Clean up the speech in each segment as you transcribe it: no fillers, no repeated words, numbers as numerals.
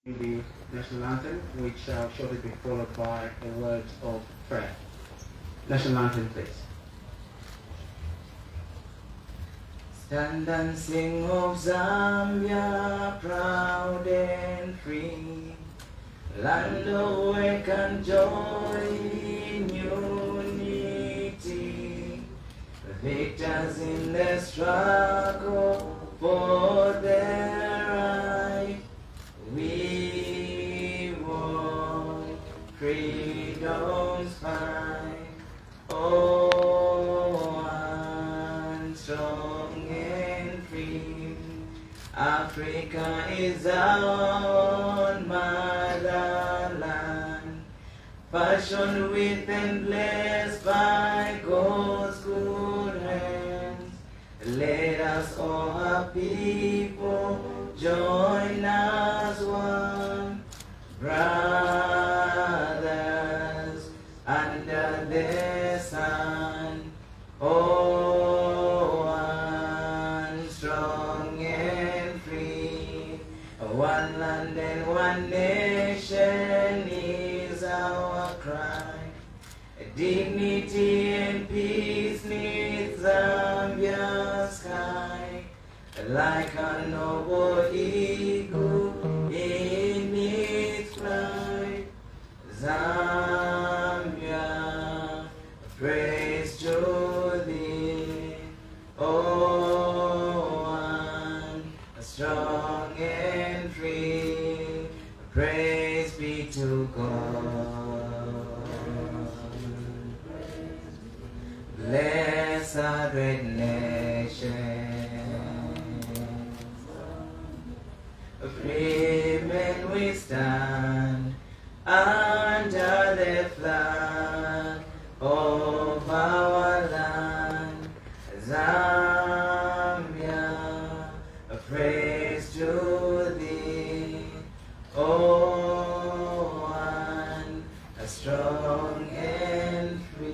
the national anthem, which shall shortly be followed by a word of prayer. National anthem, please. Stand and sing of Zambia, proud and free, land of wake and joy in unity, victors in the struggle for their right. We want freedom's fight. Oh, and strong and free, Africa is our motherland, fashioned with and blessed by God's good hands. Let us all our people join as one, brothers under the sun. Oh, one strong and free, one land and one nation is our cry. Dignity and peace needs Zambia's sky, like a noble eagle in its flight. Zambia, praise to thee. Oh, one strong and free, praise be to God. Bless our great nation. Free men we stand under the flag of our land, Zambia, praise to thee. Oh, one strong and free.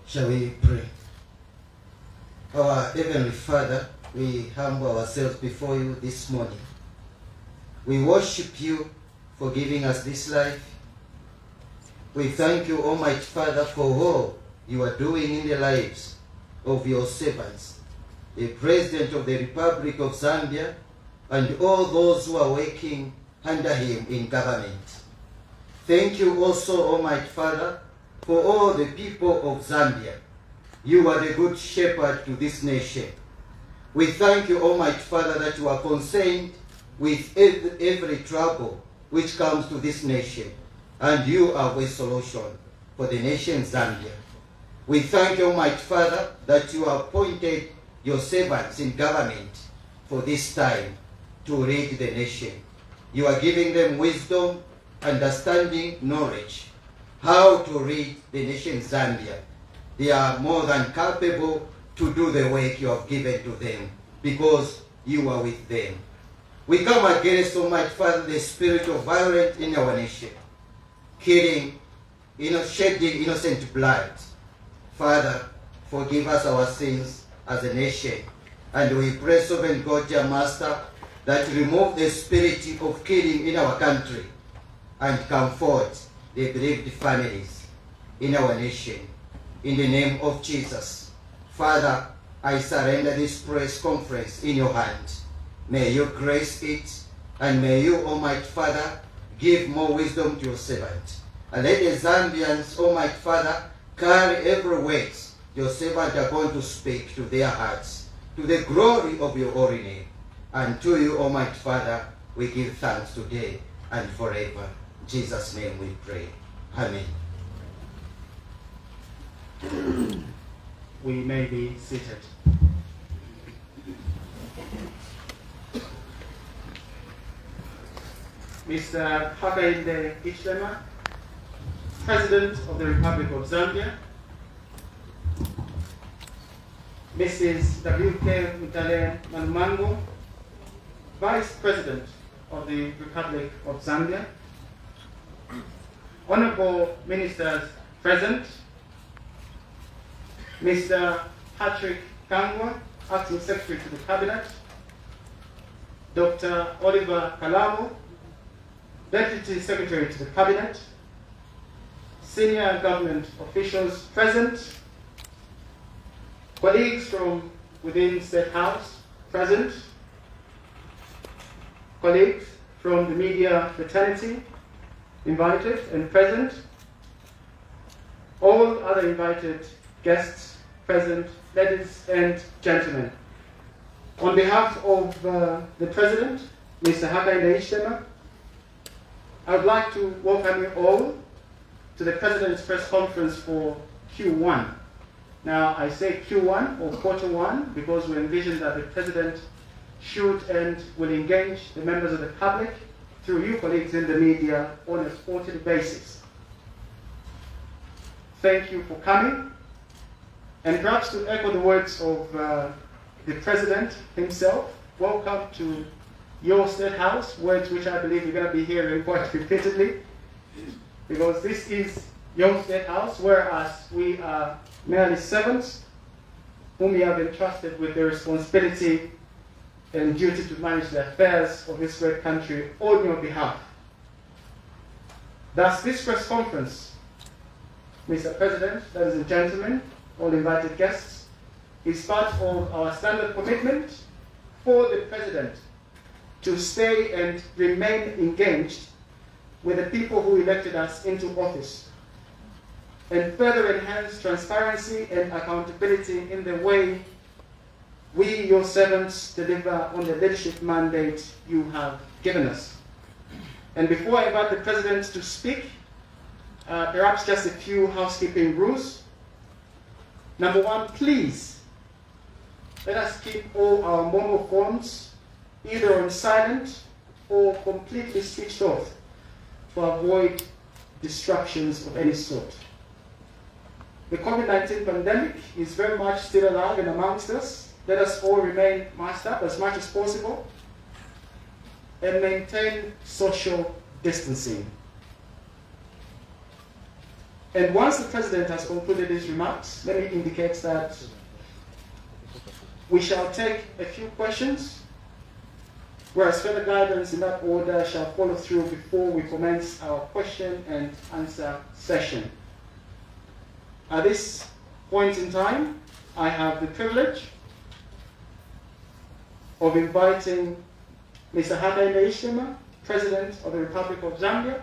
Shall we pray? Our Heavenly Father, we humble ourselves before you this morning. We worship you for giving us this life. We thank you, Almighty Father, for all you are doing in the lives of your servants, the President of the Republic of Zambia, and all those who are working under him in government. Thank you also, Almighty Father, for all the people of Zambia. You are the good shepherd to this nation. We thank you, Almighty Father, that you are concerned with every trouble which comes to this nation, and you have a solution for the nation Zambia. We thank you, Almighty Father, that you have appointed your servants in government for this time to lead the nation. You are giving them wisdom, understanding, knowledge, how to lead the nation Zambia. They are more than capable to do the work you have given to them because you are with them. We come against, Almighty Father, the spirit of violence in our nation, killing, shedding innocent blood. Father, forgive us our sins as a nation. And we pray, Sovereign God, dear Master, that remove the spirit of killing in our country and comfort the bereaved families in our nation. In the name of Jesus. Father, I surrender this press conference in your hands. May you grace it, and may you, Almighty Father, give more wisdom to your servant. And let the Zambians, Almighty Father, carry every word your servant are going to speak to their hearts, to the glory of your holy name. And to you, Almighty Father, we give thanks today and forever. In Jesus' name we pray. Amen. We may be seated. Mr. Hichilema, President of the Republic of Zambia, Mrs. W.K. Mutale Manumango, Vice President of the Republic of Zambia, Honorable Ministers present, Mr. Patrick Kangwa, Acting Secretary to the Cabinet, Dr. Oliver Kalamo, Deputy Secretary to the Cabinet, senior government officials present, colleagues from within State House present, colleagues from the media fraternity invited and present, all other invited guests present, ladies and gentlemen. On behalf of the President, Mr. Hichilema, I would like to welcome you all to the President's press conference for Q1. Now, I say Q1 or quarter one because we envision that the President should and will engage the members of the public through you colleagues in the media on a quarterly basis. Thank you for coming. And perhaps to echo the words of the President himself, welcome to your State House, words which I believe you're going to be hearing quite repeatedly, because this is your State House, whereas we are merely servants whom we have entrusted with the responsibility and duty to manage the affairs of this great country on your behalf. Thus, this press conference, Mr. President, ladies and gentlemen, all invited guests, is part of our standard commitment for the President to stay and remain engaged with the people who elected us into office and further enhance transparency and accountability in the way we, your servants, deliver on the leadership mandate you have given us. And before I invite the President to speak, perhaps just a few housekeeping rules. Number one, please, let us keep all our mobile phones either on silent or completely switched off to avoid distractions of any sort. The COVID-19 pandemic is very much still alive and amongst us. Let us all remain masked up as much as possible and maintain social distancing. And once the President has concluded his remarks, let me indicate that we shall take a few questions, whereas further guidance in that order shall follow through before we commence our question and answer session. At this point in time, I have the privilege of inviting Mr. Hichilema, President of the Republic of Zambia,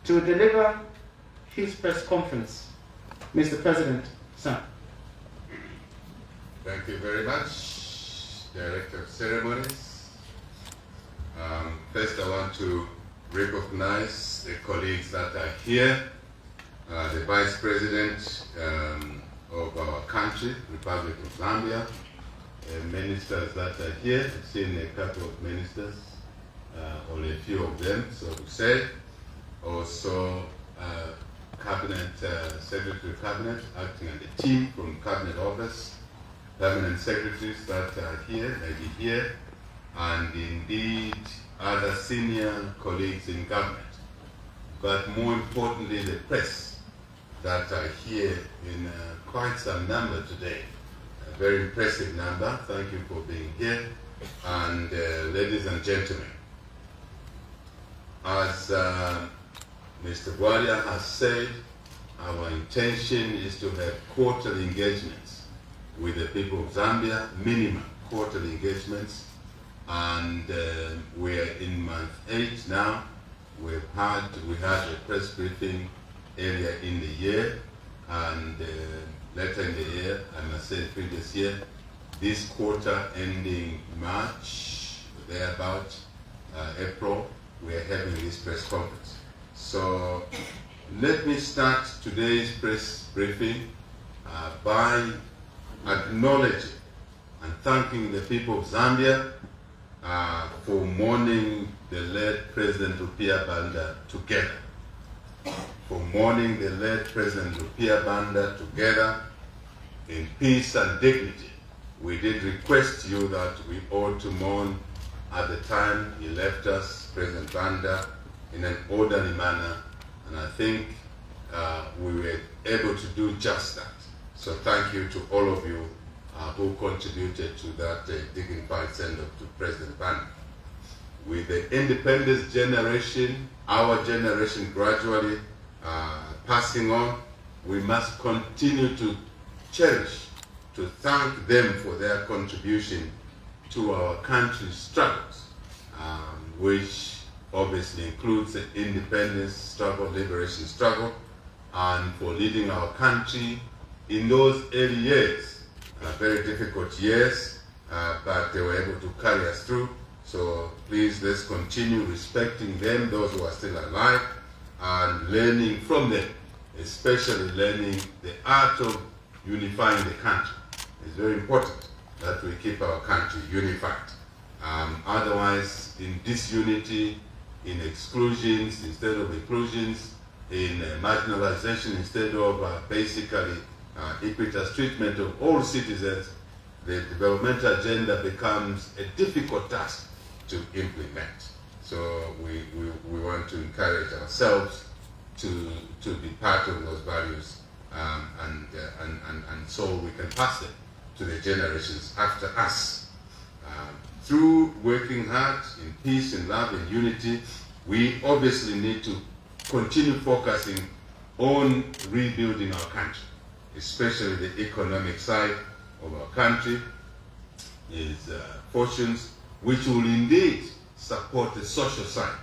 to deliver his press conference. Mr. President, sir. Thank you very much, Director of Ceremonies. First, I want to recognize the colleagues that are here, the Vice President of our country, Republic of Zambia, ministers that are here. I've seen a couple of ministers, only a few of them, so to say. Also, Cabinet, Secretary of Cabinet, acting on the team from Cabinet Office, permanent secretaries that are here, maybe here, and indeed other senior colleagues in government. But more importantly, the press that are here in quite some number today. A very impressive number. Thank you for being here. And ladies and gentlemen, as Mr. Bwalia has said, our intention is to have quarterly engagements with the people of Zambia, minimum quarterly engagements, and we're in month 8 now. We had a press briefing earlier in the year, and later in the year, I must say previous year, this quarter ending March, thereabout, April, we are having this press conference. So let me start today's press briefing by acknowledging and thanking the people of Zambia for mourning the late President Rupia Banda together. For mourning the late President Rupia Banda together in peace and dignity. We did request you that we ought to mourn at the time he left us, President Banda, in an orderly manner, and I think we were able to do just that. So thank you to all of you who contributed to that dignified send-off to President Ban. With the independence generation, our generation gradually passing on, we must continue to cherish, to thank them for their contribution to our country's struggles, which obviously includes the independence struggle, liberation struggle, and for leading our country in those early years, very difficult years, but they were able to carry us through. So please, let's continue respecting them, those who are still alive, and learning from them, especially learning the art of unifying the country. It's very important that we keep our country unified. Otherwise, in disunity, in exclusions instead of inclusions, in marginalization instead of basically equitous treatment of all citizens, the developmental agenda becomes a difficult task to implement. So we want to encourage ourselves to be part of those values, and so we can pass them to the generations after us. Through working hard in peace and love and unity, we obviously need to continue focusing on rebuilding our country, especially the economic side of our country, is fortunes, which will indeed support the social side.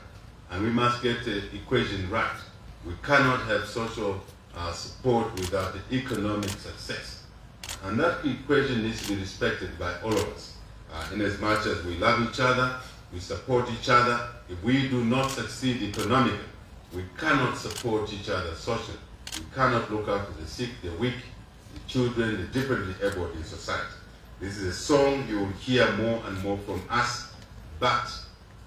And we must get the equation right. We cannot have social support without the economic success. And that equation needs to be respected by all of us. In as much as we love each other, we support each other, if we do not succeed economically, we cannot support each other socially. We cannot look after the sick, the weak, the children, the differently abled in society. This is a song you will hear more and more from us, but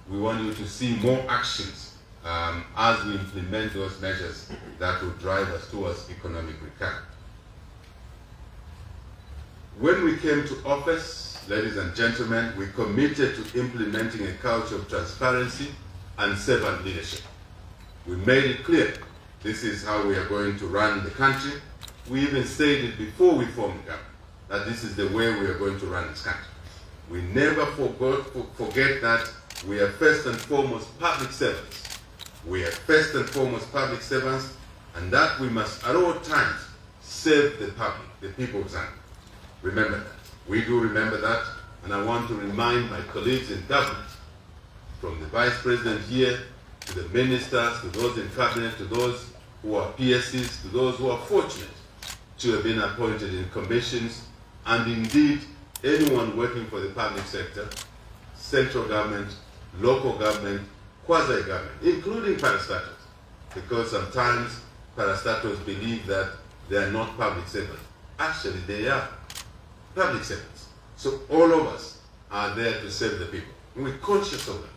we want you to see more actions as we implement those measures that will drive us towards economic recovery. When we came to office, ladies and gentlemen, we committed to implementing a culture of transparency and servant leadership. We made it clear this is how we are going to run the country. We even stated before we formed government that this is the way we are going to run this country. We never forget that we are first and foremost public servants. We are first and foremost public servants, and that we must at all times serve the public, the people of Zambia. Remember that. We do remember that, and I want to remind my colleagues in government, from the Vice President here, to the ministers, to those in cabinet, to those who are PSCs, to those who are fortunate to have been appointed in commissions, and indeed anyone working for the public sector, central government, local government, quasi-government, including parastatals, because sometimes parastatals believe that they are not public servants. Actually, they are public servants. So all of us are there to serve the people. We're conscious of that,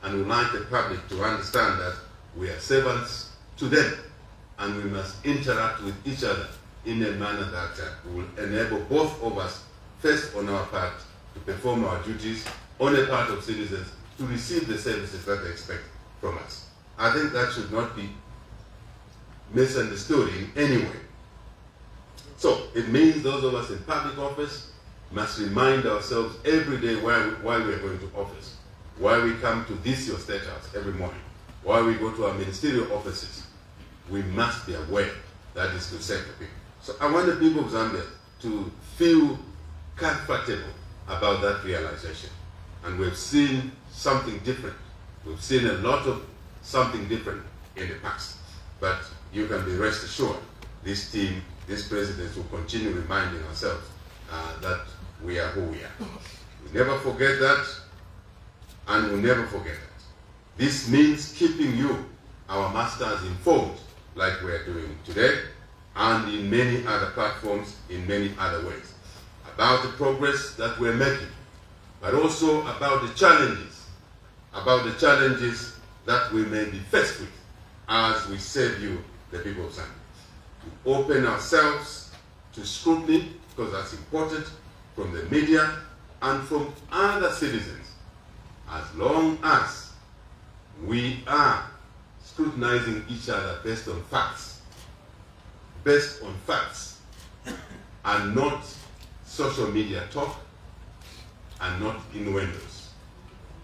and we like the public to understand that we are servants to them, and we must interact with each other in a manner that will enable both of us, first on our part, to perform our duties, on the part of citizens, to receive the services that they expect from us. I think that should not be misunderstood in any way. So it means those of us in public office must remind ourselves every day why we are going to office, why we come to this your state house every morning, why we go to our ministerial offices. We must be aware that is to serve the people. So I want the people of Zambia to feel comfortable about that realization. And we've seen something different. We've seen a lot of something different in the past. But you can be rest assured, this team, this president will continue reminding ourselves that we are who we are. We never forget that, and we'll never forget that. This means keeping you, our masters, informed like we are doing today, and in many other platforms, in many other ways, about the progress that we're making, but also about the challenges that we may be faced with as we serve you, the people of Zambia. To open ourselves to scrutiny, because that's important, from the media and from other citizens, as long as we are scrutinizing each other based on facts, and not social media talk and not innuendos.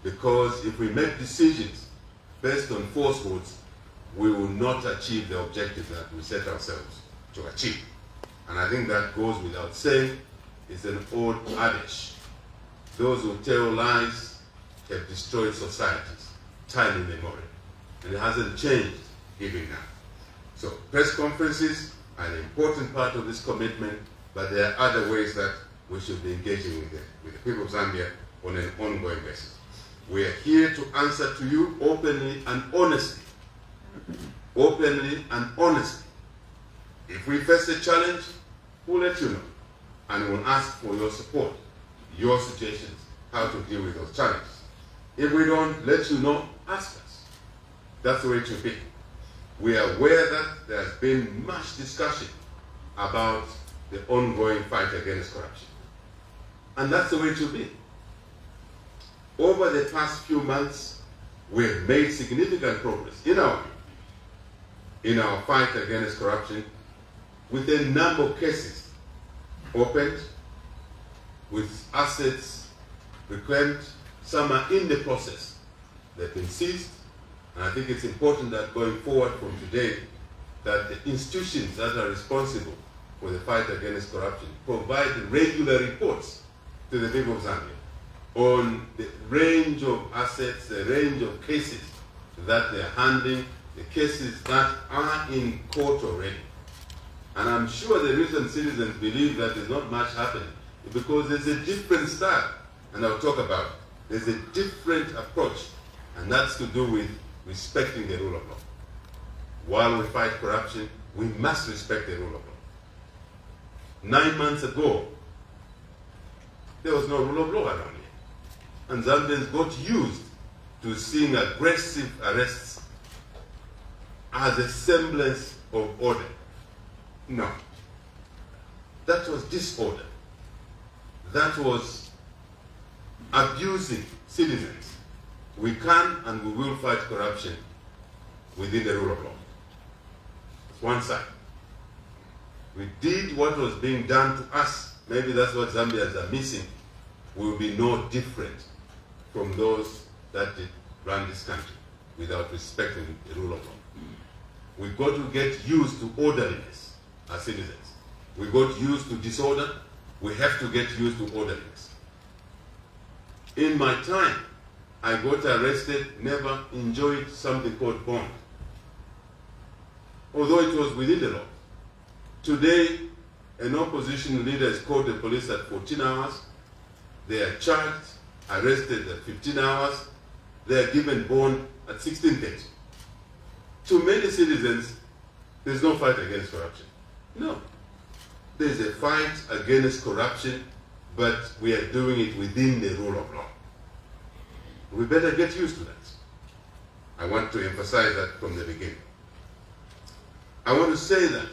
Because if we make decisions based on falsehoods, we will not achieve the objective that we set ourselves to achieve. And I think that goes without saying. It's an old adage. Those who tell lies have destroyed societies, time immemorial. And it hasn't changed even now. So press conferences are an important part of this commitment, but there are other ways that we should be engaging with the people of Zambia on an ongoing basis. We are here to answer to you openly and honestly. Openly and honestly. If we face a challenge, we'll let you know. And we'll ask for your support, your suggestions, how to deal with those challenges. If we don't let you know, ask us. That's the way it should be. We are aware that there has been much discussion about the ongoing fight against corruption. And that's the way it should be. Over the past few months, we have made significant progress in our fight against corruption, with a number of cases opened, with assets reclaimed. Some are in the process. They've been seized. And I think it's important that going forward from today, that the institutions that are responsible for the fight against corruption provide regular reports to the people of Zambia on the range of assets, the range of cases that they're handling, the cases that are in court already. And I'm sure the reason citizens believe that there's not much happening is because there's a different style, and I'll talk about it. There's a different approach, and that's to do with respecting the rule of law. While we fight corruption, we must respect the rule of law. 9 months ago, there was no rule of law around here. And Zambians got used to seeing aggressive arrests as a semblance of order. No. That was disorder. That was abusing citizens. We can and we will fight corruption within the rule of law. It's one side. We did what was being done to us. Maybe that's what Zambians are missing. We will be no different from those that did run this country without respecting the rule of law. We've got to get used to orderliness as citizens. We got used to disorder. We have to get used to orderliness. In my time, I got arrested, never enjoyed something called bond, although it was within the law. Today, an opposition leader is called the police at 14 hours. They are charged, arrested at 15 hours. They are given bond at 16 days. To many citizens, there's no fight against corruption. No. There's a fight against corruption, but we are doing it within the rule of law. We better get used to that. I want to emphasize that from the beginning. I want to say that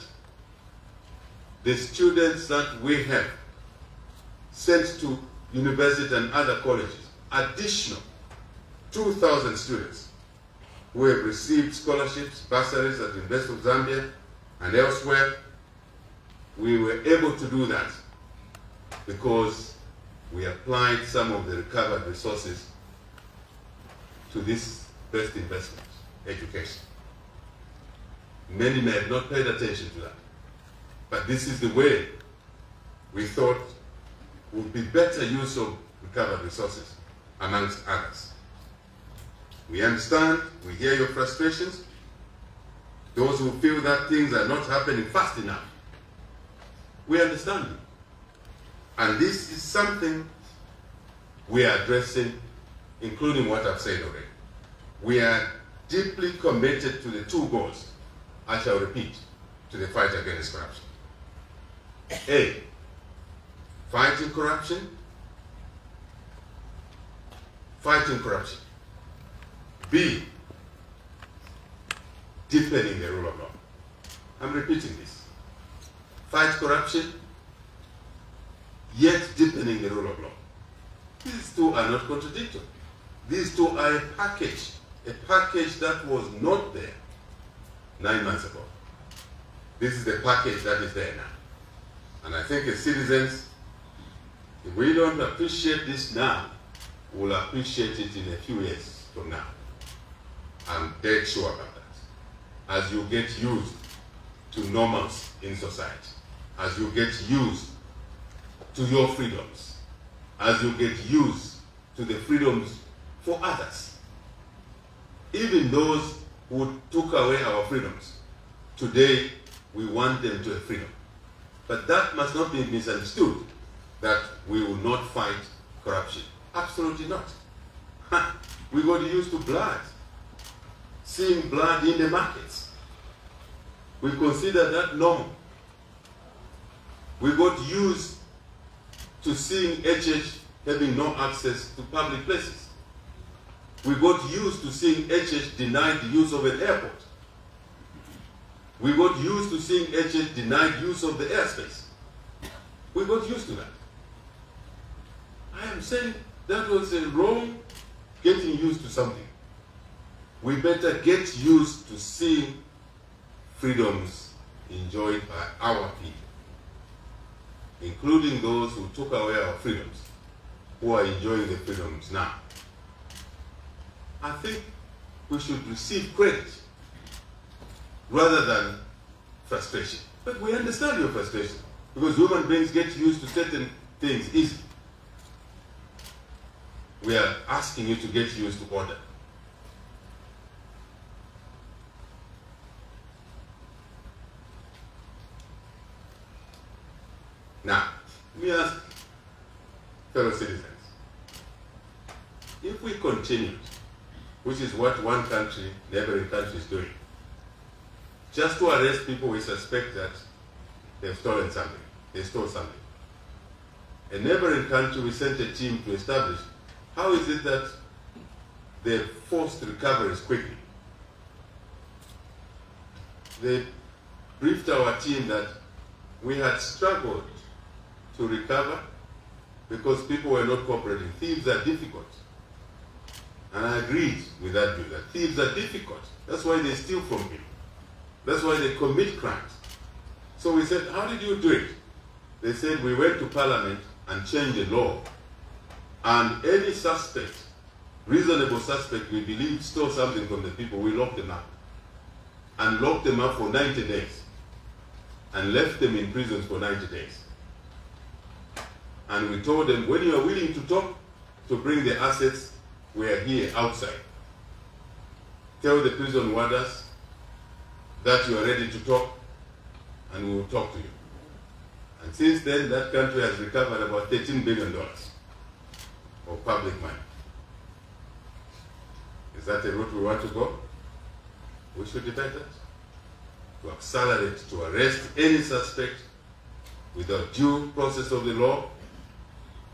the students that we have sent to university and other colleges, additional 2,000 students who have received scholarships, bursaries at the University of Zambia and elsewhere, we were able to do that because we applied some of the recovered resources to this best investment, education. Many may have not paid attention to that, but this is the way we thought would be better use of recovered resources, amongst others. We understand, we hear your frustrations, those who feel that things are not happening fast enough. We understand you. And this is something we are addressing, including what I've said already. We are deeply committed to the two goals, I shall repeat, to the fight against corruption. A, fighting corruption. B, deepening the rule of law. I'm repeating this. Fight corruption, yet deepening the rule of law. These two are not contradictory. These two are a package that was not there 9 months ago. This is the package that is there now. And I think as citizens, if we don't appreciate this now, we'll appreciate it in a few years from now. I'm dead sure about that. As you get used to normals in society, as you get used to your freedoms, as you get used to the freedoms for others, even those who took away our freedoms, today we want them to have freedom. But that must not be misunderstood, that we will not fight corruption. Absolutely not. We got used to blood, seeing blood in the markets. We consider that normal. We got used to seeing HH having no access to public places. We got used to seeing HH denied the use of an airport. We got used to seeing HH denied use of the airspace. We got used to that. I am saying that was a wrong getting used to something. We better get used to seeing freedoms enjoyed by our people, including those who took away our freedoms, who are enjoying the freedoms now. I think we should receive credit rather than frustration. But we understand your frustration, because human beings get used to certain things easily. We are asking you to get used to order. Now, let me ask fellow citizens, if we continue, which is what one country, neighboring country is doing, just to arrest people we suspect that they've stolen something, they stole something. A neighboring country, we sent a team to establish, how is it that they've forced recoveries quickly? They briefed our team that we had struggled to recover because people were not cooperating. Thieves are difficult. And I agreed with that view, that thieves are difficult. That's why they steal from people. That's why they commit crimes. So we said, how did you do it? They said, we went to Parliament and changed the law. And any suspect, reasonable suspect we believe stole something from the people, we locked them up. And locked them up for 90 days. And left them in prisons for 90 days. And we told them, when you are willing to talk, to bring the assets, we are here outside. Tell the prison warders that you are ready to talk, and we will talk to you. And since then, that country has recovered about $13 billion of public money. Is that a route we want to go? We should debate that. To accelerate, to arrest any suspect without due process of the law,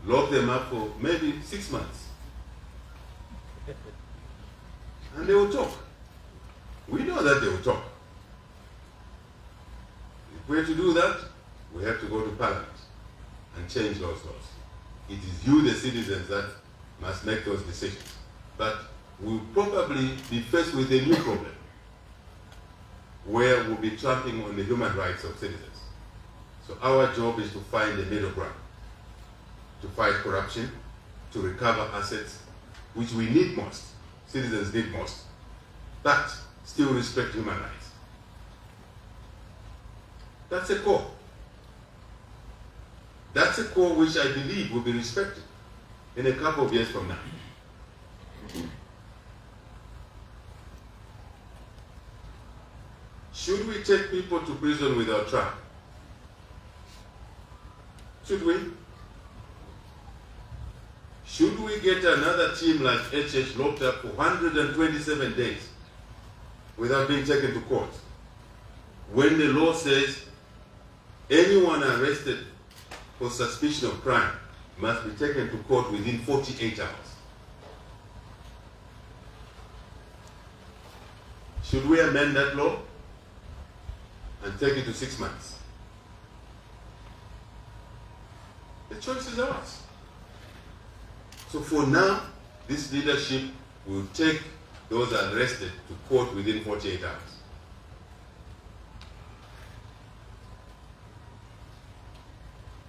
lock them up for maybe 6 months. And they will talk. We know that they will talk. If we are to do that, we have to go to Parliament and change those laws. It is you, the citizens, that must make those decisions. But we'll probably be faced with a new problem where we'll be trampling on the human rights of citizens. So our job is to find a middle ground, to fight corruption, to recover assets, which we need most, citizens need most, but still respect human rights. That's a core. That's a core which I believe will be respected in a couple of years from now. Should we take people to prison without trial? Should we? Should we get another team like HH locked up for 127 days without being taken to court, when the law says anyone arrested for suspicion of crime must be taken to court within 48 hours? Should we amend that law and take it to 6 months? The choice is ours. So for now, this leadership will take those arrested to court within 48 hours.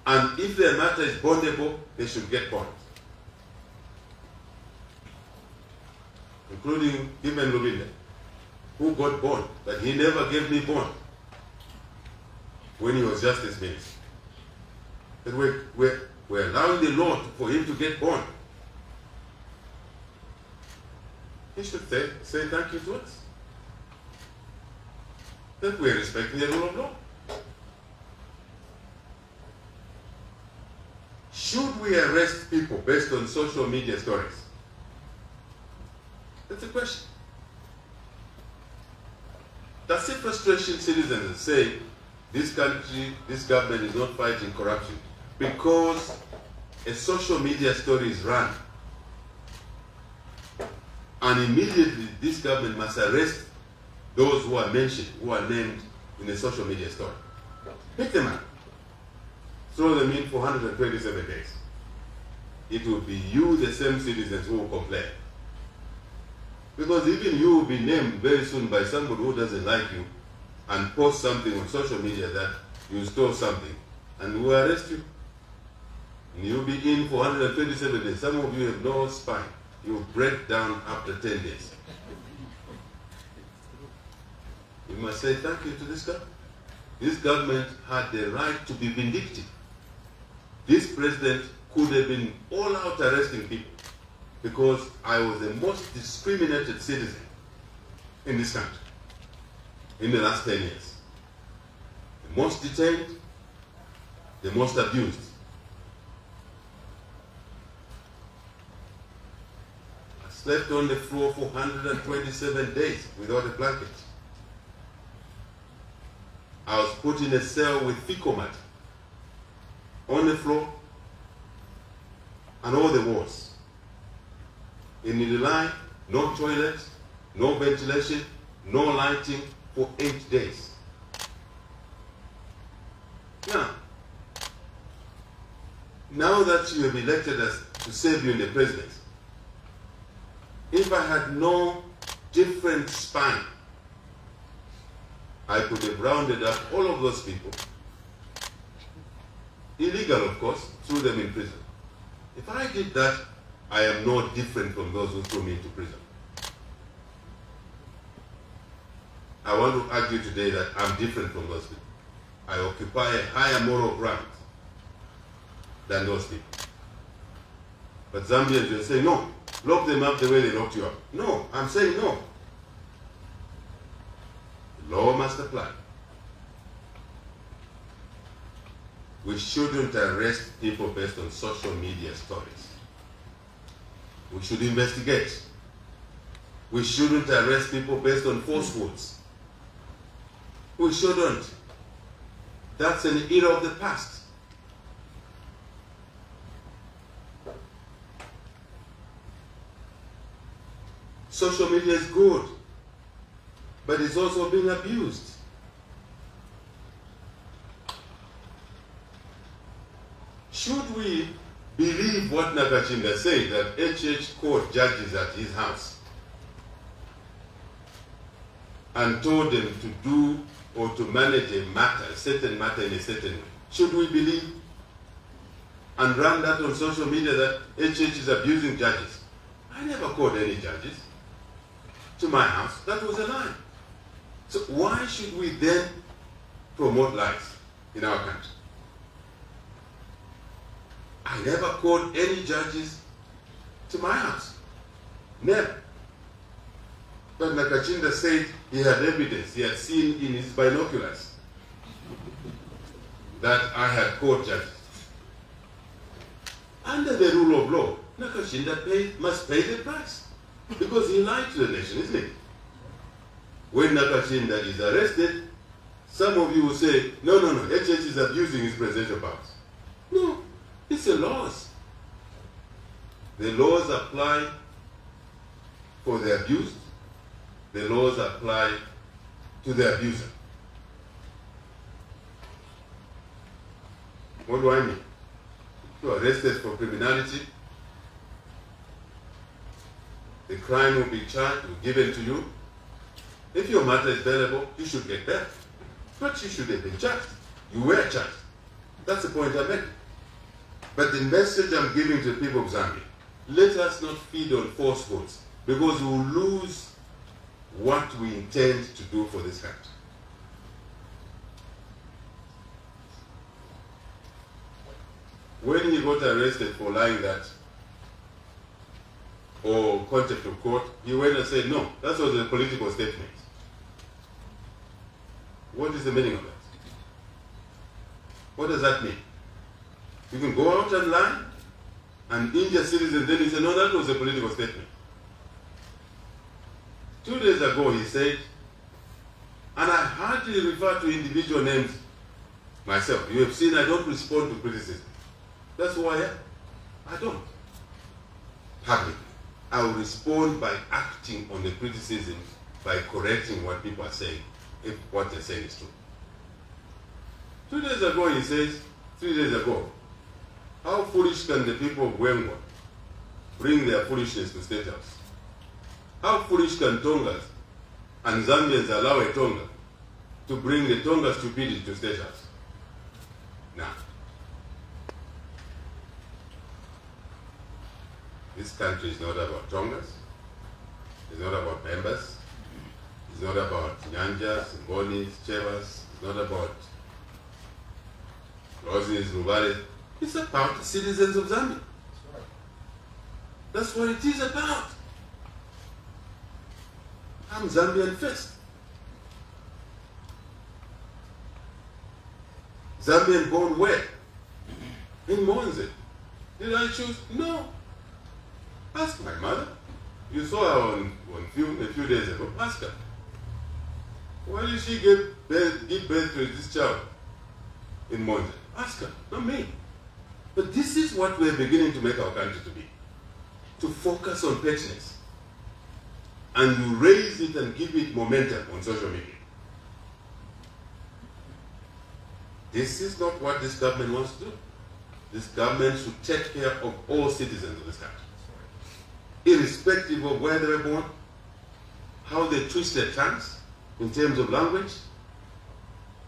And if their matter is bondable, they should get bond. Including even Lubinda, who got bond, but he never gave me bond when he was Justice Minister. But we're allowing the law for him to get bond. He should say thank you to us. That we're respecting the rule of law. Should we arrest people based on social media stories? That's the question. That's the frustration citizens say this country, this government is not fighting corruption because a social media story is run. And immediately this government must arrest those who are mentioned, who are named in a social media story. Pick them up. Throw them in for 127 days. It will be you, the same citizens, who will complain. Because even you will be named very soon by somebody who doesn't like you and post something on social media that you stole something, and we will arrest you. And you'll be in for 127 days. Some of you have no spine. You will break down after 10 days. You must say thank you to this government. This government had the right to be vindictive. This president could have been all out arresting people because I was the most discriminated citizen in this country in the last 10 years. The most detained, the most abused. I slept on the floor for 127 days without a blanket. I was put in a cell with fecal matter on the floor and all the walls. In the line, no toilet, no ventilation, no lighting for 8 days. Now that you have elected us to save you in the presidency, if I had no different spine, I could have rounded up all of those people, illegal of course, threw them in prison. If I did that, I am no different from those who threw me into prison. I want to argue today that I'm different from those people. I occupy a higher moral ground than those people. But Zambians will say, no, lock them up the way they locked you up. No, I'm saying no. The law must apply. We shouldn't arrest people based on social media stories. We should investigate. We shouldn't arrest people based on falsehoods. We shouldn't. That's an era of the past. Social media is good, but it's also being abused. Should we believe what Nakachinda said, that HH called judges at his house and told them to do or to manage a matter, a certain matter in a certain way? Should we believe and run that on social media that HH is abusing judges? I never called any judges to my house. That was a lie. So why should we then promote lies in our country? I never called any judges to my house. Never. But Nakachinda said he had evidence, he had seen in his binoculars that I had called judges. Under the rule of law, Nakachinda must pay the price because he lied to the nation, isn't it? When Nakachinda is arrested, some of you will say, no, HH is abusing his presidential powers. No. It's the laws. The laws apply for the abused. The laws apply to the abuser. What do I mean? You are arrested for criminality. The crime will be charged, will be given to you. If your matter is bailable, you should get bail. But you should have been charged. You were charged. That's the point I'm making. But the message I'm giving to the people of Zambia, let us not feed on falsehoods, because we will lose what we intend to do for this country. When he got arrested for lying that, or contempt of court, he went and said, no, that was a political statement. What is the meaning of that? What does that mean? You can go out and lie and injure citizens, then you say, no, that was a political statement. 2 days ago he said, and I hardly refer to individual names myself. You have seen I don't respond to criticism. That's who I am. I don't. Publicly. I will respond by acting on the criticism, by correcting what people are saying, if what they're saying is true. 2 days ago he says, 3 days ago, how foolish can the people of Wengo bring their foolishness to State House? How foolish can Tongas and Zambians allow a Tonga to bring the Tonga stupidity to State House? Now, this country is not about Tongas, it's not about members, it's not about Nyanjas, Ngonis, Chevas, it's not about Rosies, Rubare. It's about the citizens of Zambia. That's what it is about. I'm Zambian first. Zambian born where? In Monze. Did I choose? No. Ask my mother. You saw her on a few days ago. Ask her. Why did she give birth to this child in Monze? Ask her, not me. But this is what we're beginning to make our country to be. To focus on pettiness. And you raise it and give it momentum on social media. This is not what this government wants to do. This government should take care of all citizens of this country. Irrespective of where they were born, how they twist their tongues in terms of language.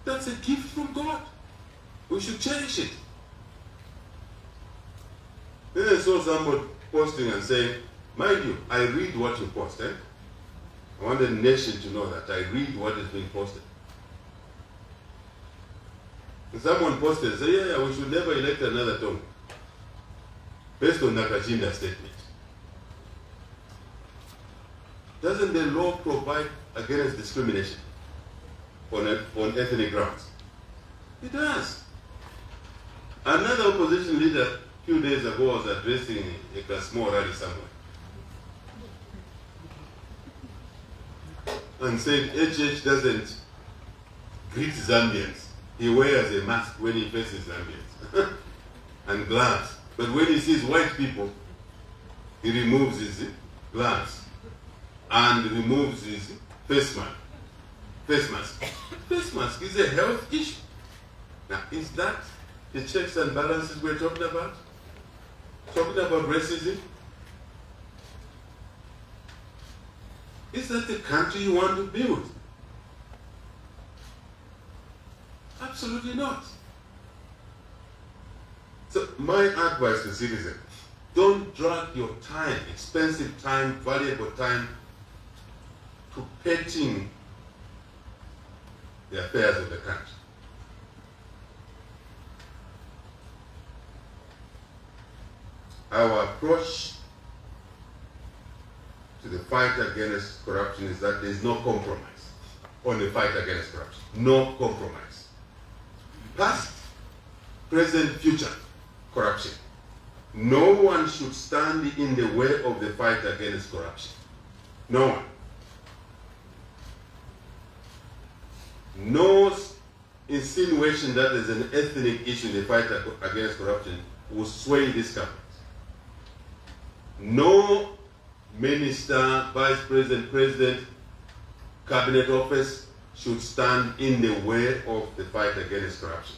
That's a gift from God. We should cherish it. Then I saw somebody posting and saying, mind you, I read what you post. I want the nation to know that I read what is being posted. And someone posted and said, yeah, we should never elect another Tonga, based on Nakajinda's statement. Doesn't the law provide against discrimination on ethnic grounds? It does. Another opposition leader a few days ago was addressing a small rally somewhere and said HH doesn't greet Zambians. He wears a mask when he faces Zambians and gloves. But when he sees white people, he removes his gloves and removes his face mask. Face mask. Face mask is a health issue. Now, is that the checks and balances we're talking about? Talking about racism? Is that the country you want to build? Absolutely not. So my advice to citizens, don't drag your time, expensive time, valuable time, to petting the affairs of the country. Our approach to the fight against corruption is that there is no compromise on the fight against corruption. No compromise. Past, present, future corruption. No one should stand in the way of the fight against corruption. No one. No insinuation that there's an ethnic issue in the fight against corruption will sway this government. No minister, vice president, president, cabinet office should stand in the way of the fight against corruption.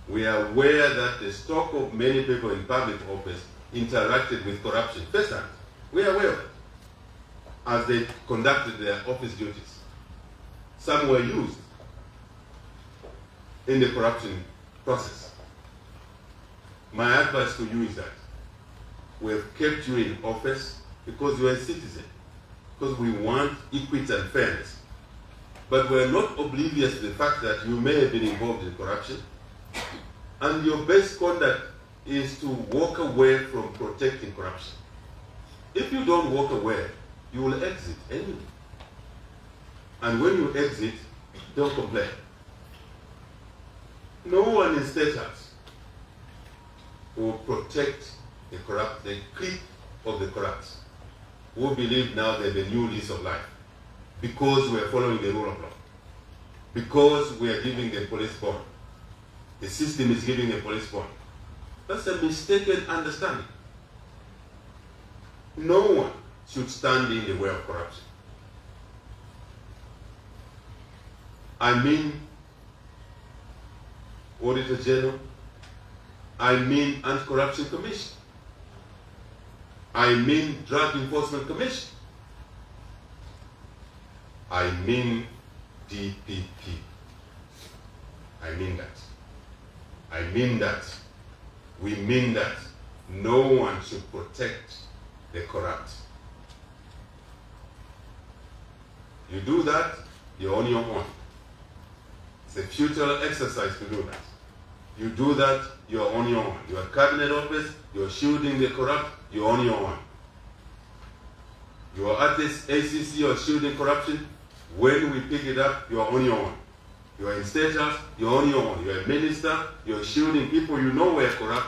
We are aware that the stock of many people in public office interacted with corruption firsthand. We are aware of it as they conducted their office duties. Some were used in the corruption process. My advice to you is that we've kept you in office because you are a citizen, because we want equity and fairness. But we're not oblivious to the fact that you may have been involved in corruption, and your best conduct is to walk away from protecting corruption. If you don't walk away, you will exit anyway. And when you exit, don't complain. No one in State House will protect the corrupt, the clique of the corrupt, who believe now they have a new lease of life because we are following the rule of law, because we are giving the police bond. The system is giving a police bond. That's a mistaken understanding. No one should stand in the way of corruption. I mean Auditor General, I mean Anti-Corruption Commission, I mean Drug Enforcement Commission, I mean DPP. I mean that. I mean that. We mean that. No one should protect the corrupt. You do that, you're on your own. It's a futile exercise to do that. You do that, you're on your own. You're a cabinet office, you're shielding the corrupt, you're on your own. You're at this ACC, you're shielding corruption. When we pick it up, you're on your own. You're in State House, you're on your own. You're a minister, you're shielding people you know were corrupt.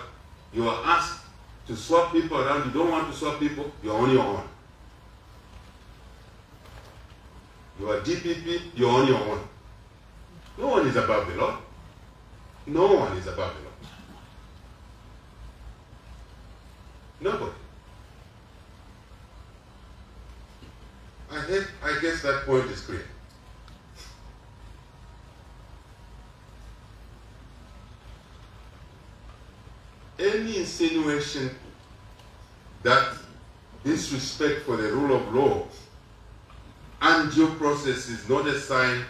You are asked to swap people around. You don't want to swap people, you're on your own. You are DPP, you're on your own. No one is above the law. No one is above the law. Nobody. I guess that point is clear. Any insinuation that disrespect for the rule of law and due process is not a sign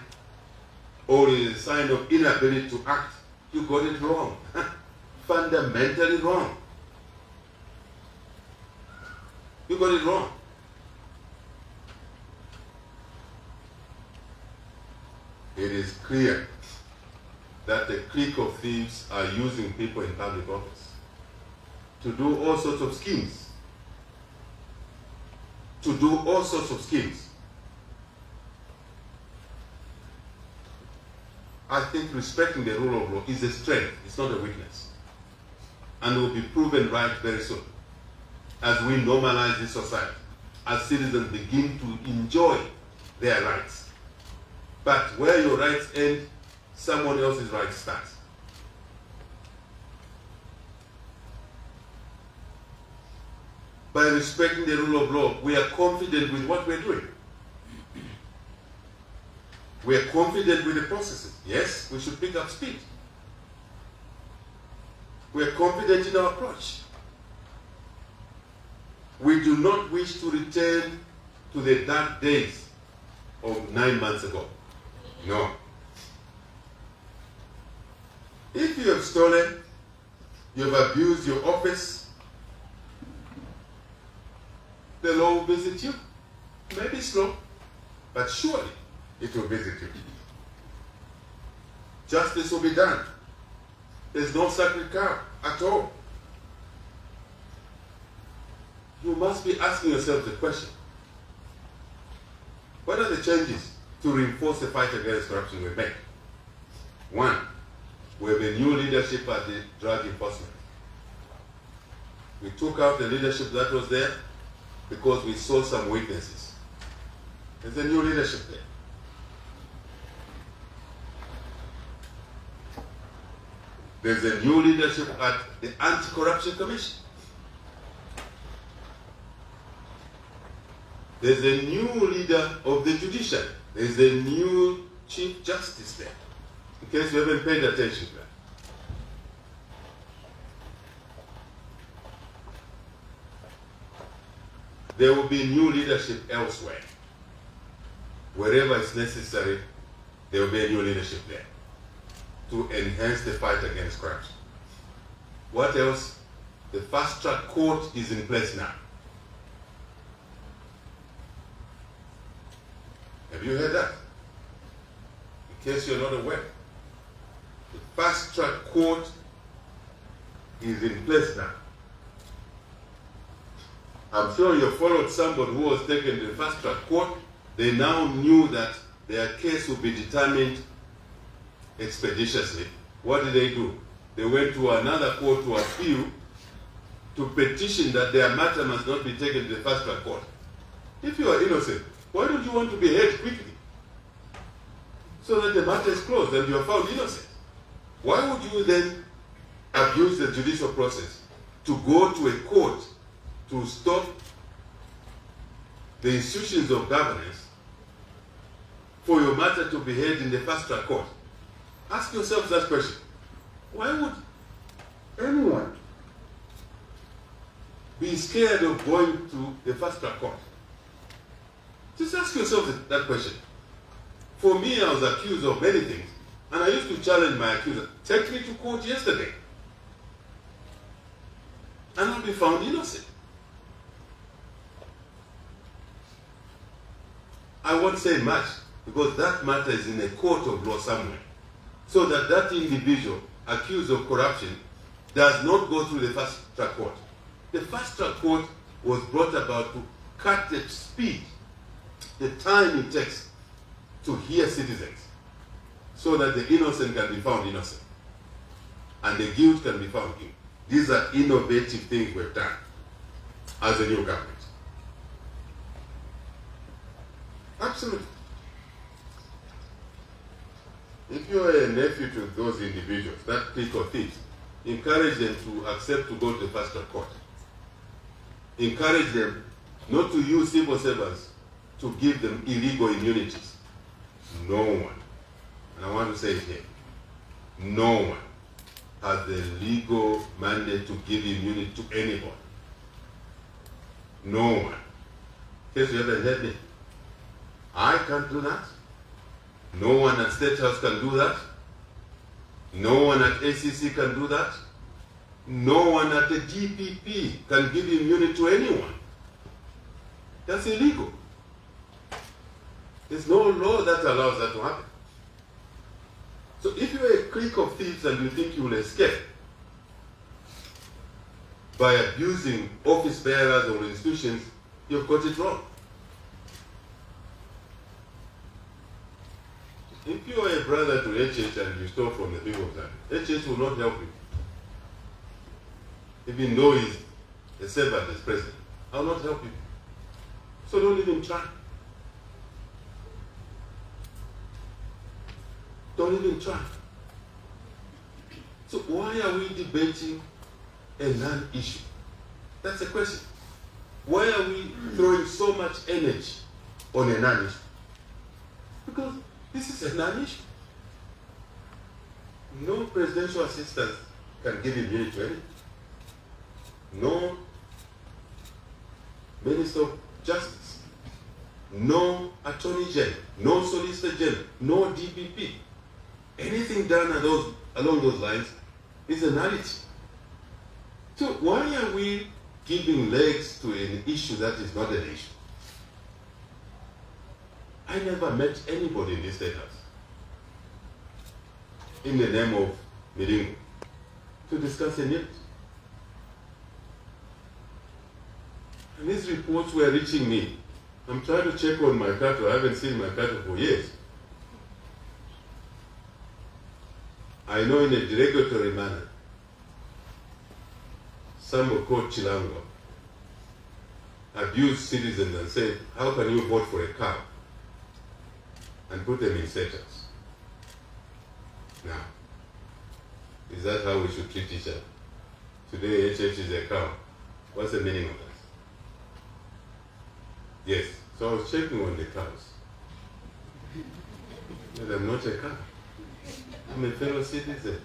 or is a sign of inability to act, you got it wrong. Fundamentally wrong. You got it wrong. It is clear that the clique of thieves are using people in public office to do all sorts of schemes. To do all sorts of schemes. I think respecting the rule of law is a strength, it's not a weakness. And will be proven right very soon as we normalize this society, as citizens begin to enjoy their rights. But where your rights end, someone else's rights start. By respecting the rule of law, we are confident with what we're doing. We are confident with the processes. Yes, we should pick up speed. We are confident in our approach. We do not wish to return to the dark days of 9 months ago. No. If you have stolen, you have abused your office, the law will visit you. Maybe slow, but surely it will visit you. Justice will be done. There's no sacred cow at all. You must be asking yourself the question, what are the changes to reinforce the fight against corruption we make? One, we have a new leadership at the drug enforcement. We took out the leadership that was there because we saw some weaknesses. There's a new leadership there. There's a new leadership at the Anti-Corruption Commission. There's a new leader of the judiciary. There's a new Chief Justice there, in case you haven't paid attention to that. There will be new leadership elsewhere. Wherever it's necessary, there will be a new leadership there to enhance the fight against corruption. What else? The fast track court is in place now. Have you heard that? In case you're not aware, the fast track court is in place now. I'm sure you followed somebody who was taken to the fast track court. They now knew that their case would be determined expeditiously. What did they do? They went to another court to appeal, to petition that their matter must not be taken to the fast track court. If you are innocent, why don't you want to be held quickly? So that the matter is closed and you are found innocent. Why would you then abuse the judicial process to go to a court to stop the institutions of governance for your matter to be heard in the fast track court? Ask yourself that question. Why would anyone be scared of going to the fast track court? Just ask yourself that question. For me, I was accused of many things, and I used to challenge my accuser. Take me to court yesterday, and I'll be found innocent. I won't say much, because that matter is in a court of law somewhere, so that that individual accused of corruption does not go through the fast track court. The fast track court was brought about to cut the speed, the time it takes to hear citizens, so that the innocent can be found innocent and the guilt can be found guilty. These are innovative things we've done as a new government. Absolutely. If you are a nephew to those individuals, that clique of thieves, encourage them to accept to go to the fast track court. Encourage them not to use civil servants to give them illegal immunities. No one, and I want to say it here, no one has the legal mandate to give immunity to anybody. No one. In case you haven't heard me, I can't do that. No one at State House can do that. No one at ACC can do that. No one at the DPP can give immunity to anyone. That's illegal. There's no law that allows that to happen. So if you're a clique of thieves and you think you will escape by abusing office bearers or institutions, you've got it wrong. If you are a brother to HH and you stole from the people of Zambia, HH will not help you. Even though he's a servant as president, I will not help you. So don't even try. Don't even try. So why are we debating a non-issue? That's the question. Why are we throwing so much energy on a non-issue? Because this is a non-issue. No presidential assistant can give immunity to anything. No Minister of Justice, no Attorney General, no Solicitor General, no DPP. Anything done along those lines is a nullity. So why are we giving legs to an issue that is not an issue? I never met anybody in this State House in the name of Miringo to discuss a need. And these reports were reaching me. I'm trying to check on my cattle. I haven't seen my cattle for years. I know in a derogatory manner, someone called Chilango abused citizens and said, how can you vote for a cow? And put them in status. Now, is that how we should treat each other? Today, HH is a cow. What's the meaning of that? Yes, so I was checking on the cows. But I'm not a cow. I'm a fellow citizen.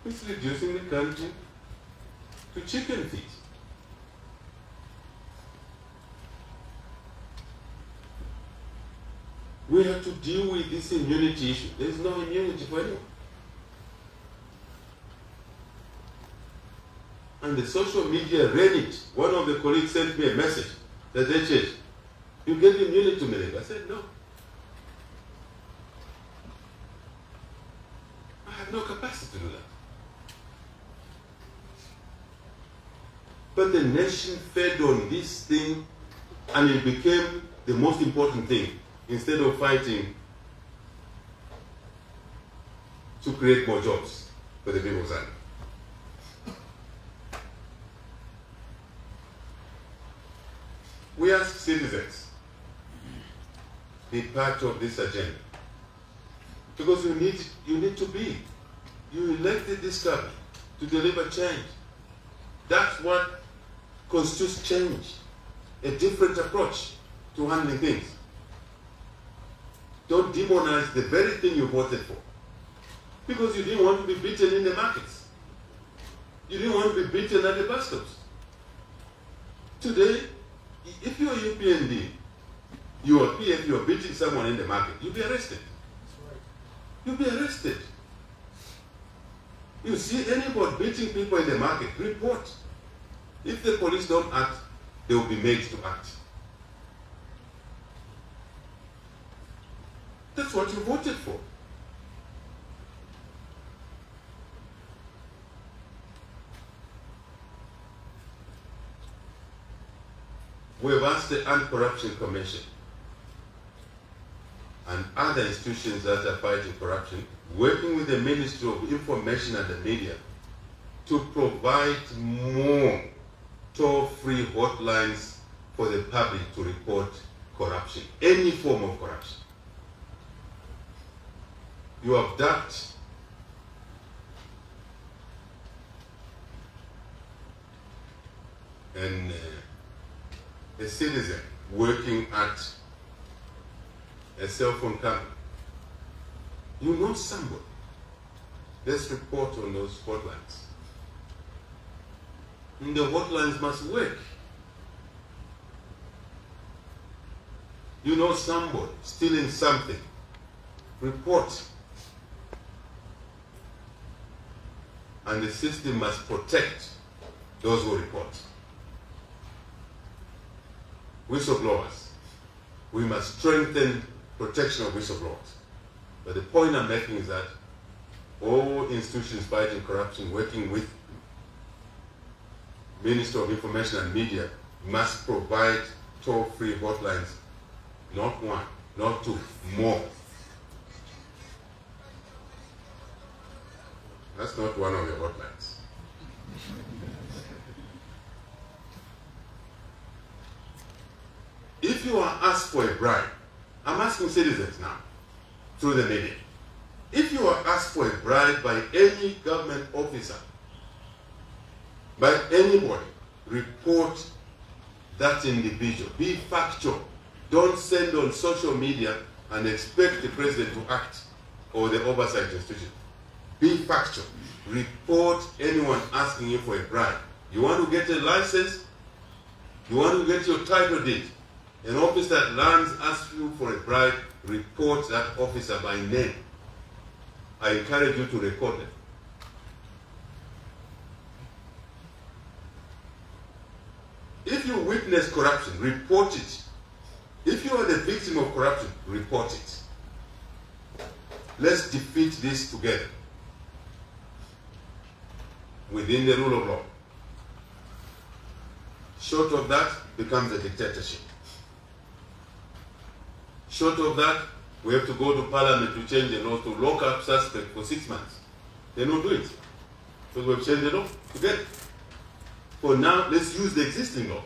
It's reducing the country to chicken feed. We have to deal with this immunity issue. There is no immunity for anyone. And the social media ran it. One of the colleagues sent me a message that they said, you gave immunity to Melega. I said, no. I have no capacity to do that. But the nation fed on this thing and it became the most important thing instead of fighting to create more jobs for the people of Zambia. We ask citizens be part of this agenda because you need to be. You elected this government to deliver change. That's what constitutes change, a different approach to handling things. Don't demonize the very thing you voted for because you didn't want to be beaten in the markets. You didn't want to be beaten at the bus stops. Today, if you're UPND, you are PF, you are beating someone in the market, you'll be arrested. You'll be arrested. You see anybody beating people in the market, report. If the police don't act, they will be made to act. That's what you voted for. We have asked the Anti-Corruption Commission and other institutions that are fighting corruption, working with the Ministry of Information and the Media, to provide more toll-free hotlines for the public to report corruption, any form of corruption. You abduct a citizen working at a cell phone company. You know somebody. Let's report on those hotlines. And the hotlines must work. You know somebody stealing something. Report. And the system must protect those who report. Whistleblowers. We must strengthen protection of whistleblowers. But the point I'm making is that all institutions fighting corruption, working with Ministry of Information and Media, must provide toll-free hotlines, not one, not two, more. That's not one of your hotlines. If you are asked for a bribe, I'm asking citizens now, through the media, if you are asked for a bribe by any government officer, by anybody, report that individual. Be factual. Don't send on social media and expect the president to act or the oversight institution. Be factual. Report anyone asking you for a bribe. You want to get a license? You want to get your title deed? An officer at lands asks you for a bribe, report that officer by name. I encourage you to record them. If you witness corruption, report it. If you are the victim of corruption, report it. Let's defeat this together within the rule of law. Short of that, becomes a dictatorship. Short of that, we have to go to Parliament to change the law to lock up suspects for 6 months. They don't do it. Because we've changed the law together. For now, let's use the existing law.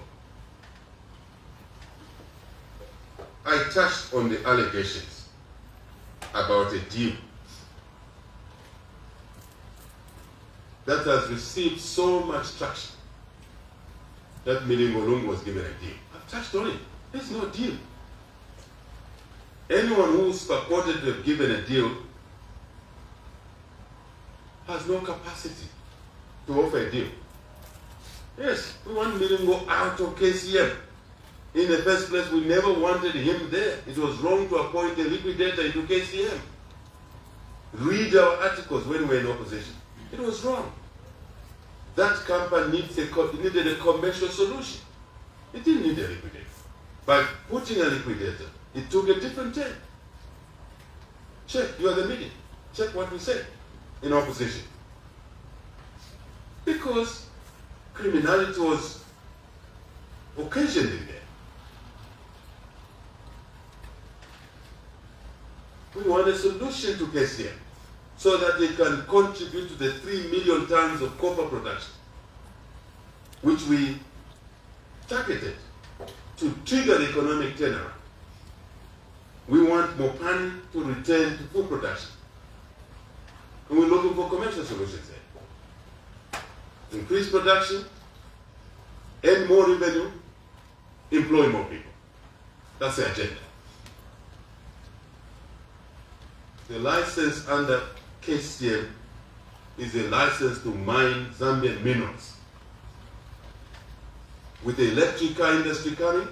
I touched on the allegations about a deal that has received so much traction that Milingolungu was given a deal. I've touched on it. There's no deal. Anyone who's purported to have given a deal has no capacity to offer a deal. Yes, we want Milingo out of KCM. In the first place, we never wanted him there. It was wrong to appoint a liquidator into KCM. Read our articles when we were in opposition. It was wrong. that company needed a commercial solution. It didn't need a liquidator. By putting a liquidator, it took a different turn. Check, you are the media. Check what we said in opposition. Because criminality was occasioned in there. We want a solution to KCM so that they can contribute to the 3 million tons of copper production, which we targeted to trigger the economic turnaround. We want Mopani to return to full production. And we're looking for commercial solutions there. Increase production, earn more revenue, employ more people. That's the agenda. The license under KCM is a license to mine Zambian minerals. With the electric car industry coming,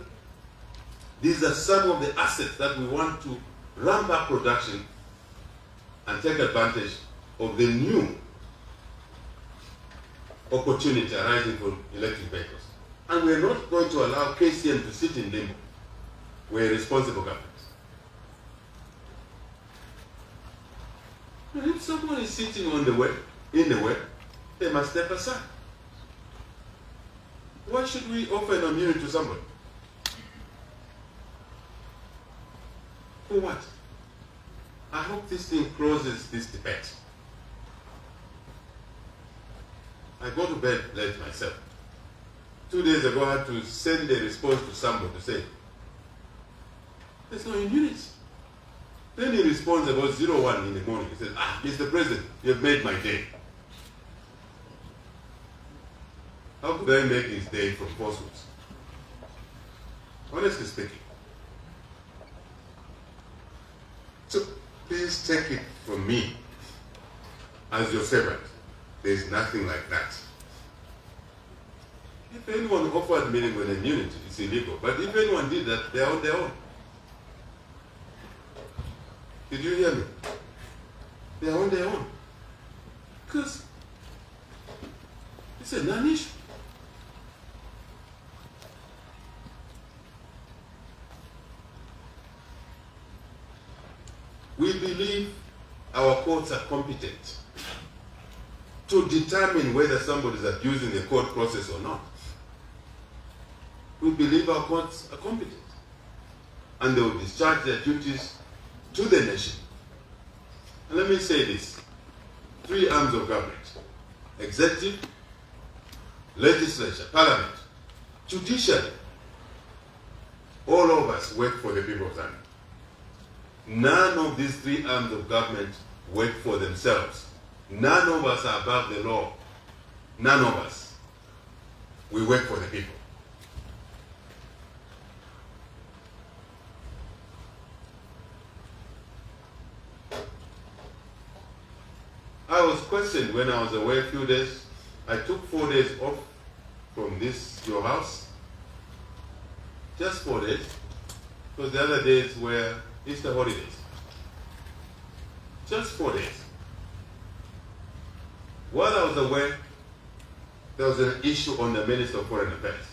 these are some of the assets that we want to ramp up production and take advantage of the new opportunity arising from electric vehicles. And we're not going to allow KCM to sit in limbo. We're a responsible government. And if someone is sitting in the way, they must step aside. Why should we offer an immunity to somebody? For what? I hope this thing closes this debate. I go to bed late myself. 2 days ago, I had to send a response to someone to say, there's no immunity. Then he responds about 01 in the morning. He says, Mr. President, you've made my day. How could I make his day from falsehoods? Honestly speaking. So please take it from me as your servant. There is nothing like that. If anyone offered me an immunity, it's illegal. But if anyone did that, they're on their own. Did you hear me? They're on their own. Because it's a non-issue. We believe our courts are competent to determine whether somebody is abusing the court process or not. We believe our courts are competent and they will discharge their duties to the nation. And let me say this, 3 arms of government: executive, legislature, parliament, judiciary. All of us work for the people of Zambia. None of these 3 arms of government work for themselves. None of us are above the law. None of us. We work for the people. I was questioned when I was away a few days. I took 4 days off from your house. Just 4 days. Because the other days were Easter holidays. Just 4 days. While I was away, there was an issue on the Minister of Foreign Affairs.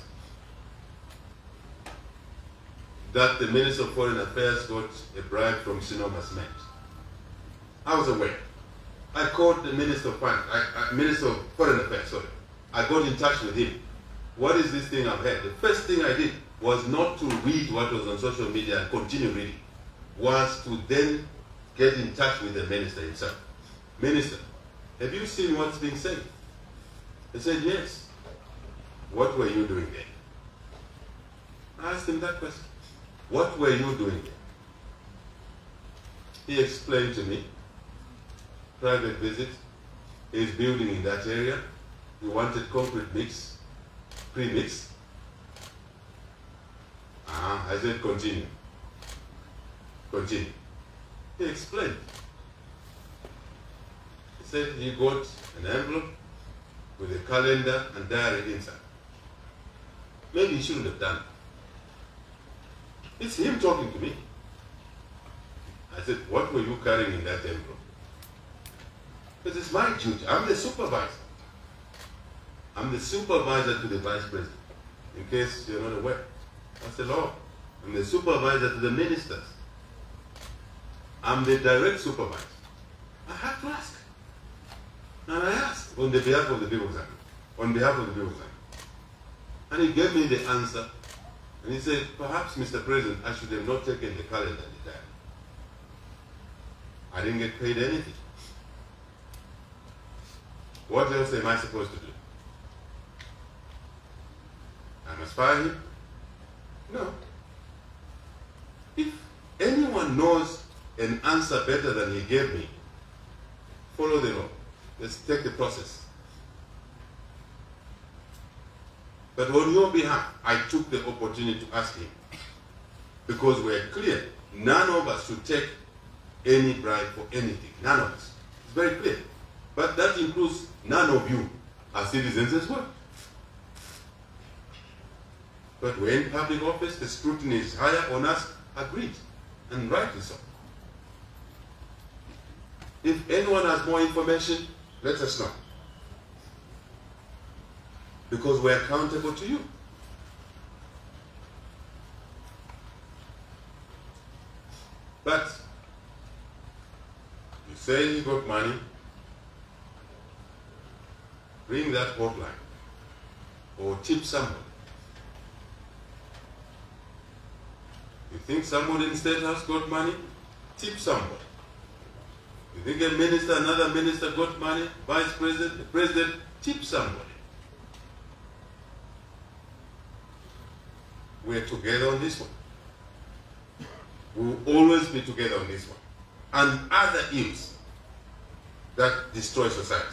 That the Minister of Foreign Affairs got a bribe from Sinoma Cement. I was away. I called the Minister of Foreign Affairs, sorry. I got in touch with him. What is this thing I've heard? The first thing I did was not to read what was on social media and continue reading, was to then get in touch with the minister himself. Minister, have you seen what's being said? He said, yes. What were you doing there? I asked him that question. What were you doing there? He explained to me, private visit, he's building in that area. He wanted concrete mix, pre-mix. I said, continue. Continue. He explained. He said he got an envelope with a calendar and diary inside. Maybe he shouldn't have done it. It's him talking to me. I said, what were you carrying in that envelope? Because it's my duty. I'm the supervisor. I'm the supervisor to the vice president. In case you're not aware, that's the law. I'm the supervisor to the ministers. I'm the direct supervisor. I have to ask. And I asked on behalf of the people of Zambia. On behalf of the people of Zambia. And he gave me the answer. And he said, perhaps, Mr. President, I should have not taken the calendar at the time. I didn't get paid anything. What else am I supposed to do? I must fire him? No. If anyone knows an answer better than he gave me, follow the law. Let's take the process. But on your behalf, I took the opportunity to ask him. Because we're clear, none of us should take any bribe for anything. None of us. It's very clear. But that includes none of you as citizens as well. But we're in public office, the scrutiny is higher on us, agreed, and rightly so. If anyone has more information, let us know. Because we're accountable to you. But you say you got money, bring that hotline or tip somebody. You think somebody in State House got money? Tip somebody. You think a minister, another minister got money? Vice President, the President, tip somebody. We're together on this one. We will always be together on this one. And other ills that destroy society.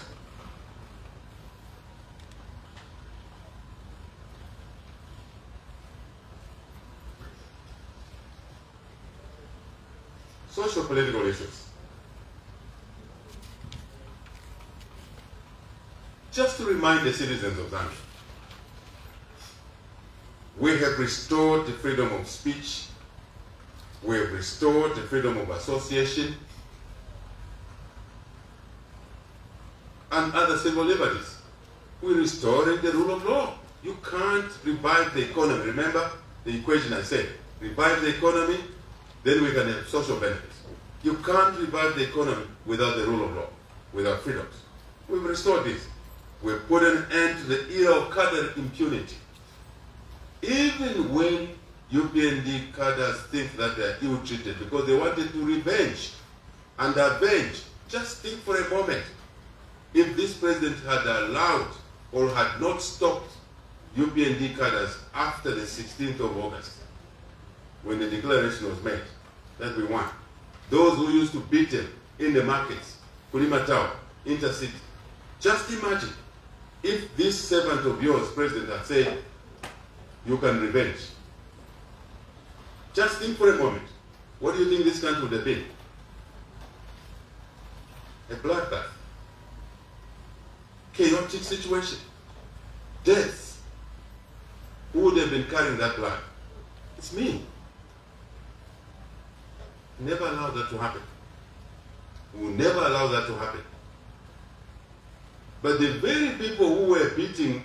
Social political issues. Just to remind the citizens of Zambia, we have restored the freedom of speech, we have restored the freedom of association, and other civil liberties. We're restoring the rule of law. You can't revive the economy. Remember the equation I said, revive the economy, then we can have social benefits. You can't revive the economy without the rule of law, without freedoms. We've restored this. We've put an end to the era of cadre impunity. Even when UPND cadres think that they are ill-treated because they wanted to revenge and avenge, just think for a moment. If this president had allowed or had not stopped UPND cadres after the 16th of August, when the declaration was made that we won, those who used to beat them in the markets, Kulima Tower, Intercity, just imagine if this servant of yours, President, had said, you can revenge. Just think for a moment. What do you think this country would have been? A bloodbath. Chaotic situation. Death. Who would have been carrying that blood? It's me. Never allow that to happen. We will never allow that to happen. But the very people who were beating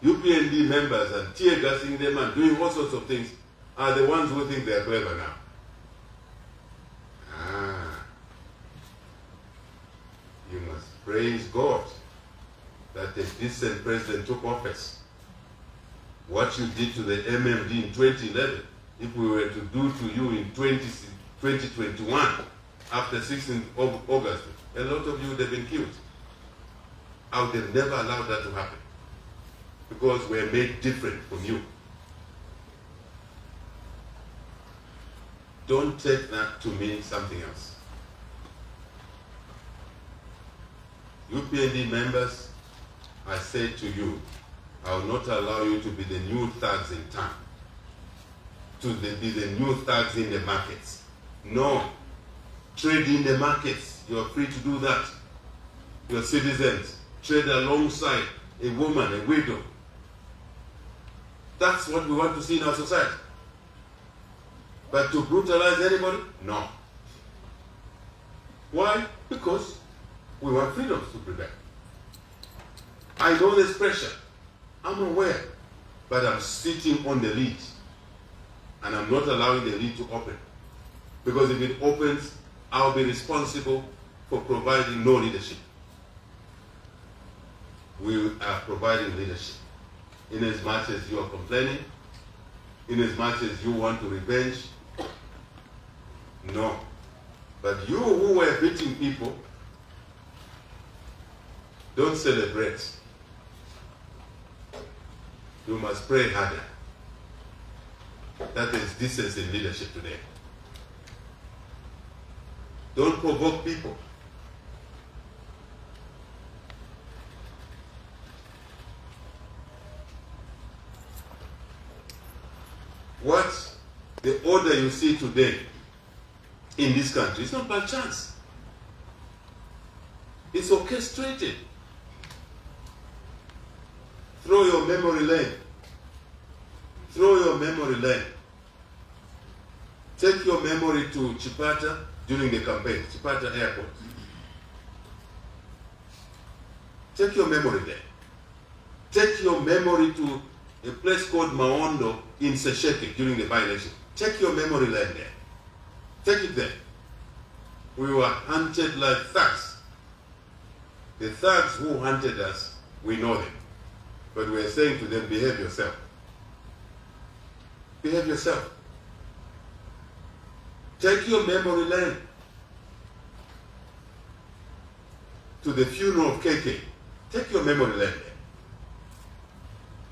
UPND members and tear gassing them and doing all sorts of things are the ones who think they are clever now. You must praise God that a decent president took office. What you did to the MMD in 2011, if we were to do to you in 2021, after 16th of August, a lot of you would have been killed. I would have never allowed that to happen because we're made different from you. Don't take that to mean something else. UPND members, I say to you, I will not allow you to be the new thugs in town, to be the new thugs in the markets. No. Trade in the markets. You are free to do that. Your citizens trade alongside a woman, a widow. That's what we want to see in our society. But to brutalize anybody? No. Why? Because we want freedoms to prevail. I know there's pressure. I'm aware, but I'm sitting on the lid, and I'm not allowing the lid to open. Because if it opens, I'll be responsible for providing no leadership. We are providing leadership. In as much as you are complaining, in as much as you want to revenge, no. But you who were beating people, don't celebrate. You must pray harder. That is decency in leadership today. Don't provoke people. What the order you see today in this country is not by chance. It's orchestrated. Throw your memory lane. Throw your memory lane. Take your memory to Chipata during the campaign, Chipata Airport. Take your memory there. Take your memory to a place called Maondo in Sesheke during the by-election. Take your memory lane there. Take it there. We were hunted like thugs. The thugs who hunted us, we know them. But we are saying to them, behave yourself. Behave yourself. Take your memory lane to the funeral of KK. Take your memory lane there.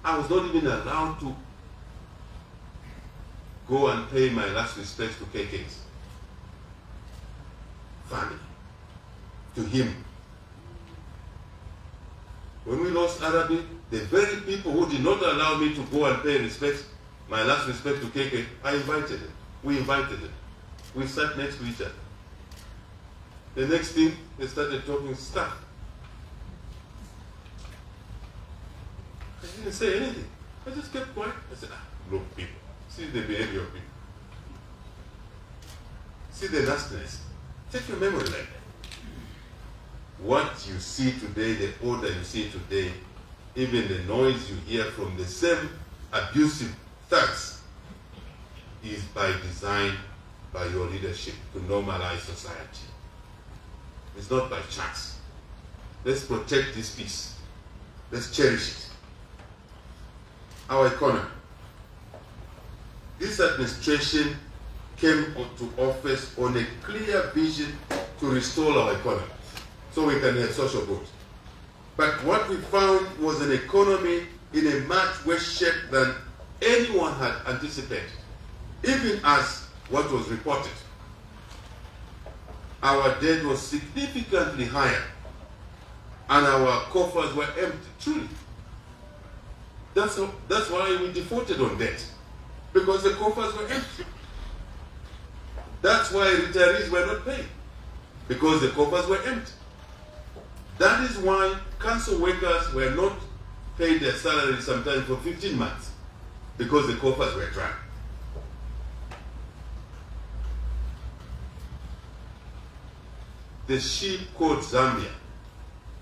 I was not even allowed to go and pay my last respects to KK's family, to him. When we lost Arabi, the very people who did not allow me to go and pay respects, my last respect to KK, I invited them. We invited them. We sat next to each other. The next thing, they started talking stuff. I didn't say anything. I just kept quiet. I said, look, people, see the behavior of people. See the nastiness. Take your memory like that. What you see today, the order you see today, even the noise you hear from the same abusive thugs is by design, by your leadership to normalize society. It's not by chance. Let's protect this peace. Let's cherish it. Our economy. This administration came into office on a clear vision to restore our economy so we can have social good. But what we found was an economy in a much worse shape than anyone had anticipated, even as what was reported. Our debt was significantly higher and our coffers were empty, truly. That's why we defaulted on debt, because the coffers were empty. That's why retirees were not paid, because the coffers were empty. That is why council workers were not paid their salaries sometimes for 15 months, because the coffers were dry. The ship called Zambia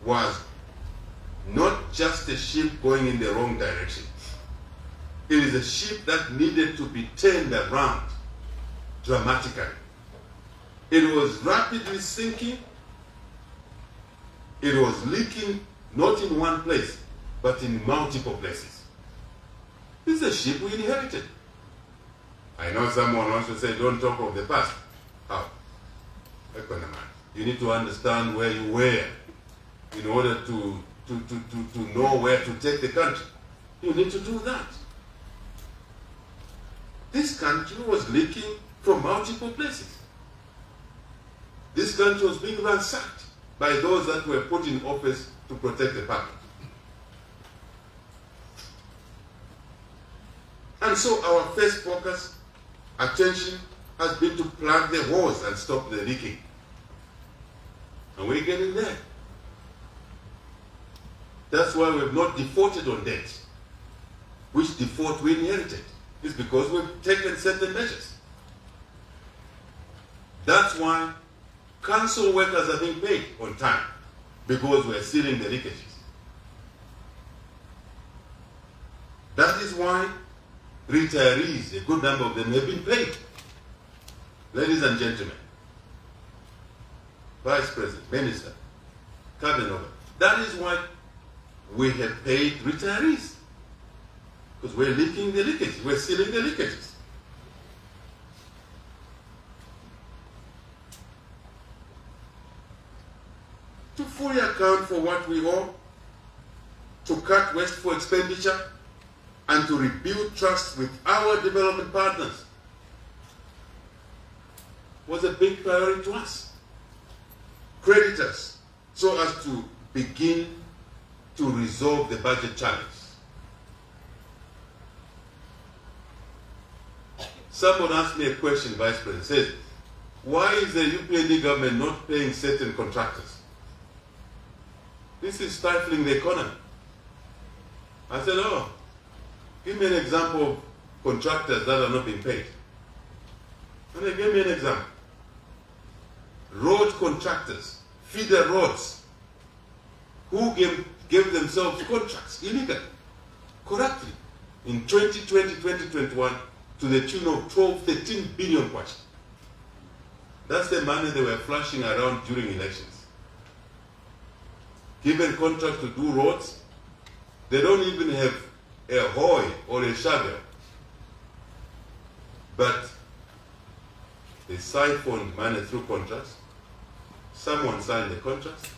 was not just a ship going in the wrong direction. It is a ship that needed to be turned around dramatically. It was rapidly sinking. It was leaking not in one place, but in multiple places. This is a ship we inherited. I know someone wants to say, don't talk of the past. How? You need to understand where you were in order to know where to take the country. You need to do that. This country was leaking from multiple places. This country was being ransacked by those that were put in office to protect the public. And so our first focus, attention, has been to plug the holes and stop the leaking. And we're getting there. That's why we've not defaulted on debt. Which default we inherited is because we've taken certain measures. That's why council workers are being paid on time, because we're sealing the leakages. That is why retirees, a good number of them, have been paid. Ladies and gentlemen, Vice President, Minister, Cabinet, that is why we have paid retirees. Because we're leaking the leakage, we're sealing the leakages. To fully account for what we owe, to cut wasteful expenditure, and to rebuild trust with our development partners was a big priority to us. Creditors, so as to begin to resolve the budget challenge. Someone asked me a question, Vice President, says, why is the UPND government not paying certain contractors? This is stifling the economy. I said, oh, give me an example of contractors that are not being paid. And they gave me an example. Road contractors, feeder roads, who gave themselves contracts illegally, corruptly, in 2020, 2021, to the tune of 13 billion kwacha. That's the money they were flashing around during elections. Given contract to do roads, they don't even have a hoe or a shovel. But they siphoned money through contracts. Someone signed the contracts.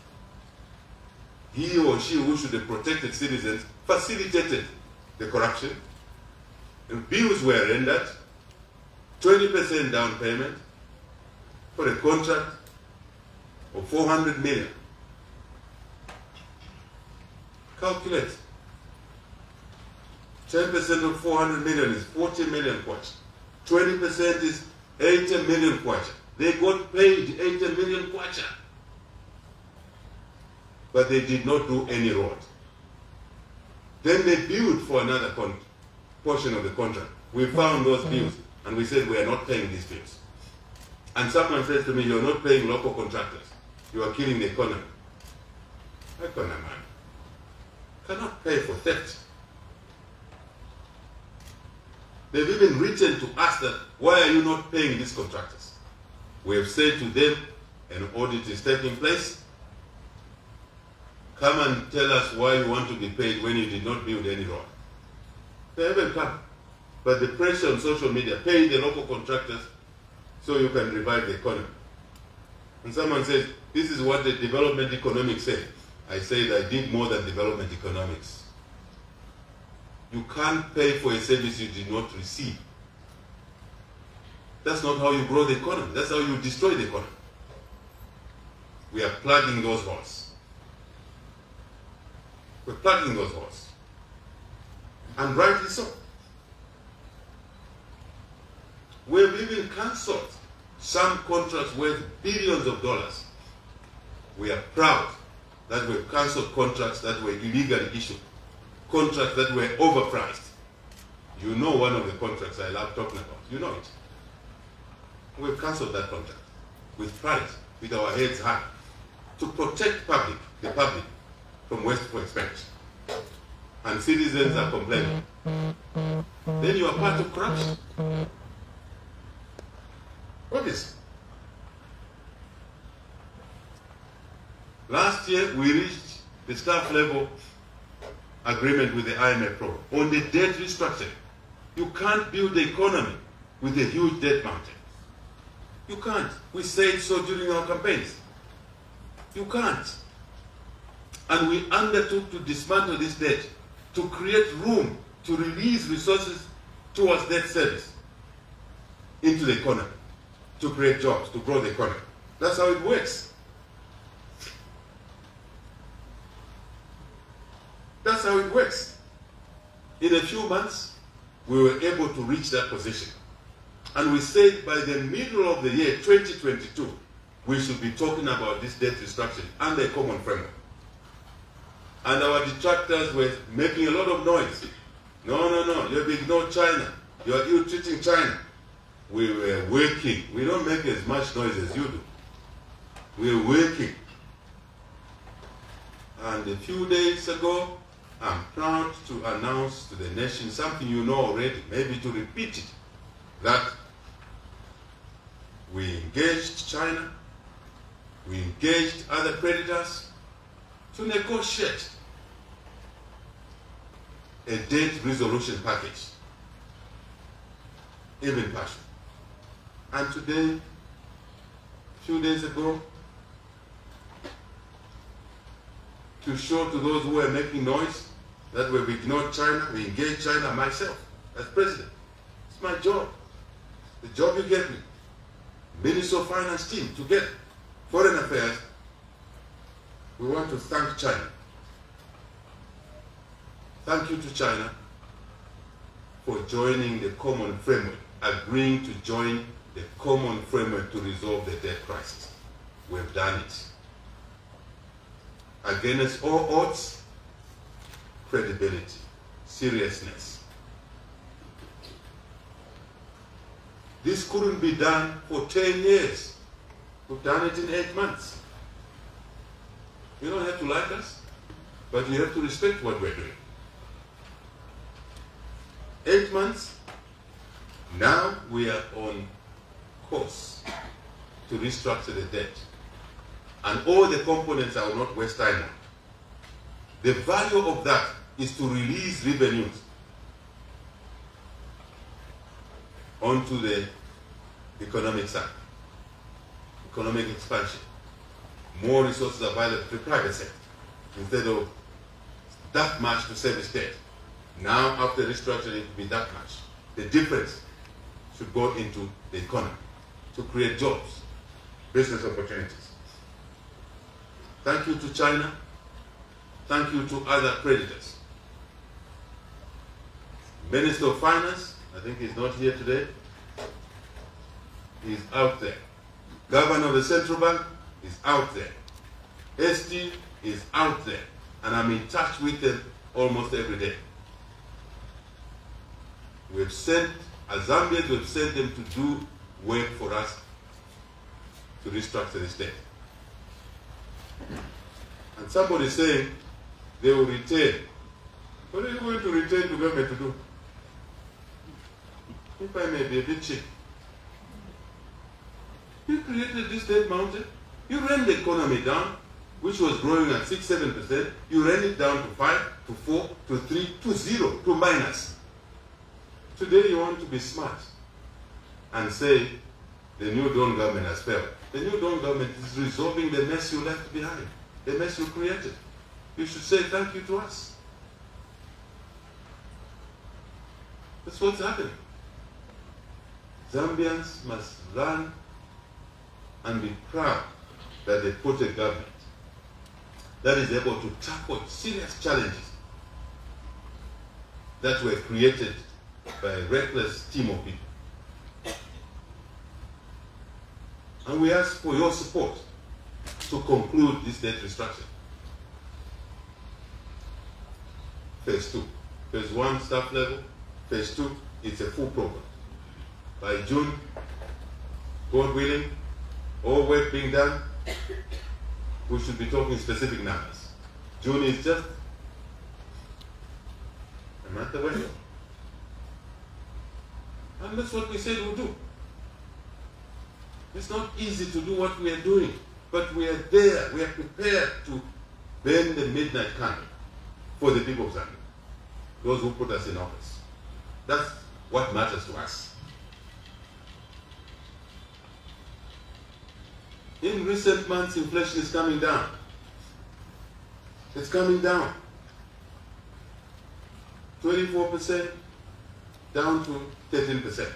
He or she who should have protected citizens facilitated the corruption. And bills were rendered, 20% down payment for a contract of 400 million. Calculate. 10% of 400 million is 40 million kwacha. 20% is 80 million kwacha. They got paid 80 million kwacha. But they did not do any road. Then they billed for another portion of the contract. We found those bills and we said we are not paying these bills. And someone says to me, you're not paying local contractors. You are killing the economy. Economy cannot pay for theft. They've even written to us that, why are you not paying these contractors? We have said to them, an audit is taking place. Come and tell us why you want to be paid when you did not build any road. They haven't come. But the pressure on social media, pay the local contractors so you can revive the economy. And someone says, this is what the development economics say. I said I did more than development economics. You can't pay for a service you did not receive. That's not how you grow the economy. That's how you destroy the economy. We are plugging those holes. We're plugging those holes. And rightly so. We've even cancelled some contracts worth billions of dollars. We are proud that we've cancelled contracts that were illegally issued, contracts that were overpriced. You know one of the contracts I love talking about. You know it. We've cancelled that contract with pride, with our heads high, to protect the public, from wasteful expenditure. And citizens are complaining. Then you are part of corruption. What is? Last year, we reached the staff level agreement with the IMF program on the debt restructuring. You can't build the economy with a huge debt mountain. You can't. We said so during our campaigns. You can't. And we undertook to dismantle this debt, to create room to release resources towards debt service into the economy, to create jobs, to grow the economy. That's how it works. That's how it works. In a few months, we were able to reach that position. And we said by the middle of the year, 2022, we should be talking about this debt restructuring under a common framework. And our detractors were making a lot of noise. No, you've ignored China. You are ill-treating China. We were working. We don't make as much noise as you do. We are working. And a few days ago, I'm proud to announce to the nation something you know already, maybe to repeat it, that we engaged China, we engaged other creditors to negotiate a debt resolution package, even partial. And today, a few days ago, to show to those who were making noise that we've ignored China, we engaged China, myself as president. It's my job. The job you gave me. Minister of Finance team, together. Foreign Affairs, we want to thank China. Thank you to China for joining the common framework, agreeing to join the common framework to resolve the debt crisis. We've done it. Against all odds, credibility, seriousness. This couldn't be done for 10 years. We've done it in 8 months. You don't have to like us, but you have to respect what we're doing. 8 months, now we are on course to restructure the debt. And all the components I will not waste time on. The value of that is to release revenues onto the economic side, economic expansion, more resources available to the private sector instead of that much to service debt. Now, after restructuring, it will be that much. The difference should go into the economy to create jobs, business opportunities. Thank you to China. Thank you to other creditors. Minister of Finance, I think he's not here today. He's out there. Governor of the Central Bank is out there. ST is out there. And I'm in touch with them almost every day. We've sent, as Zambians, we've sent them to do work for us to restructure the state. And somebody is saying they will return. What are you going to return to government to do? If I may be a bit cheap. You created this debt mountain. You ran the economy down, which was growing at 6-7%. You ran it down to 5, to 4, to 3, to 0, to minus. Today you want to be smart and say the New Dawn government has failed. The New Dawn government is resolving the mess you left behind, the mess you created. You should say thank you to us. That's what's happening. Zambians must run and be proud that they put a government that is able to tackle serious challenges that were created by a reckless team of people. And we ask for your support to conclude this debt restructuring. Phase 2. Phase 1, staff level. Phase 2, it's a full program. By June, God willing, all work being done, we should be talking specific numbers. June is just a month away. And that's what we said we'll do. It's not easy to do what we are doing, but we are there. We are prepared to burn the midnight candle for the people of Zambia, those who put us in office. That's what matters to us. In recent months, inflation is coming down. It's coming down. 24% down to 13%.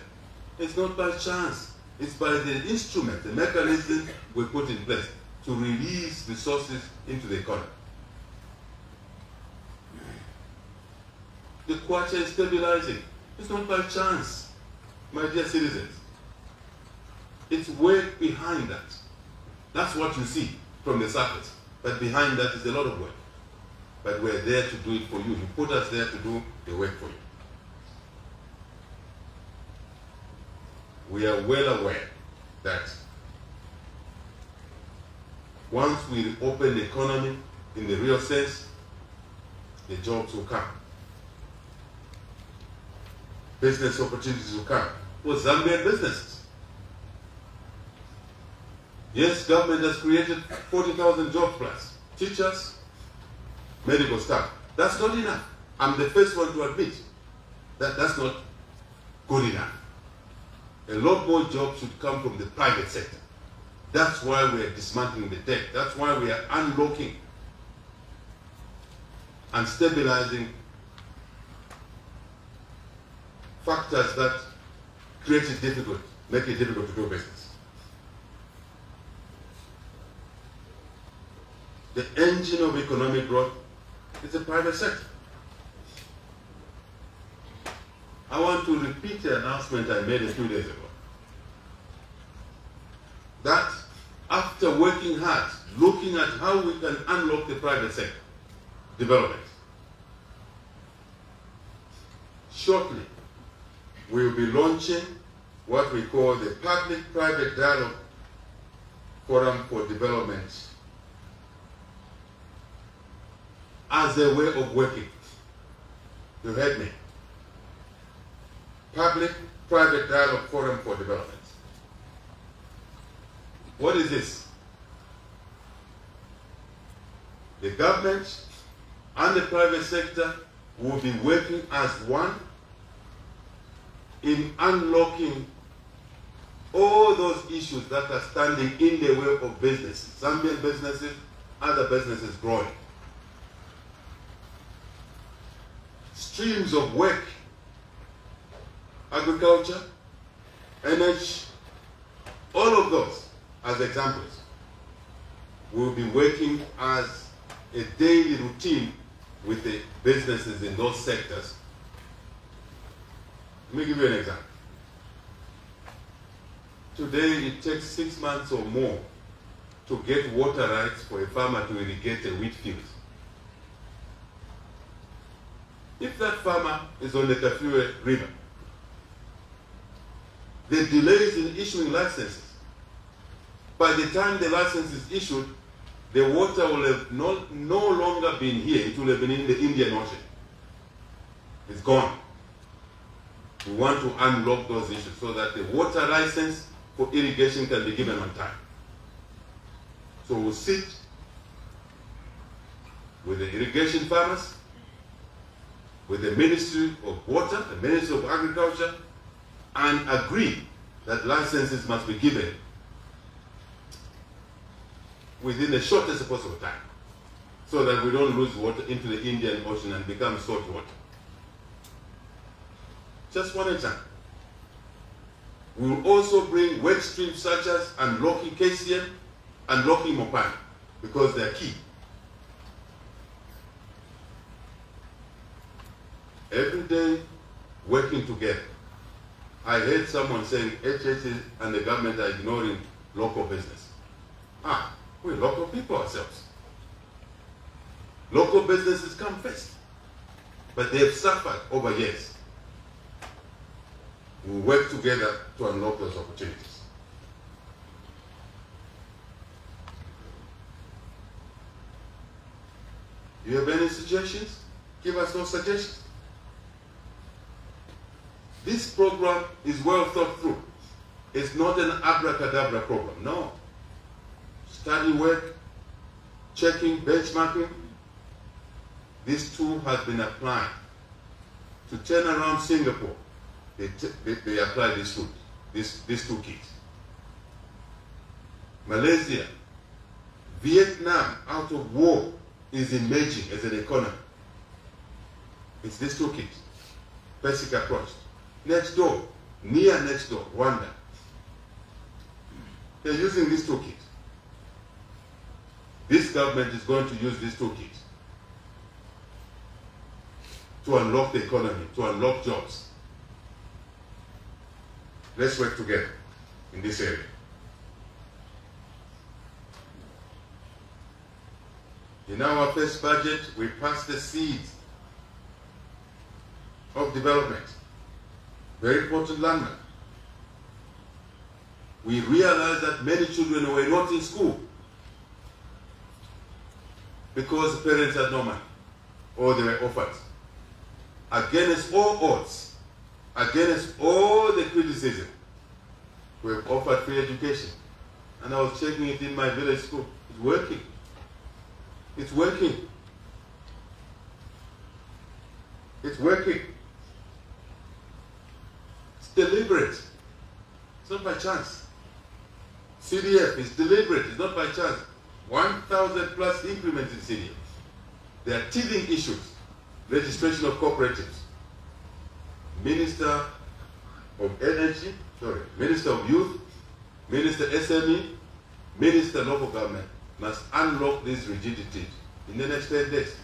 It's not by chance. It's by the instrument, the mechanism we put in place to release resources into the economy. The kwacha is stabilizing. It's not by chance, my dear citizens. It's work behind that. That's what you see from the surface. But behind that is a lot of work. But we're there to do it for you. You put us there to do the work for you. We are well aware that once we open the economy in the real sense, the jobs will come. Business opportunities will come for Zambian businesses. Yes, government has created 40,000 jobs plus. Teachers, medical staff. That's not enough. I'm the first one to admit that that's not good enough. A lot more jobs should come from the private sector. That's why we are dismantling the tech. That's why we are unlocking and stabilizing factors that create it difficult, make it difficult to do business. The engine of economic growth is the private sector. I want to repeat the announcement I made a few days ago. That after working hard, looking at how we can unlock the private sector development, shortly we will be launching what we call the Public-Private Dialogue Forum for Development as a way of working. You heard me. Public-Private Dialogue Forum for Development. What is this? The government and the private sector will be working as one in unlocking all those issues that are standing in the way of business. Zambian businesses, other businesses growing. Streams of work, agriculture, energy, all of those as examples. We'll be working as a daily routine with the businesses in those sectors. Let me give you an example. Today it takes 6 months or more to get water rights for a farmer to irrigate a wheat field. If that farmer is on the Tafue River, the delays in issuing licenses, by the time the license is issued, the water will have no longer been here. It will have been in the Indian Ocean. It's gone. We want to unlock those issues so that the water license for irrigation can be given on time. So we'll sit with the irrigation farmers, with the Ministry of Water, the Ministry of Agriculture, and agree that licenses must be given within the shortest possible time, so that we don't lose water into the Indian Ocean and become salt water. Just one example. We will also bring work streams such as unlocking KCM, unlocking Mopani, because they are key. Every day, working together. I heard someone saying HHs and the government are ignoring local business. We're local people ourselves. Local businesses come first, but they have suffered over years. We work together to unlock those opportunities. Do you have any suggestions? Give us those suggestions. This program is well thought through. It's not an abracadabra program, no. Study work, checking, benchmarking. This tool has been applied to turn around Singapore. They apply this tool, this toolkit. Malaysia, Vietnam, out of war, is emerging as an economy. It's this toolkit, basic approach. Next door, near next door, Rwanda. They're using this toolkit. This government is going to use this toolkit to unlock the economy, to unlock jobs. Let's work together in this area. In our first budget, we passed the seeds of development. Very important landmark. We realized that many children were not in school because parents had no money. or they were offered. Against all odds, against all the criticism, we have offered free education. And I was checking it in my village school. It's working. It's working. It's working. It's deliberate. It's not by chance. CDF is deliberate. It's not by chance. 1,000 plus increments in CDF. There are teething issues. Registration of cooperatives. Minister of Energy, Minister of Youth, Minister SME, Minister Local Government must unlock these rigidities in the next 10 days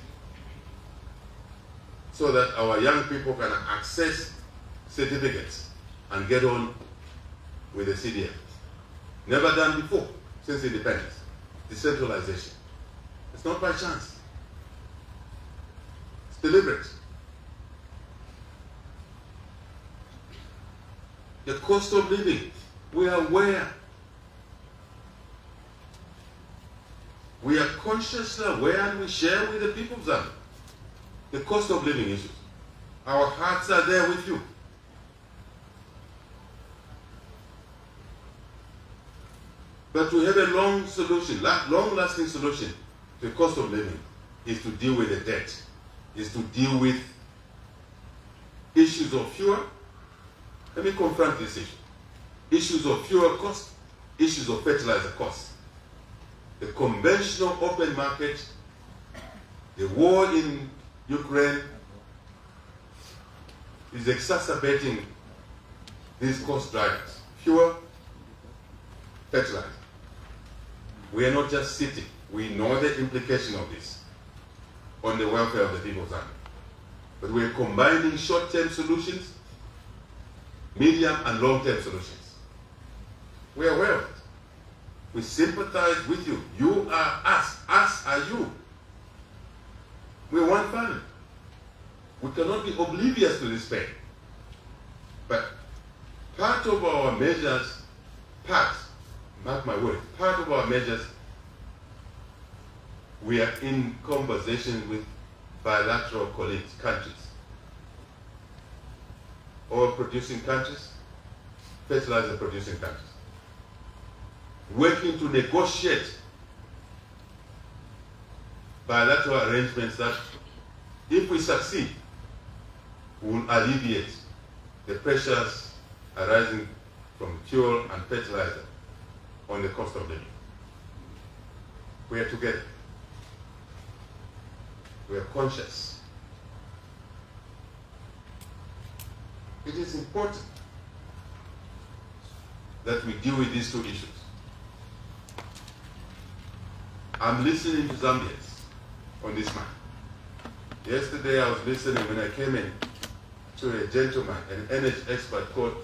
so that our young people can access certificates and get on with the CDF. Never done before since independence. Decentralization. It's not by chance. It's deliberate. The cost of living, we are aware. We are consciously aware and we share with the people of Zambia the cost of living issues. Our hearts are there with you. But to have a long-lasting solution to the cost of living is to deal with the debt, is to deal with issues of fuel. Let me confront this issue. Issues of fuel cost, issues of fertilizer costs. The conventional open market, the war in Ukraine is exacerbating these cost drivers. Fuel, fertilizer. We are not just sitting. We know the implication of this on the welfare of the people of Zambia. But we are combining short-term solutions, medium and long-term solutions. We are aware of it. We sympathize with you. You are us are you. We are one family. We cannot be oblivious to this pain. But part of our measures, mark my word, part of our measures, we are in conversation with bilateral colleagues, countries, oil producing countries, fertilizer producing countries, working to negotiate bilateral arrangements that, if we succeed, will alleviate the pressures arising from fuel and fertilizer on the cost of living. We are together. We are conscious. It is important that we deal with these two issues. I'm listening to Zambians on this matter. Yesterday I was listening when I came in to a gentleman, an energy expert called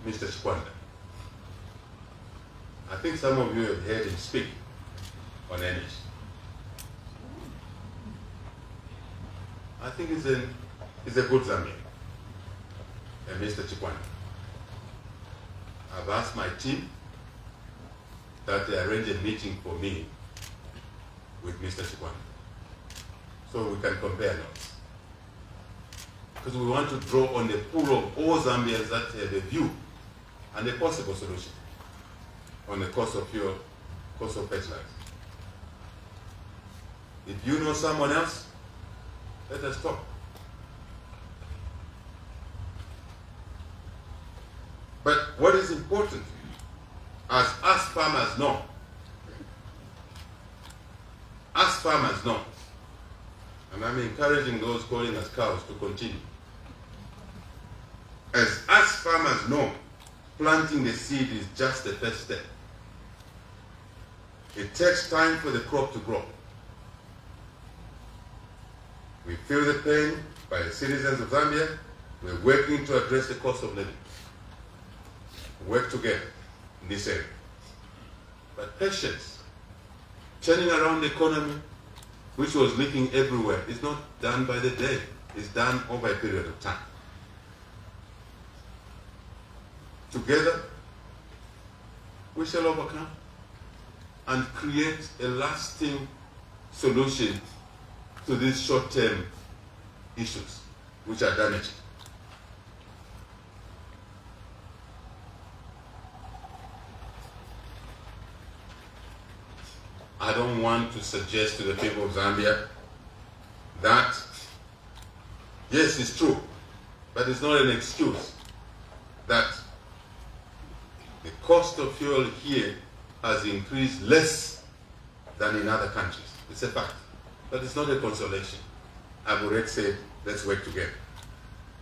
Mr. Chikwanda. I think some of you have heard him speak on energy. I think he's a good Zambian, Mr. Chikwanda. I've asked my team that they arrange a meeting for me with Mr. Chikwanda so we can compare notes. Because we want to draw on the pool of all Zambians that have a view and a possible solution on the cost of fuel, cost of fertilizer. If you know someone else, let us talk. But what is important, as us farmers know, and I'm encouraging those calling us cows to continue. As us farmers know, planting the seed is just the first step. It takes time for the crop to grow. We feel the pain by the citizens of Zambia. We're working to address the cost of living. Work together in this area. But patience, turning around the economy, which was leaking everywhere, is not done by the day. It's done over a period of time. Together, we shall overcome and create a lasting solution to these short-term issues which are damaging. I don't want to suggest to the people of Zambia that, yes, it's true, but it's not an excuse that the cost of fuel here has increased less than in other countries. It's a fact, but it's not a consolation. I've already said, let's work together.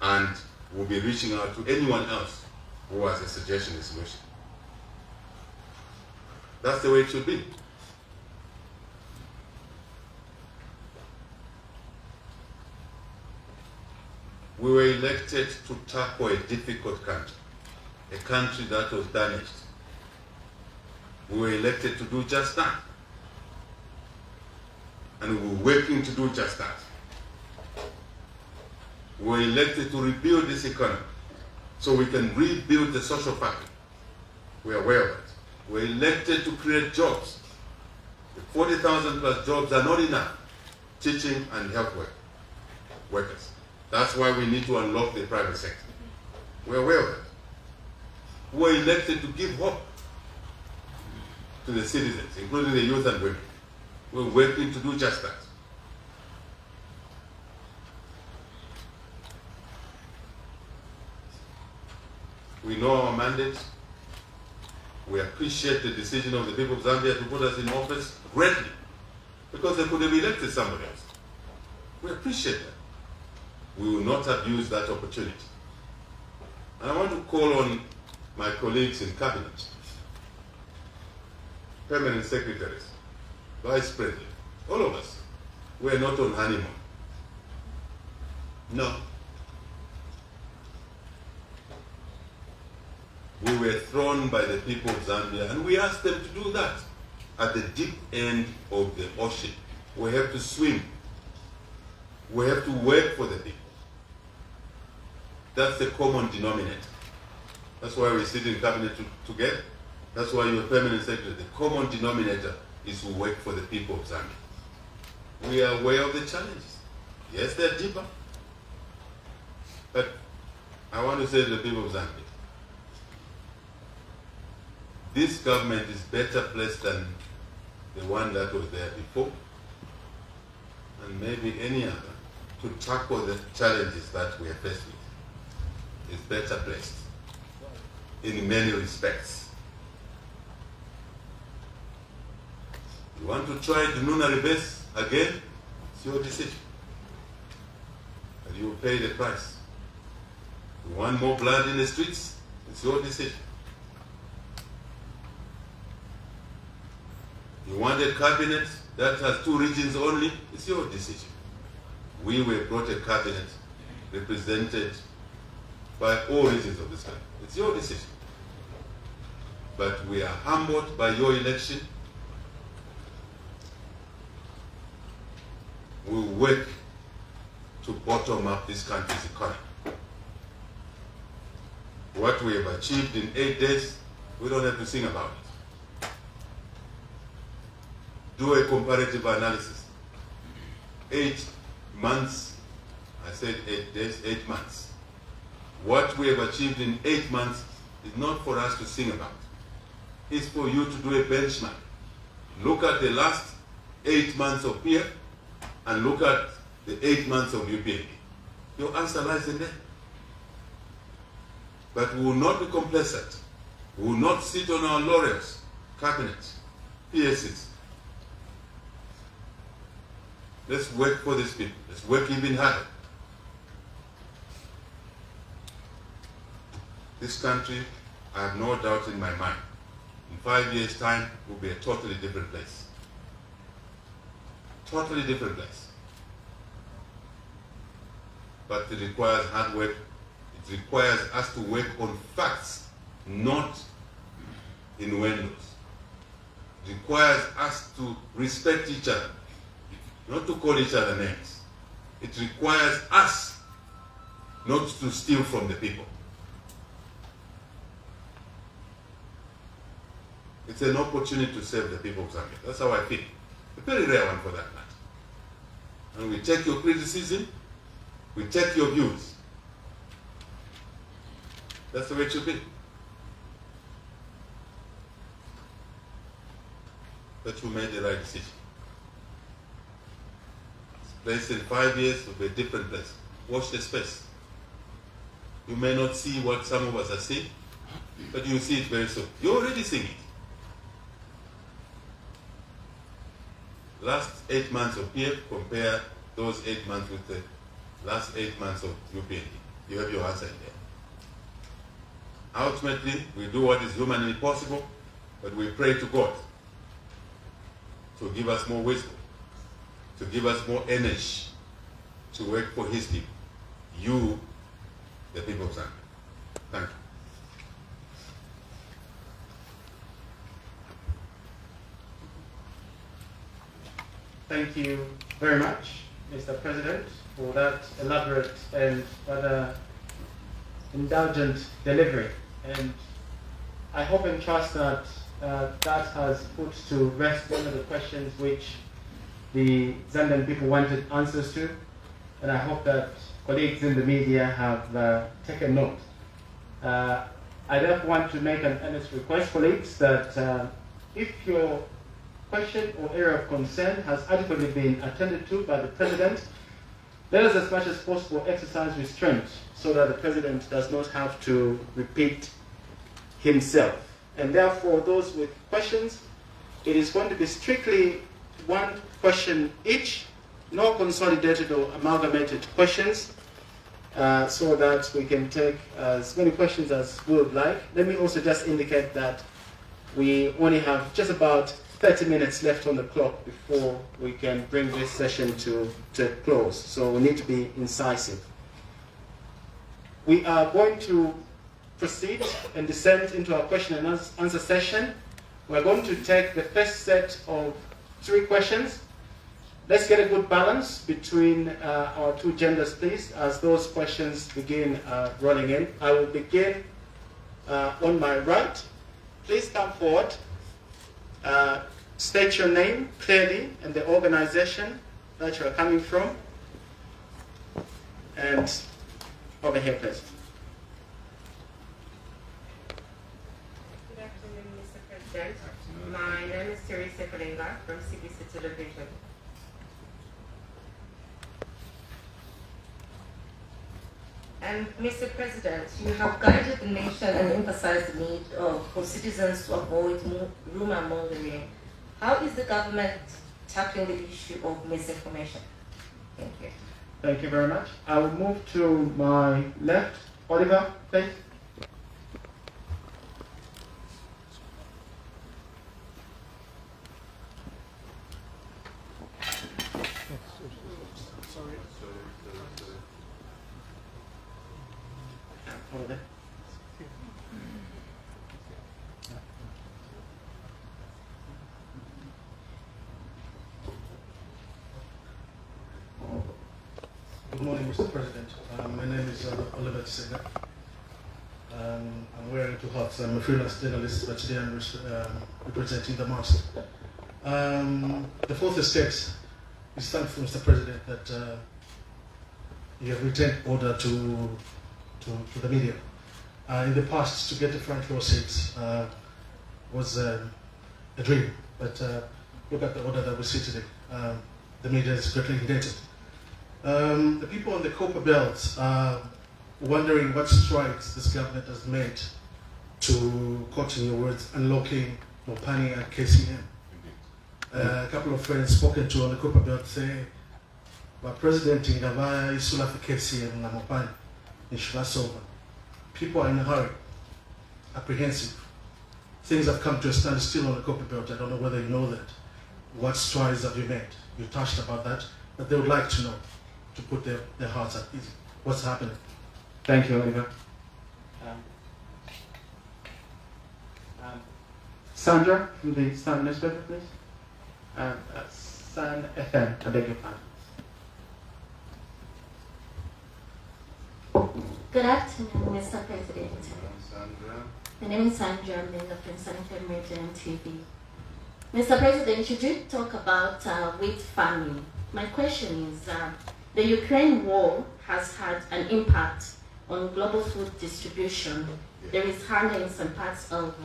And we'll be reaching out to anyone else who has a suggestion, a solution. That's the way it should be. We were elected to tackle a difficult country, a country that was damaged. We were elected to do just that. And we were working to do just that. We were elected to rebuild this economy so we can rebuild the social fabric. We are aware of it. We were elected to create jobs. The 40,000 plus jobs are not enough. Teaching and health workers. That's why we need to unlock the private sector. We're aware of it. We're elected to give hope to the citizens, including the youth and women. We're working to do just that. We know our mandate. We appreciate the decision of the people of Zambia to put us in office greatly, because they could have elected somebody else. We appreciate that. We will not abuse that opportunity. And I want to call on my colleagues in cabinet, permanent secretaries, vice president, all of us. We are not on honeymoon. No. We were thrown by the people of Zambia, and we asked them to do that. At the deep end of the ocean, we have to swim. We have to work for the people. That's the common denominator. That's why we sit in cabinet together. That's why you're permanent secretary. The common denominator is to work for the people of Zambia. We are aware of the challenges. Yes, they're deeper. But I want to say to the people of Zambia, this government is better placed than the one that was there before, and maybe any other, to tackle the challenges that we are faced with. Is better placed in many respects. You want to try the Nunari base again? It's your decision. And you will pay the price. You want more blood in the streets? It's your decision. You want a cabinet that has 2 regions only? It's your decision. We were brought a cabinet represented by all regions of this country. It's your decision. But we are humbled by your election. We work to bottom up this country's economy. What we have achieved in 8 days, we don't have to sing about it. Do a comparative analysis. 8 months, I said 8 days, 8 months. What we have achieved in 8 months is not for us to sing about. It's for you to do a benchmark. Look at the last 8 months of PF and look at the 8 months of UPND. Your answer lies in there. But we will not be complacent. We will not sit on our laurels, cabinets, PSs. Let's work for these people. Let's work even harder. This country, I have no doubt in my mind, in 5 years' time, will be a totally different place. Totally different place. But it requires hard work. It requires us to work on facts, not innuendos. It requires us to respect each other, not to call each other names. It requires us not to steal from the people. It's an opportunity to serve the people of Zambia. That's how I feel. A very rare one for that matter. And we take your criticism, we take your views. That's the way it should be. But you made the right decision. This place in 5 years will be a different place. Watch the space. You may not see what some of us are seeing, but you'll see it very soon. You're already seeing it. Last 8 months of PF, compare those 8 months with the last 8 months of UPND. You have your answer in there. Ultimately, we do what is humanly possible, but we pray to God to give us more wisdom, to give us more energy to work for His people. You, the people of Zambia. Thank you. Thank you very much, Mr. President, for that elaborate and rather indulgent delivery. And I hope and trust that that has put to rest one of the questions which the Zambian people wanted answers to. And I hope that colleagues in the media have taken note. I therefore want to make an earnest request, colleagues, that if your question or area of concern has adequately been attended to by the President, let us as much as possible exercise restraint so that the President does not have to repeat himself. And therefore, those with questions, it is going to be strictly one question each, no consolidated or amalgamated questions, so that we can take as many questions as we would like. Let me also just indicate that we only have just about 30 minutes left on the clock before we can bring this session to a close. So we need to be incisive. We are going to proceed and descend into our question and answer session. We're going to take the first set of 3 questions. Let's get a good balance between our 2 genders, please, as those questions begin rolling in. I will begin on my right. Please come forward. State your name clearly and the organization that you are coming from. And over here, please. Good afternoon, Mr. President. My name is Teresa Kalinga from CBC Television. And Mr. President, you have guided the nation and emphasized the need for citizens to avoid rumor mongering. How is the government tackling the issue of misinformation? Thank you. Thank you very much. I will move to my left. Oliver, please. Good morning, Mr. President. My name is Oliver Tsega. I'm wearing 2 hats. I'm a freelance journalist, but today I'm representing the mast. The fourth estate is thankful, Mr. President, that you have retained order to the media. In the past, to get the front row seats was a dream, but look at the order that we see today. The media is greatly indebted. The people on the Copper Belt are wondering what strides this government has made to, quoting your words, unlocking Mopani and KCM. A couple of friends spoken to on the Copper Belt say, "But President Ingavaya Isula for KCM and Mopani in Shilasova. People are in a hurry, apprehensive. Things have come to a standstill on the Copper Belt. I don't know whether you know that. What strides have you made? You touched about that, but they would like to know, to put their hearts at ease. What's happening?" Thank you, Oliver. Sandra, from the Sun newspaper, please. Sun FM, I beg your pardon. Good afternoon, Mr. President. Sandra. My name is Sandra. I'm the Prince FM Radio and TV. Mr. President, you did talk about wheat farming. My question is, the Ukraine war has had an impact on global food distribution. There is hunger in some parts of,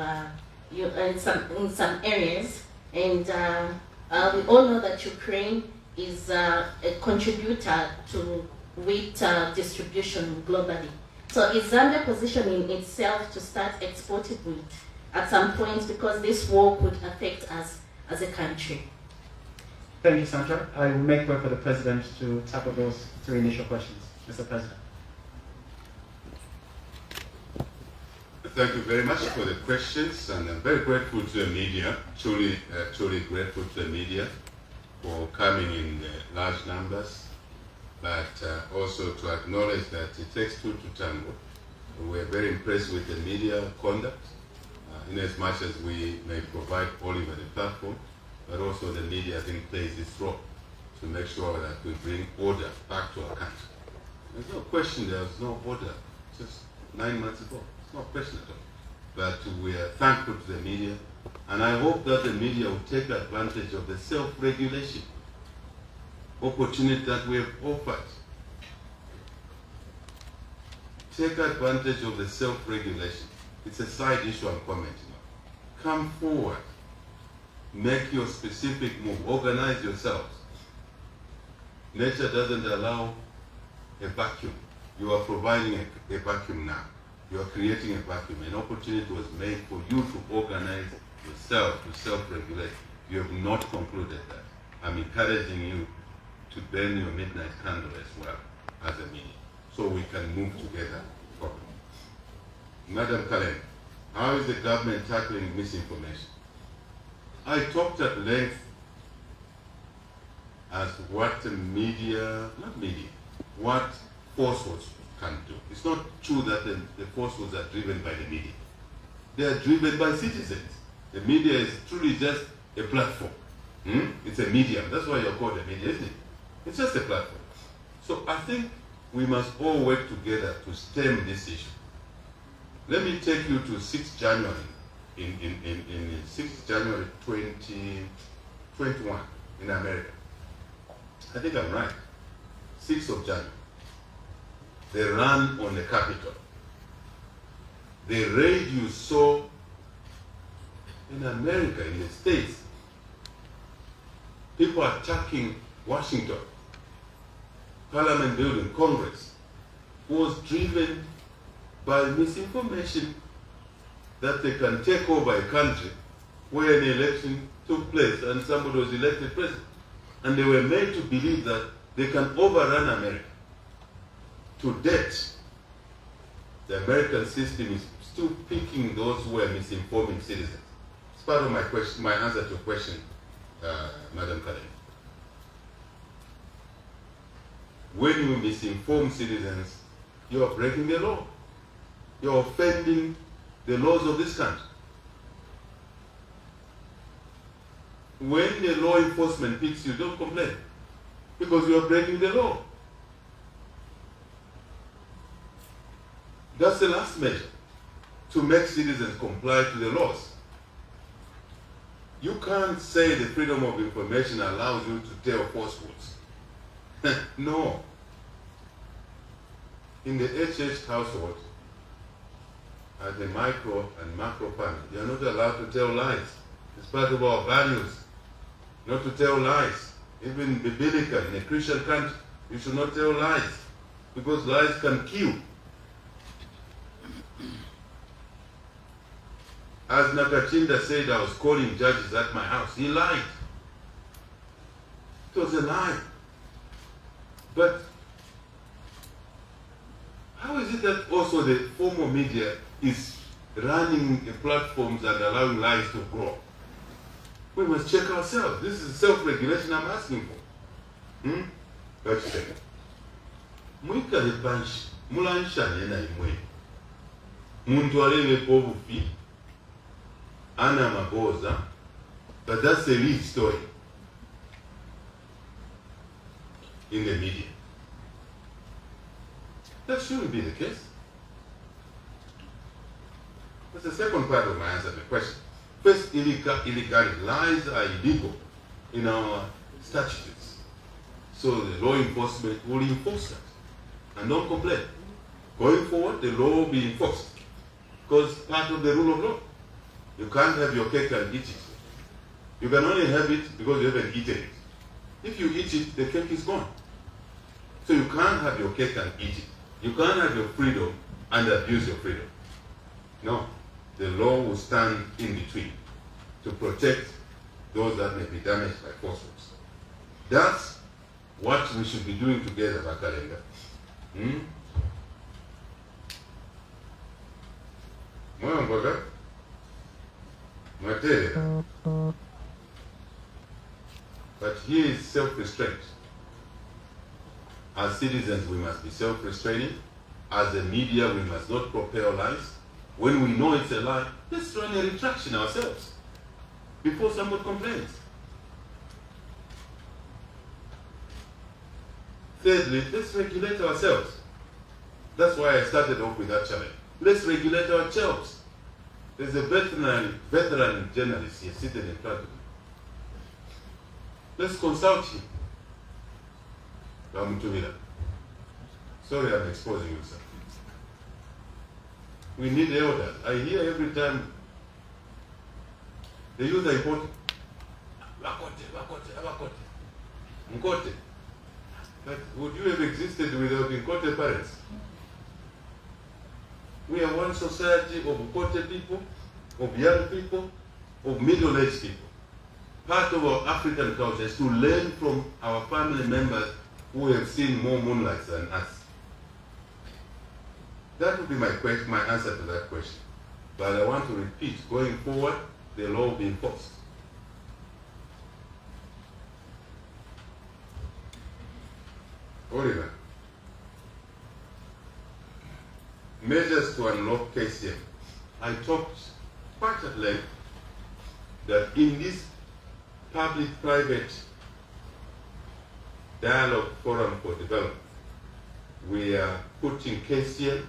in some areas, and we all know that Ukraine is a contributor to wheat distribution globally. So is Zambia positioning itself to start exporting wheat at some point, because this war could affect us as a country? Thank you, Sandra. I will make way for the President to tackle those three initial questions. Mr. President. Thank you very much for the questions, and I'm very grateful to the media, truly grateful to the media for coming in large numbers, but also to acknowledge that it takes two to tango. We're very impressed with the media conduct, in as much as we may provide Oliver the platform, but also the media, I think, plays its role to make sure that we bring order back to our country. There's no question there was no order just 9 months ago. It's no question at all. But we are thankful to the media, and I hope that the media will take advantage of the self-regulation opportunity that we have offered. Take advantage of the self-regulation. It's a side issue I'm commenting on. Come forward. Make your specific move. Organize yourselves. Nature doesn't allow a vacuum. You are providing a vacuum now. You are creating a vacuum. An opportunity was made for you to organize yourself, to self-regulate. You have not concluded that. I'm encouraging you to burn your midnight candle as well as a media, so we can move together properly. Madam Kalen, how is the government tackling misinformation? I talked at length as what the media, what falsehoods can do. It's not true that the falsehoods are driven by the media. They are driven by citizens. The media is truly just a platform. It's a medium. That's why you're called a media, isn't it? It's just a platform. So I think we must all work together to stem this issue. Let me take you to 6th January, in 6th January 2021 in America. I think I'm right. 6th of January. They ran on the Capitol. The raid you saw in America, in the States, people attacking Washington, Parliament building, Congress, was driven by misinformation that they can take over a country where an election took place and somebody was elected president. And they were made to believe that they can overrun America. To date, the American system is still picking those who are misinforming citizens. It's part of my question, my answer to your question, Madam Karen. When you misinform citizens, you are breaking the law. You are offending the laws of this country. When the law enforcement picks you, don't complain, because you are breaking the law. That's the last measure, to make citizens comply to the laws. You can't say the freedom of information allows you to tell falsehoods. No. In the HH household, at the micro and macro family, you are not allowed to tell lies. It's part of our values, not to tell lies. Even biblical, in a Christian country, you should not tell lies, because lies can kill. As Nakachinda said, I was calling judges at my house. He lied. It was a lie. But how is it that also the formal media is running the platforms and allowing lies to grow? We must check ourselves. This is self-regulation I'm asking for. Wait a second. Mwikale panshi, mulanshane na imwe. Muntu alele pobufi. Ana maboza. But that's the lead story in the media. That shouldn't be the case. That's the second part of my answer to the question. First, illegality. Lies are illegal in our statutes. So the law enforcement will enforce that. And don't complain. Going forward, the law will be enforced. Because part of the rule of law. You can't have your cake and eat it. You can only have it because you haven't eaten it. If you eat it, the cake is gone. So you can't have your cake and eat it. You can't have your freedom and abuse your freedom. No. The law will stand in between to protect those that may be damaged by falsehoods. That's what we should be doing together, Bakalenga. But here is self-restraint. As citizens, we must be self-restraining. As the media, we must not propel lies. When we know it's a lie, let's run a retraction ourselves before someone complains. Thirdly, let's regulate ourselves. That's why I started off with that challenge. Let's regulate ourselves. There's a veteran journalist here sitting in front of me. Let's consult him. Sorry, I'm exposing you, sir. We need elders. I hear every time the youth are important. Mkote. But would you have existed without Mkote parents? We are one society of Mkote people, of young people, of middle-aged people. Part of our African culture is to learn from our family members who have seen more moonlight than us. That would be my answer to that question. But I want to repeat, going forward, the law will be enforced. Oliver, measures to unlock KCM. I talked quite at length that in this public-private dialogue forum for development, we are putting KCM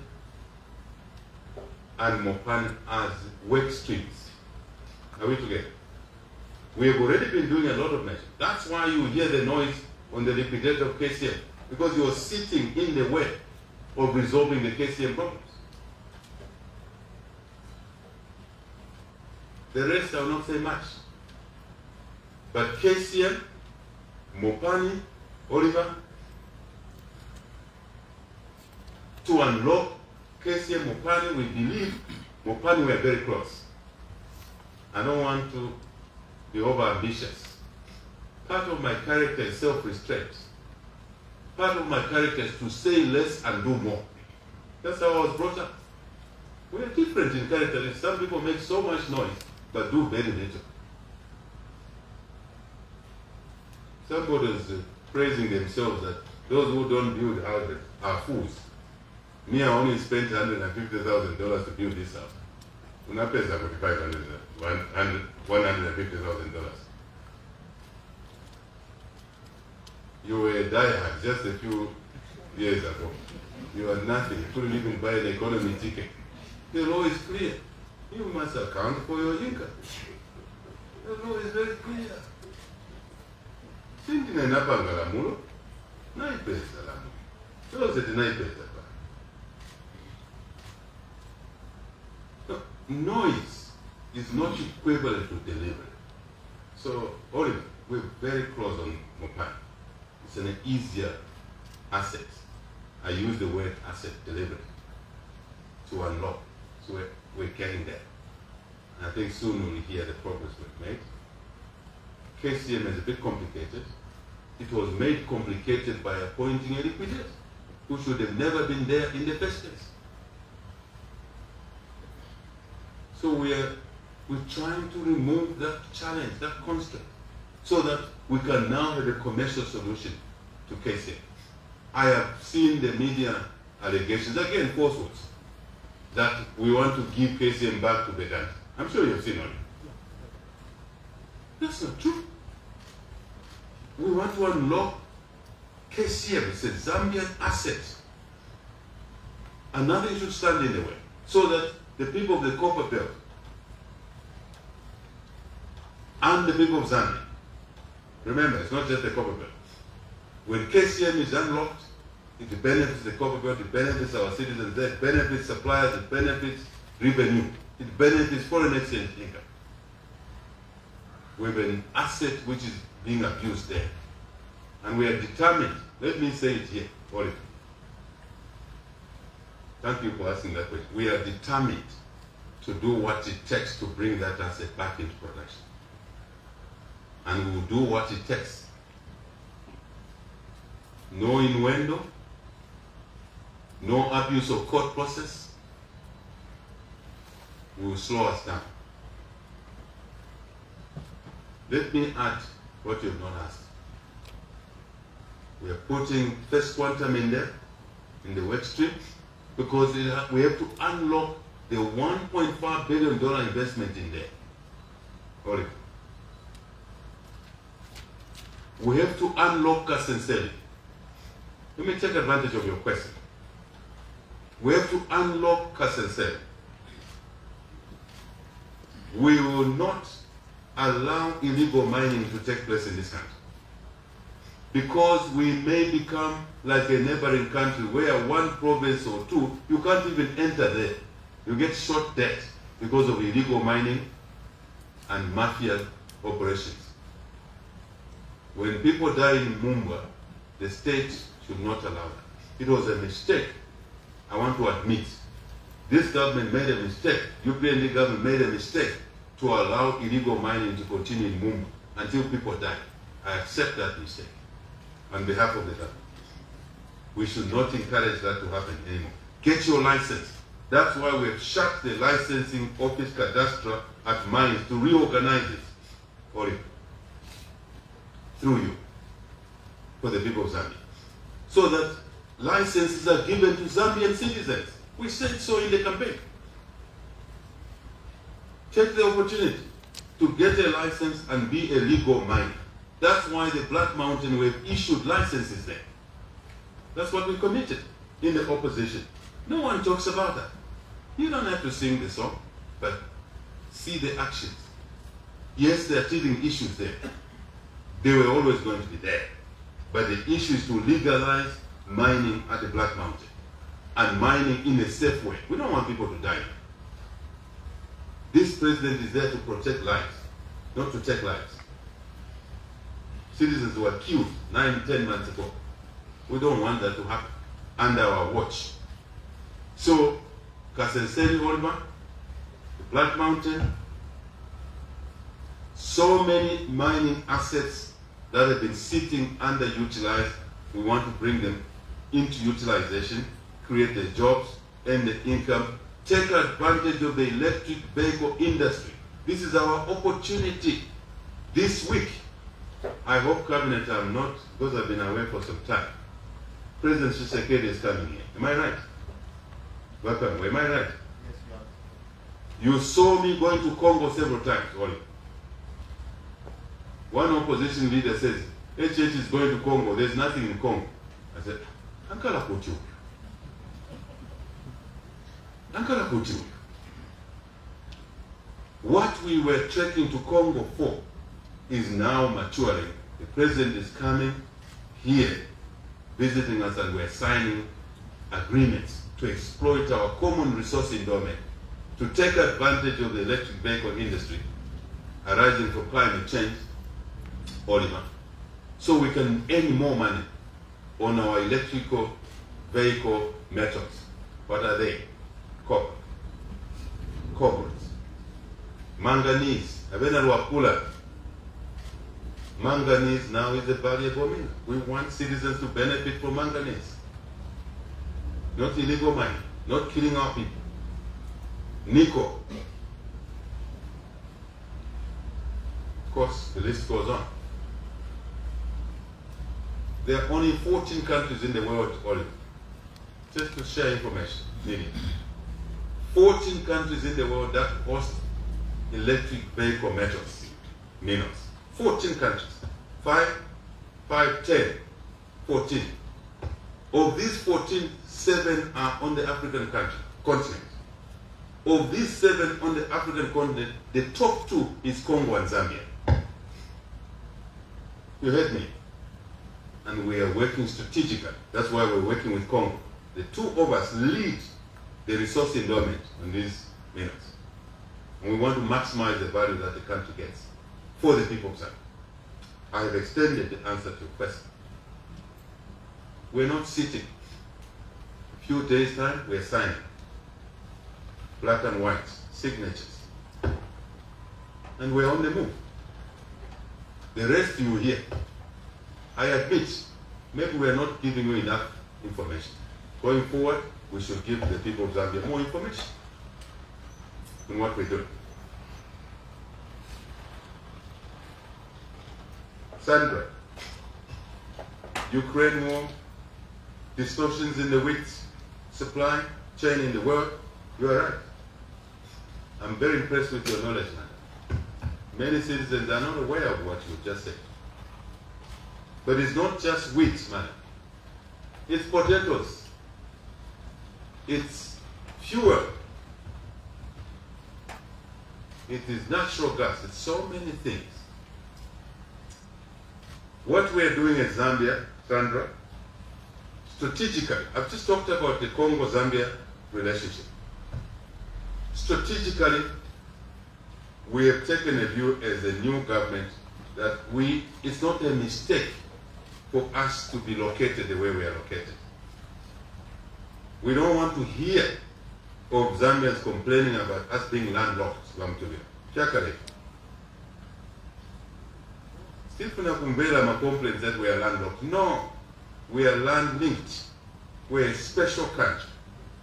and Mopan as work streams. Are we together? We have already been doing a lot of measures. That's why you hear the noise on the liquidator of KCM, because you're sitting in the way of resolving the KCM problems. The rest I will not say much. But KCM, Mopani, Oliver, to unlock KCM, Mopani, we believe Mopani we are very close. I don't want to be over-ambitious. Part of my character is self-restraint. Part of my character is to say less and do more. That's how I was brought up. We are different in character. Some people make so much noise, but do very little. Somebody is praising themselves that those who don't build houses are fools. Me, I only spent $150,000 to build this house. Unapesa $150,000. You were a diehard just a few years ago. You are nothing. You couldn't even buy an economy ticket. The law is clear. You must account for your income. The law is very clear. Sindine napanga la mulo, naipesa la mulo. Those that naipesa. Noise is not equivalent to delivery. So, Oliver, we're very close on Mopan. It's an easier asset. I use the word asset delivery to unlock. So we're getting there. And I think soon we'll hear the progress we've made. KCM is a bit complicated. It was made complicated by appointing a liquidator who should have never been there in the first place. So we're trying to remove that challenge, that constraint, so that we can now have a commercial solution to KCM. I have seen the media allegations, again falsehoods, that we want to give KCM back to Vedanta. I'm sure you've seen all it. That's not true. We want to unlock KCM. It's a Zambian asset. And nothing should stand in the way. So that the people of the Copper Belt and the people of Zambia. Remember, it's not just the Copper Belt. When KCM is unlocked, it benefits the Copper Belt, it benefits our citizens, it benefits suppliers, it benefits revenue, it benefits foreign exchange income. We have an asset which is being abused there. And we are determined, let me say it here, Oliver. Thank you for asking that question. We are determined to do what it takes to bring that asset back into production. And we will do what it takes. No innuendo, no abuse of court process. We will slow us down. Let me add what you have not asked. We are putting First Quantum in there, in the work stream, because we have to unlock the $1.5 billion investment in there. Oliver. We have to unlock Kasenseli. Let me take advantage of your question. We have to unlock Kasenseli. We will not allow illegal mining to take place in this country, because we may become like a neighboring country where one province or two, you can't even enter there. You get shot dead because of illegal mining and mafia operations. When people die in Mumba, the state should not allow that. It was a mistake. I want to admit, this government made a mistake. UPND government made a mistake to allow illegal mining to continue in Mumba until people die. I accept that mistake on behalf of the government. We should not encourage that to happen anymore. Get your license. That's why we have shut the licensing office cadastra at mines to reorganize it for you, through you, for the people of Zambia, so that licenses are given to Zambian citizens. We said so in the campaign. Take the opportunity to get a license and be a legal miner. That's why the Black Mountain, we've issued licenses there. That's what we committed in the opposition. No one talks about that. You don't have to sing the song, but see the actions. Yes, there are teething issues there. They were always going to be there. But the issue is to legalize mining at the Black Mountain and mining in a safe way. We don't want people to die. This president is there to protect lives, not to take lives. Citizens were killed 9-10 months ago. We don't want that to happen under our watch. So, Kasenseli Holma, the Black Mountain, so many mining assets that have been sitting underutilized, we want to bring them into utilization, create the jobs and the income, take advantage of the electric vehicle industry. This is our opportunity. This week, I hope Cabinet are not, because I've been away for some time. President Tshisekedi is coming here. Am I right? Welcome. Am I right? Yes, Lord. You saw me going to Congo several times, Oli. One opposition leader says, HH is going to Congo, there's nothing in Congo. I said, Ankara Kuchu. Ankara Kuchu. What we were trekking to Congo for is now maturing. The president is coming here, visiting us, and we're signing agreements to exploit our common resource endowment, to take advantage of the electric vehicle industry arising from climate change, Oliver, so we can earn more money on our electrical vehicle metals. What are they? Copper, cobalt, manganese, manganese now is a valuable mineral. We want citizens to benefit from manganese. Not illegal mining, not killing our people. Nickel. Of course, the list goes on. There are only 14 countries in the world, Oliver, just to share information, needed. 14 countries in the world that host electric vehicle metals, minerals. 14 countries. 5, 10, 14. Of these 14, 7 are on the African continent. Of these 7 on the African continent, the top 2 is Congo and Zambia. You heard me? And we are working strategically. That's why we're working with Congo. The 2 of us lead the resource endowment on these minerals. And we want to maximize the value that the country gets for the people of Zambia. I have extended the answer to your question. We're not sitting. A few days' time, we're signing. Black and white, signatures. And we're on the move. The rest you hear. I admit, maybe we're not giving you enough information. Going forward, we should give the people of Zambia more information in what we're doing. Sandra, Ukraine war, distortions in the wheat supply chain in the world, you are right. I'm very impressed with your knowledge, man. Many citizens are not aware of what you just said. But it's not just wheat, man. It's potatoes. It's fuel. It is natural gas. It's so many things. What we're doing in Zambia, Sandra, strategically, I've just talked about the Congo-Zambia relationship. Strategically, we have taken a view as a new government that it's not a mistake for us to be located the way we are located. We don't want to hear of Zambians complaining about us being landlocked. Still kuna complaints that we are landlocked. No, we are land linked. We're a special country.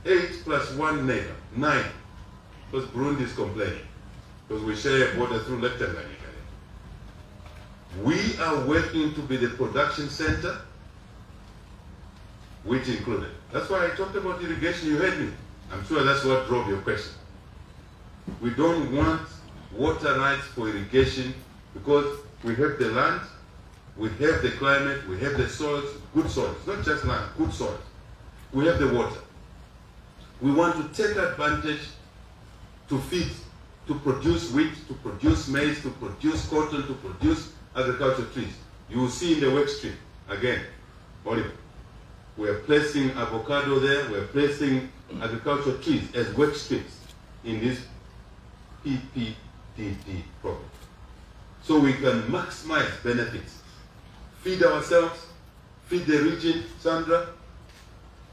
8 + 1 neighbor, 9. Because Burundi is complaining. Because we share a border through Lake Tanganyika. We are working to be the production center, which included. That's why I talked about irrigation, you heard me. I'm sure that's what drove your question. We don't want water rights for irrigation because we have the land, we have the climate, we have the soils, good soils, not just land, good soils. We have the water. We want to take advantage to feed, to produce wheat, to produce maize, to produce cotton, to produce agricultural trees. You will see in the work stream, again, Oliver, we're placing avocado there, we're placing agricultural trees as work streams in this PPDD program. So we can maximize benefits, feed ourselves, feed the region, Sandra,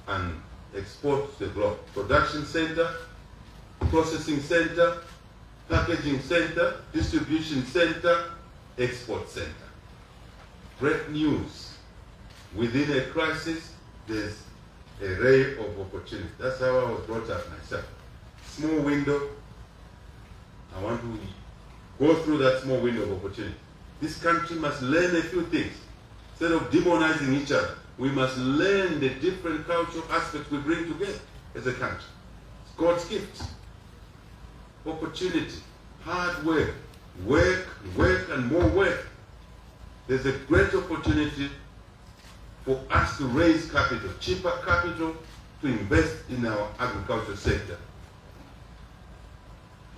and export to the globe. Production center, processing center, packaging center, distribution center, export center. Great news. Within a crisis, there's a ray of opportunity. That's how I was brought up myself. Small window. I want to go through that small window of opportunity. This country must learn a few things. Instead of demonizing each other, we must learn the different cultural aspects we bring together as a country. It's God's gift. Opportunity, hard work, work and more work. There's a great opportunity for us to raise capital, cheaper capital to invest in our agricultural sector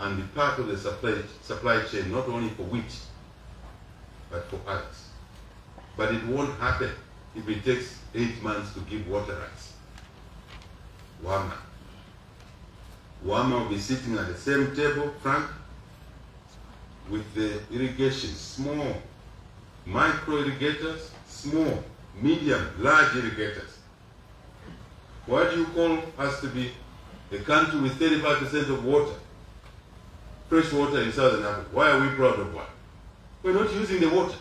and be part of the supply chain, not only for wheat, but for others. But it won't happen if it takes 8 months to give water rights. Wama will be sitting at the same table, Frank, with the irrigation, small, micro irrigators, small, medium, large irrigators. Why do you call us to be a country with 35% of water, fresh water in Southern Africa? Why are we proud of what? We're not using the water.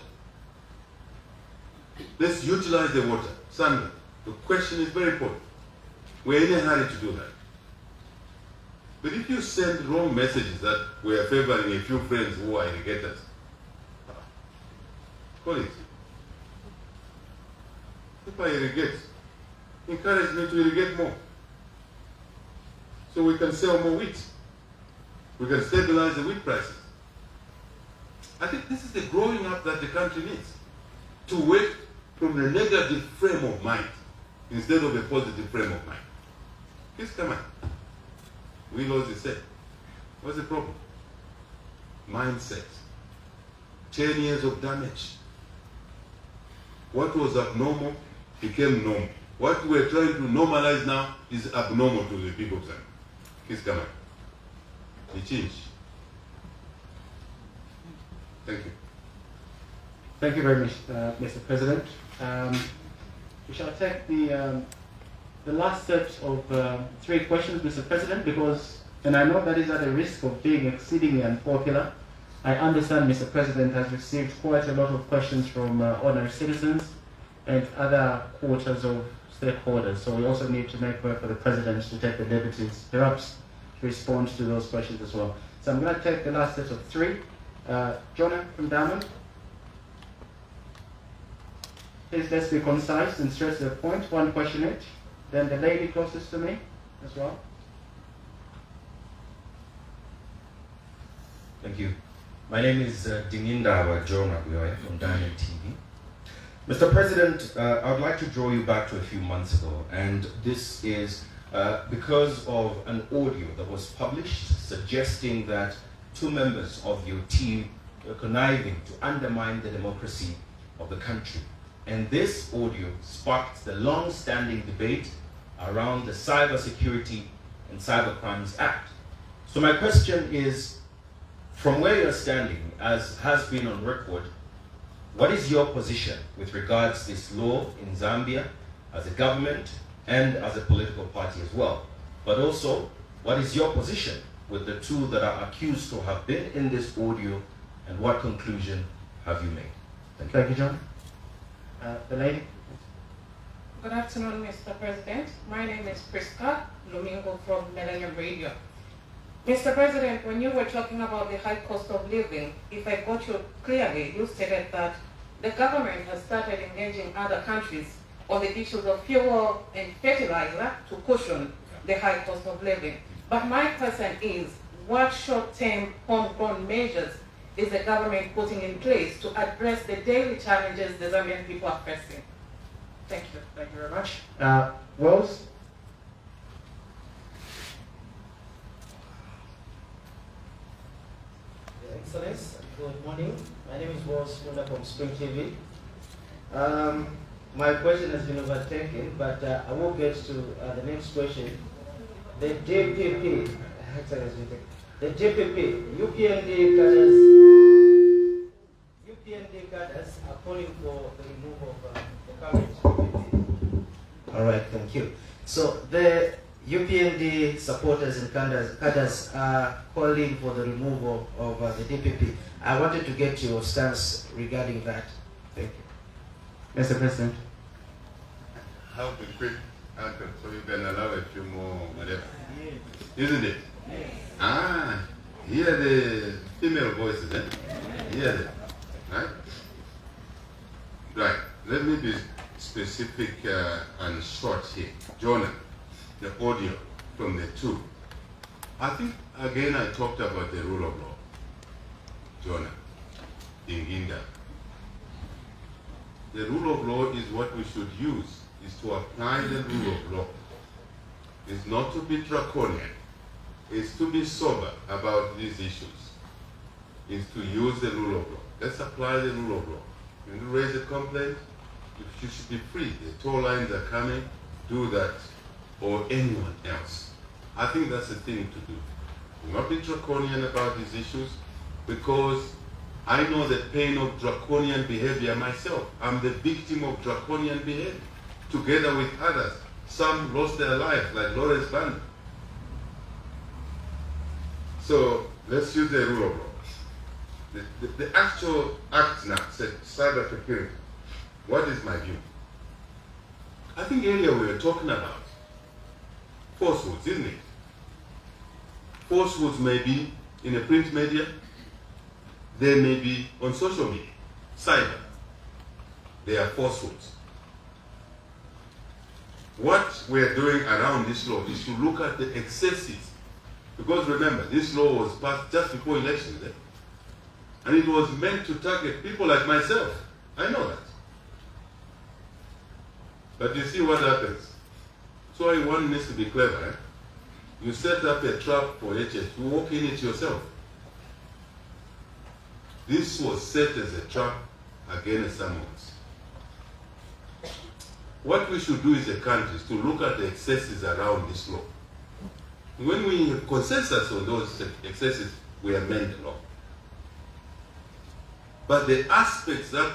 Let's utilize the water. Sandra, the question is very important. We're in a hurry to do that. But if you send wrong messages that we are favoring a few friends who are irrigators, colleagues, if I irrigate, encourage me to irrigate more. So we can sell more wheat. We can stabilize the wheat prices. I think this is the growing up that the country needs. To work from the negative frame of mind instead of a positive frame of mind. Please come on. We always say, What's the problem? Mindset. 10 years of damage. What was abnormal became normal. What we're trying to normalize now is abnormal to the people of Zambia. Kiss Kama. It changed. Thank you. Thank you very much, Mr. President. We shall take the last set of 3 questions, Mr. President, because, and I know that is at the risk of being exceedingly unpopular. I understand Mr. President has received quite a lot of questions from ordinary citizens and other quarters of stakeholders. So we also need to make way for the President to take the deputies, perhaps to respond to those questions as well. So I'm going to take the last set of 3. Jonah from Diamond. Please let's be concise and stress the point. 1 question each. Then the lady closest to me as well. Thank you. My name is Dininda Jonah from Diamond TV. Mr. President, I would like to draw you back to a few months ago, and this is because of an audio that was published suggesting that 2 members of your team were conniving to undermine the democracy of the country. And this audio sparked the long-standing debate around the Cybersecurity and Cybercrimes Act. So my question is, from where you're standing, as has been on record, what is your position with regards to this law in Zambia as a government and as a political party as well? But also, what is your position with the 2 that are accused to have been in this audio, and what conclusion have you made? Thank you, John. The lady. Good afternoon, Mr. President. My name is Priska Lumingo from Millennium Radio. Mr. President, when you were talking about the high cost of living, if I got you clearly, you stated that the government has started engaging other countries on the issues of fuel and fertilizer to cushion the high cost of living. But my question is, what short-term homegrown measures is the government putting in place to address the daily challenges the Zambian people are facing? Thank you. Thank you very much. Wells? Your Excellency, good morning. My name is Wells Munda from Spring TV. My question has been overtaken, but I will get to the next question. The JPP, the JPP, UPND cadres are calling for the removal of the current JPP. All right, thank you. So the UPND supporters and cadres are calling for the removal of the DPP. I wanted to get your stance regarding that. Thank you. Mr. President. How to quick answer so you can allow a few more, madam. Isn't it? Yes. Ah, hear the female voices, eh? Hear them, right? Right. Let me be specific and short here. Jonah, the audio from the 2. I think, again, I talked about the rule of law. Jonah, in Hinda. The rule of law is what we should use, is to apply the rule of law. It's not to be draconian. It's to be sober about these issues. It's to use the rule of law. Let's apply the rule of law. When you raise a complaint, you should be free. The toll lines are coming, do that, or anyone else. I think that's the thing to do. Do not be draconian about these issues, because I know the pain of draconian behavior myself. I'm the victim of draconian behavior, together with others. Some lost their lives, like Lawrence Band. So let's use the rule of law. The actual act now said cyber security. What is my view? I think earlier we were talking about falsehoods, isn't it? Falsehoods may be in a print media, they may be on social media, cyber. They are falsehoods. What we're doing around this law is to look at the excesses. Because remember, this law was passed just before elections, and it was meant to target people like myself. I know that. But you see what happens. So one needs to be clever. You set up a trap for HS. You walk in it yourself. This was set as a trap against someone else. What we should do as a country is to look at the excesses around this law. When we have consensus on those excesses, we amend the law. But the aspects that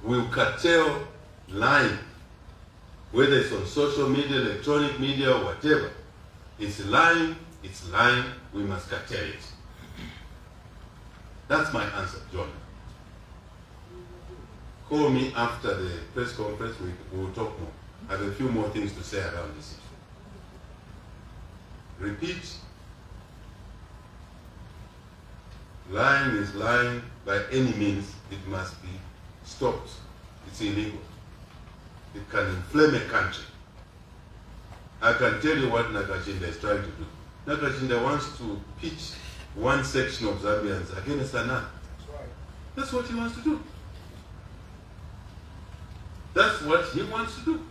will curtail lying, whether it's on social media, electronic media, or whatever, it's lying, we must curtail it. That's my answer, John. Call me after the press conference, we will talk more. I have a few more things to say around this issue. Repeat, lying is lying by any means. It must be stopped. It's illegal. It can inflame a country. I can tell you what Nakashinda is trying to do. Nakashinda wants to pitch one section of Zambians against another. That's right. That's what he wants to do. That's what he wants to do.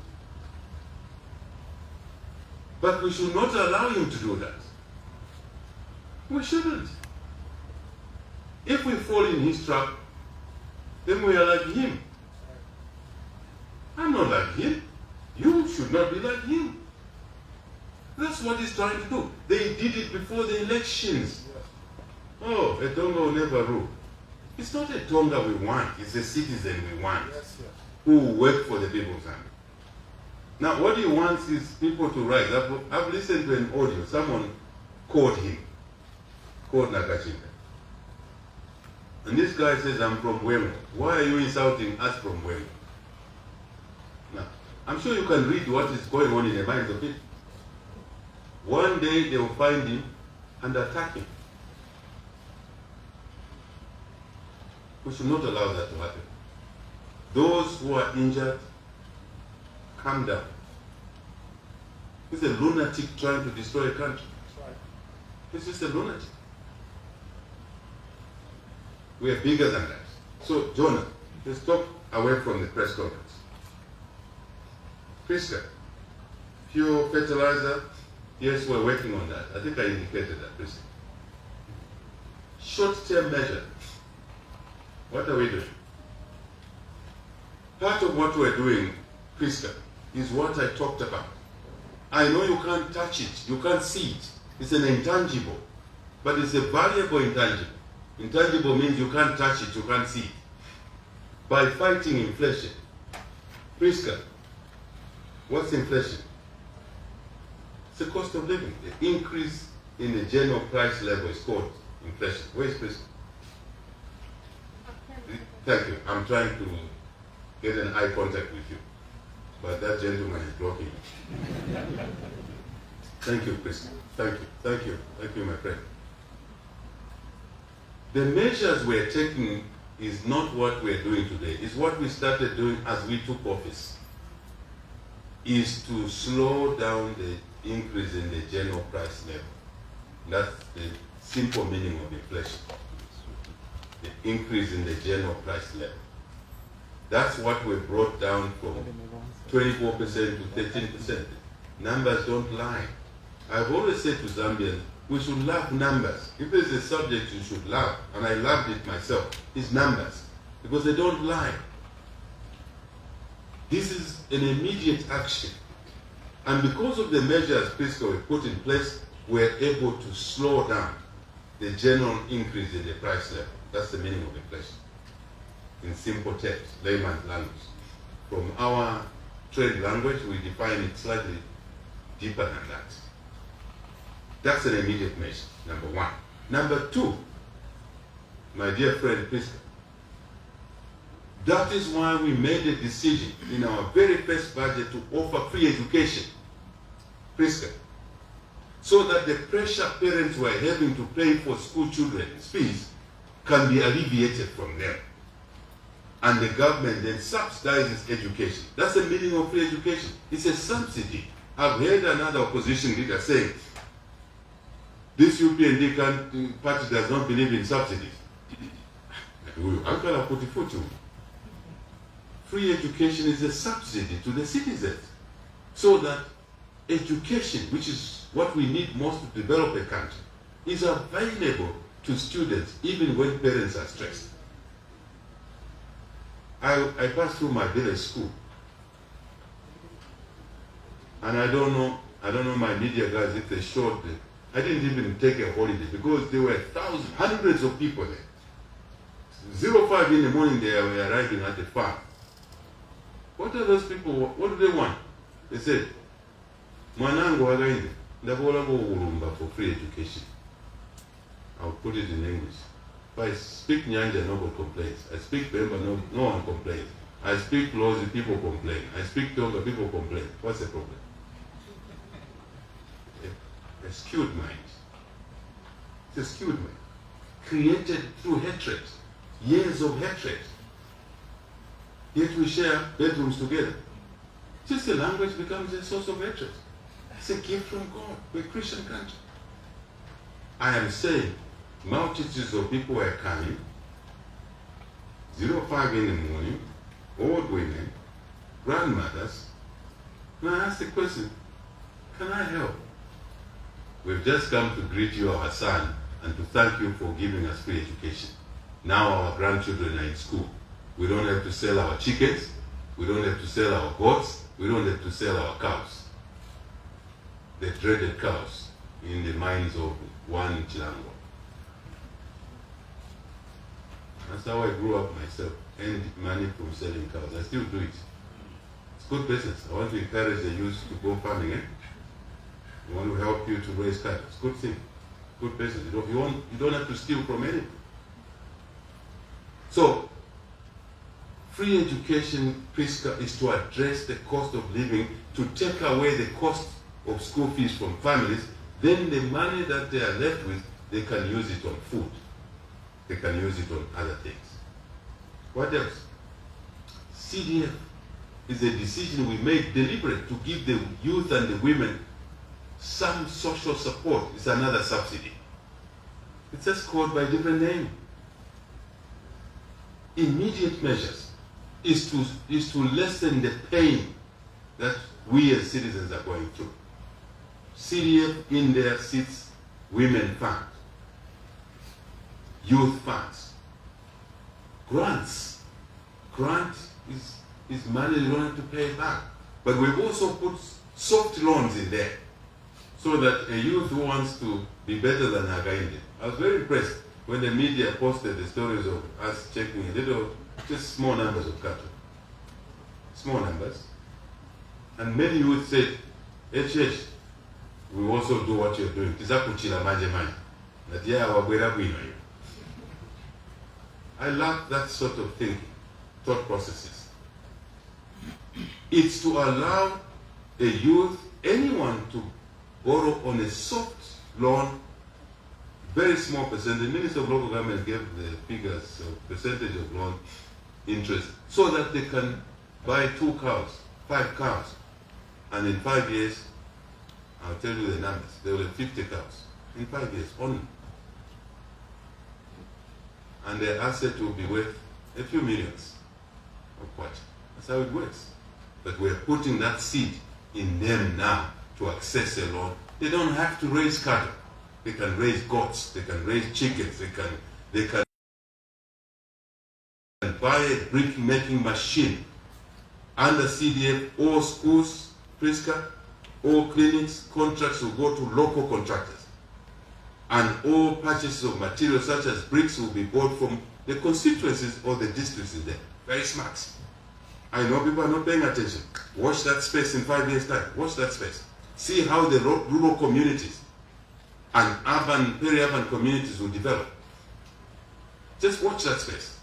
But we should not allow him to do that. We shouldn't. If we fall in his trap, then we are like him. I'm not like him. You should not be like him. That's what he's trying to do. They did it before the elections. Oh, a Tonga will never rule. It's not a Tonga we want, it's a citizen we want, who will work for the people of Zambia. Now, what he wants is people to rise. I've listened to an audio, someone called Nakashinda. And this guy says, I'm from Wemo. Why are you insulting us from Wemo? Now, I'm sure you can read what is going on in the minds of people. One day they will find him and attack him. We should not allow that to happen. Those who are injured, calm down. He's a lunatic trying to destroy a country. He's just a lunatic. We are bigger than that. So, Jonah, let's talk away from the press conference. Priska, fuel, fertilizer, yes, we're working on that. I think I indicated that, Priska. Short-term measure. What are we doing? Part of what we're doing, Priska, is what I talked about. I know you can't touch it, you can't see it. It's an intangible, but it's a valuable intangible. Intangible means you can't touch it, you can't see it. By fighting inflation. Priska, what's inflation? It's the cost of living. The increase in the general price level is called inflation. Where is Priska? Thank you. I'm trying to get an eye contact with you, but that gentleman is blocking you. Thank you, Priska. Thank you. Thank you. Thank you, my friend. The measures we're taking is not what we're doing today. It's what we started doing as we took office. Is to slow down the increase in the general price level. That's the simple meaning of inflation. The increase in the general price level. That's what we brought down from 24% to 13%. Numbers don't lie. I've always said to Zambians, we should love numbers. If there's a subject you should love, and I loved it myself, it's numbers, because they don't lie. This is an immediate action. And because of the measures Priska we put in place, we're able to slow down the general increase in the price level. That's the meaning of inflation. In simple terms, layman's language. From our trade language, we define it slightly deeper than that. That's an immediate measure, number one. Number two, my dear friend Priska, that is why we made a decision in our very first budget to offer free education, Priska, so that the pressure parents were having to pay for school children's fees can be alleviated from them. And the government then subsidizes education. That's the meaning of free education. It's a subsidy. I've heard another opposition leader saying, this UPND party does not believe in subsidies. Free education is a subsidy to the citizens, so that education, which is what we need most to develop a country, is available to students even when parents are stressed. I passed through my village school, and I don't know my media guys if they showed it. I didn't even take a holiday because there were thousands, hundreds of people there. 05 in the morning they were arriving at the farm. What are those people, what do they want? They said, Mwanangu wagainde, ndabola urumba for free education. I'll put it in English. If I speak Nyanja, nobody complains. I speak Bemba, no one complains. I speak Lozi, people complain. I speak Tonga, people complain. What's the problem? A skewed mind. It's a skewed mind. Created through hatred. Years of hatred. Yet we share bedrooms together. Just the language becomes a source of hatred. That's a gift from God. We're a Christian country. I am saying multitudes of people were coming, 05 in the morning, old women, grandmothers. And I asked the question, can I help? We've just come to greet you, our son, and to thank you for giving us free education. Now our grandchildren are in school. We don't have to sell our chickens. We don't have to sell our goats. We don't have to sell our cows. The dreaded cows in the minds of one Chilango. That's how I grew up myself. Earned money from selling cows. I still do it. It's good business. I want to encourage the youth to go farming. I want to help you to raise cattle. It's a good thing. Good business. You don't have to steal from anyone. So, free education, Priska, is to address the cost of living, to take away the cost of school fees from families. Then the money that they are left with, they can use it on food. They can use it on other things. What else? CDF is a decision we made deliberate to give the youth and the women some social support. It's another subsidy. It's just called by a different name. Immediate measures is to lessen the pain that we as citizens are going through. CDF in there sits women fund, youth funds, grants. Grant is money you don't have to pay back. But we've also put soft loans in there so that a youth who wants to be better than Hagainde. I was very impressed when the media posted the stories of us checking a little, just small numbers of cattle. Small numbers. And many youth said, HH, we also do what you're doing. I love that sort of thinking, thought processes. It's to allow a youth, anyone, to borrow on a soft loan, very small percentage. The Minister of Local Government gave the figures of percentage of loan interest so that they can buy 2 cows, 5 cows, and in 5 years, I'll tell you the numbers, they will have 50 cows in 5 years only. And their asset will be worth a few millions of kwacha. That's how it works. But we're putting that seed in them now to access a loan. They don't have to raise cattle. They can raise goats, they can raise chickens, they can buy a brick making machine under CDF. All schools, Priska, all clinics, contracts will go to local contractors. And all purchases of materials such as bricks will be bought from the constituencies or the districts in there. Very smart. I know people are not paying attention. Watch that space in 5 years' time. Watch that space. See how the rural communities and urban, peri-urban communities will develop. Just watch that space.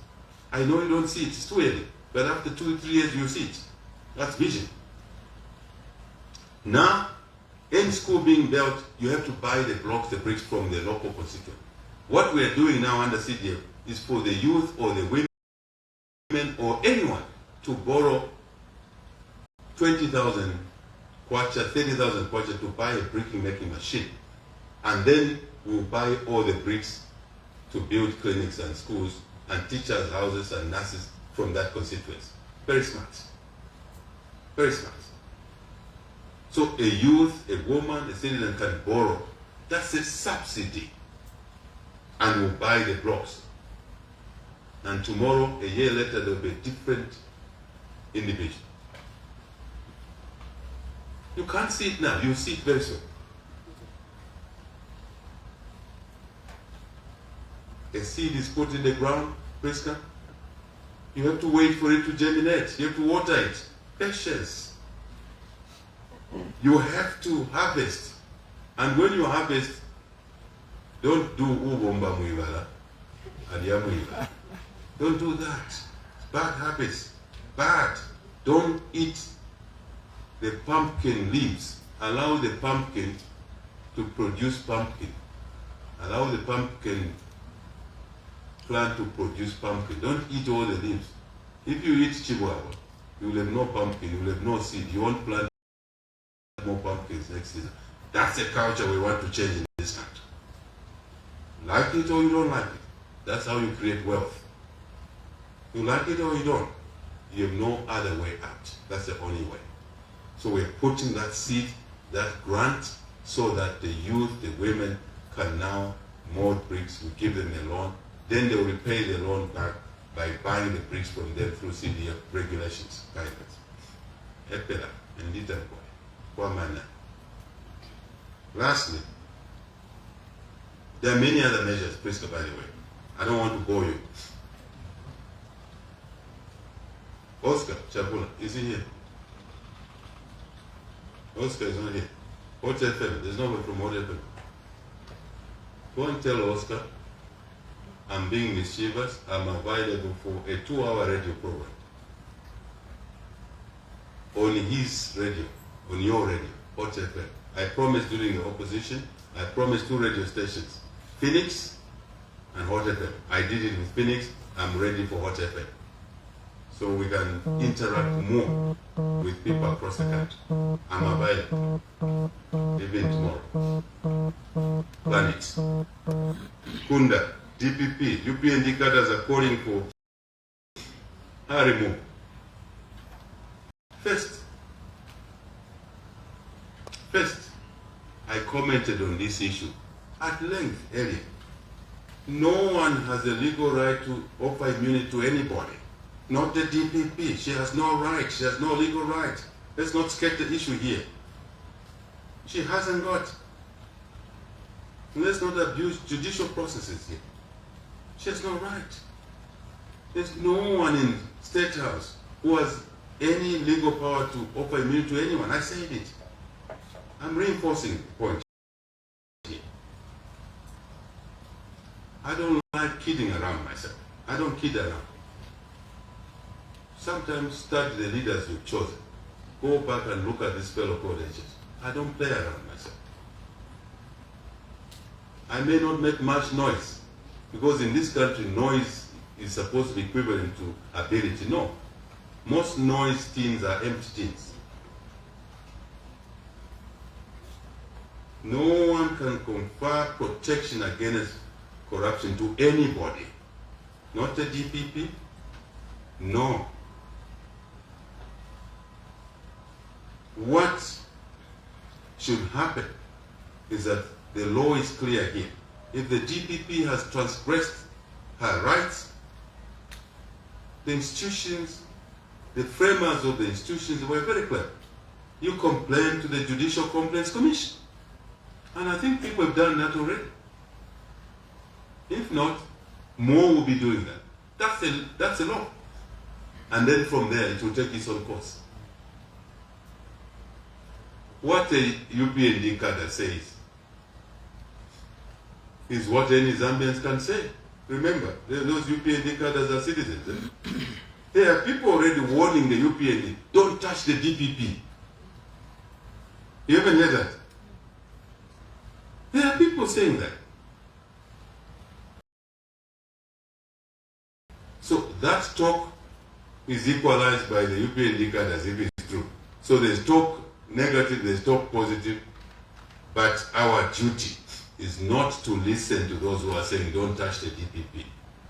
I know you don't see it, it's too early, but after 2 or 3 years you see it. That's vision. Now, any school being built, you have to buy the blocks, the bricks from the local constituent. What we are doing now under CDF is for the youth or the women or anyone to borrow 20,000 kwacha, 30,000 kwacha to buy a brick making machine. And then we'll buy all the bricks to build clinics and schools and teachers' houses and nurses from that constituency. Very smart. Very smart. So a youth, a woman, a citizen can borrow. That's a subsidy. And will buy the blocks. And tomorrow, a year later, there will be a different individual. You can't see it now. You'll see it very soon. A seed is put in the ground, Priska. You have to wait for it to germinate. You have to water it. Patience. You have to harvest. And when you harvest, don't do ubomba muivala. Adiamuivala. Don't do that. Bad habits. Bad. Don't eat the pumpkin leaves. Allow the pumpkin to produce pumpkin. Allow the pumpkin plant to produce pumpkin. Don't eat all the leaves. If you eat chihuahua, you will have no pumpkin, you will have no seed. You won't plant more pumpkins next season. That's the culture we want to change in this country. Like it or you don't like it. That's how you create wealth. You like it or you don't. You have no other way out. That's the only way. So we're putting that seed, that grant, so that the youth, the women can now mold bricks. We give them a loan. Then they will repay the loan back by buying the bricks from them through CDF regulations, guidelines. Epela and little boy. Lastly, there are many other measures, Priska, by the way. I don't want to bore you. Oscar Chapula, is he here? Oscar is not here. Hot FM, there's nobody from Hot FM. Go and tell Oscar I'm being mischievous. I'm available for a 2-hour radio program. On his radio, on your radio, Hot FM. I promised during the opposition, I promised 2 radio stations, Phoenix and Hot FM. I did it with Phoenix. I'm ready for Hot FM. So we can interact more with people across the country. I'm available, even tomorrow. Planet. Kunda, DPP, UPND cadres are calling for her removal. First, I commented on this issue at length earlier. No one has a legal right to offer immunity to anybody. Not the DPP. She has no right. She has no legal right. Let's not sketch the issue here. She hasn't got. Let's not abuse judicial processes here. She has no right. There's no one in State House who has any legal power to offer immunity to anyone. I said it. I'm reinforcing the point here. I don't like kidding around myself. I don't kid around. Sometimes study the leaders you've chosen. Go back and look at these fellow colleges. I don't play around myself. I may not make much noise, because in this country noise is supposed to be equivalent to ability. No. Most noise teams are empty teams. No one can confer protection against corruption to anybody. Not the DPP. No. What should happen is that the law is clear here. If the DPP has transgressed her rights, the institutions, the framers of the institutions were very clear. You complain to the Judicial Complaints Commission. And I think people have done that already. If not, more will be doing that. That's a law. And then from there, it will take its own course. What a UPND cadre says is what any Zambians can say. Remember, those UPND cadres are citizens. There are people already warning the UPND, don't touch the DPP. You haven't heard that? There are people saying that. So that talk is equalized by the UPND cadres if it's true. So there's talk negative, there's talk positive, but our duty is not to listen to those who are saying don't touch the DPP.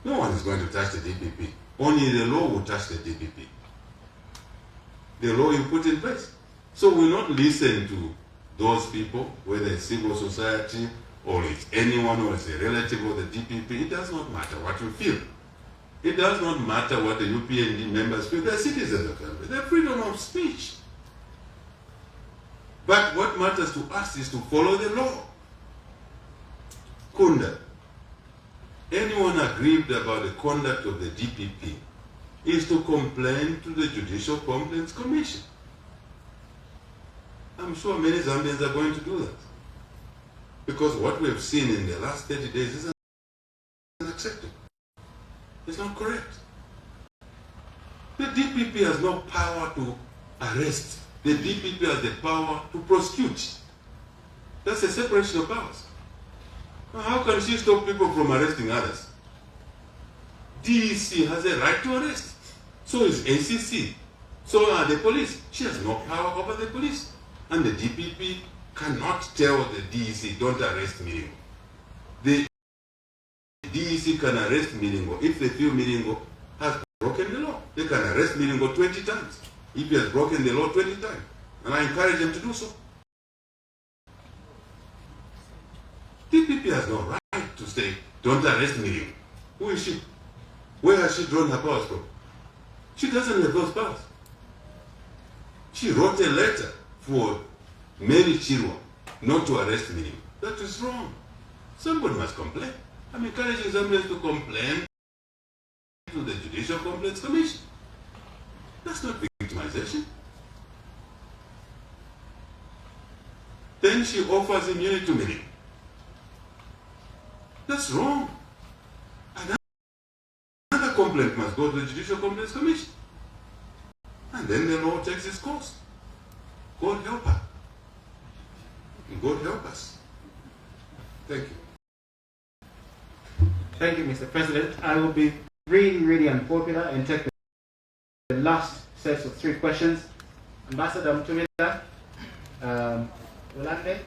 No one is going to touch the DPP. Only the law will touch the DPP. The law you put in place. So we not listen to those people, whether it's civil society or it's anyone or it's a relative of the DPP. It does not matter what you feel. It does not matter what the UPND members feel. They're citizens of the country. They're freedom of speech. But what matters to us is to follow the law. Kunda, anyone aggrieved about the conduct of the DPP is to complain to the Judicial Complaints Commission. I'm sure many Zambians are going to do that. Because what we have seen in the last 30 days is unacceptable. It's not correct. The DPP has no power to arrest. The DPP has the power to prosecute. That's a separation of powers. Now, how can she stop people from arresting others? DEC has a right to arrest. So is ACC. So are the police. She has no power over the police. And the DPP cannot tell the DEC, don't arrest Milingo. The DEC can arrest Milingo if they feel Milingo has broken the law. They can arrest Milingo 20 times if he has broken the law 20 times. And I encourage them to do so. DPP has no right to say, don't arrest Milingo. Who is she? Where has she drawn her powers from? She doesn't have those powers. She wrote a letter for Mary Chirwa not to arrest Milingo. That is wrong. Somebody must complain. I'm encouraging Zambians to complain to the Judicial Complaints Commission. That's not victimization. Then she offers immunity to Milingo. That's wrong. Another complaint must go to the Judicial Complaints Commission. And then the law takes its course. God help her. God help us. Thank you. Thank you, Mr. President. I will be really unpopular and take the last set of 3 questions. Ambassador Mtumila, Olande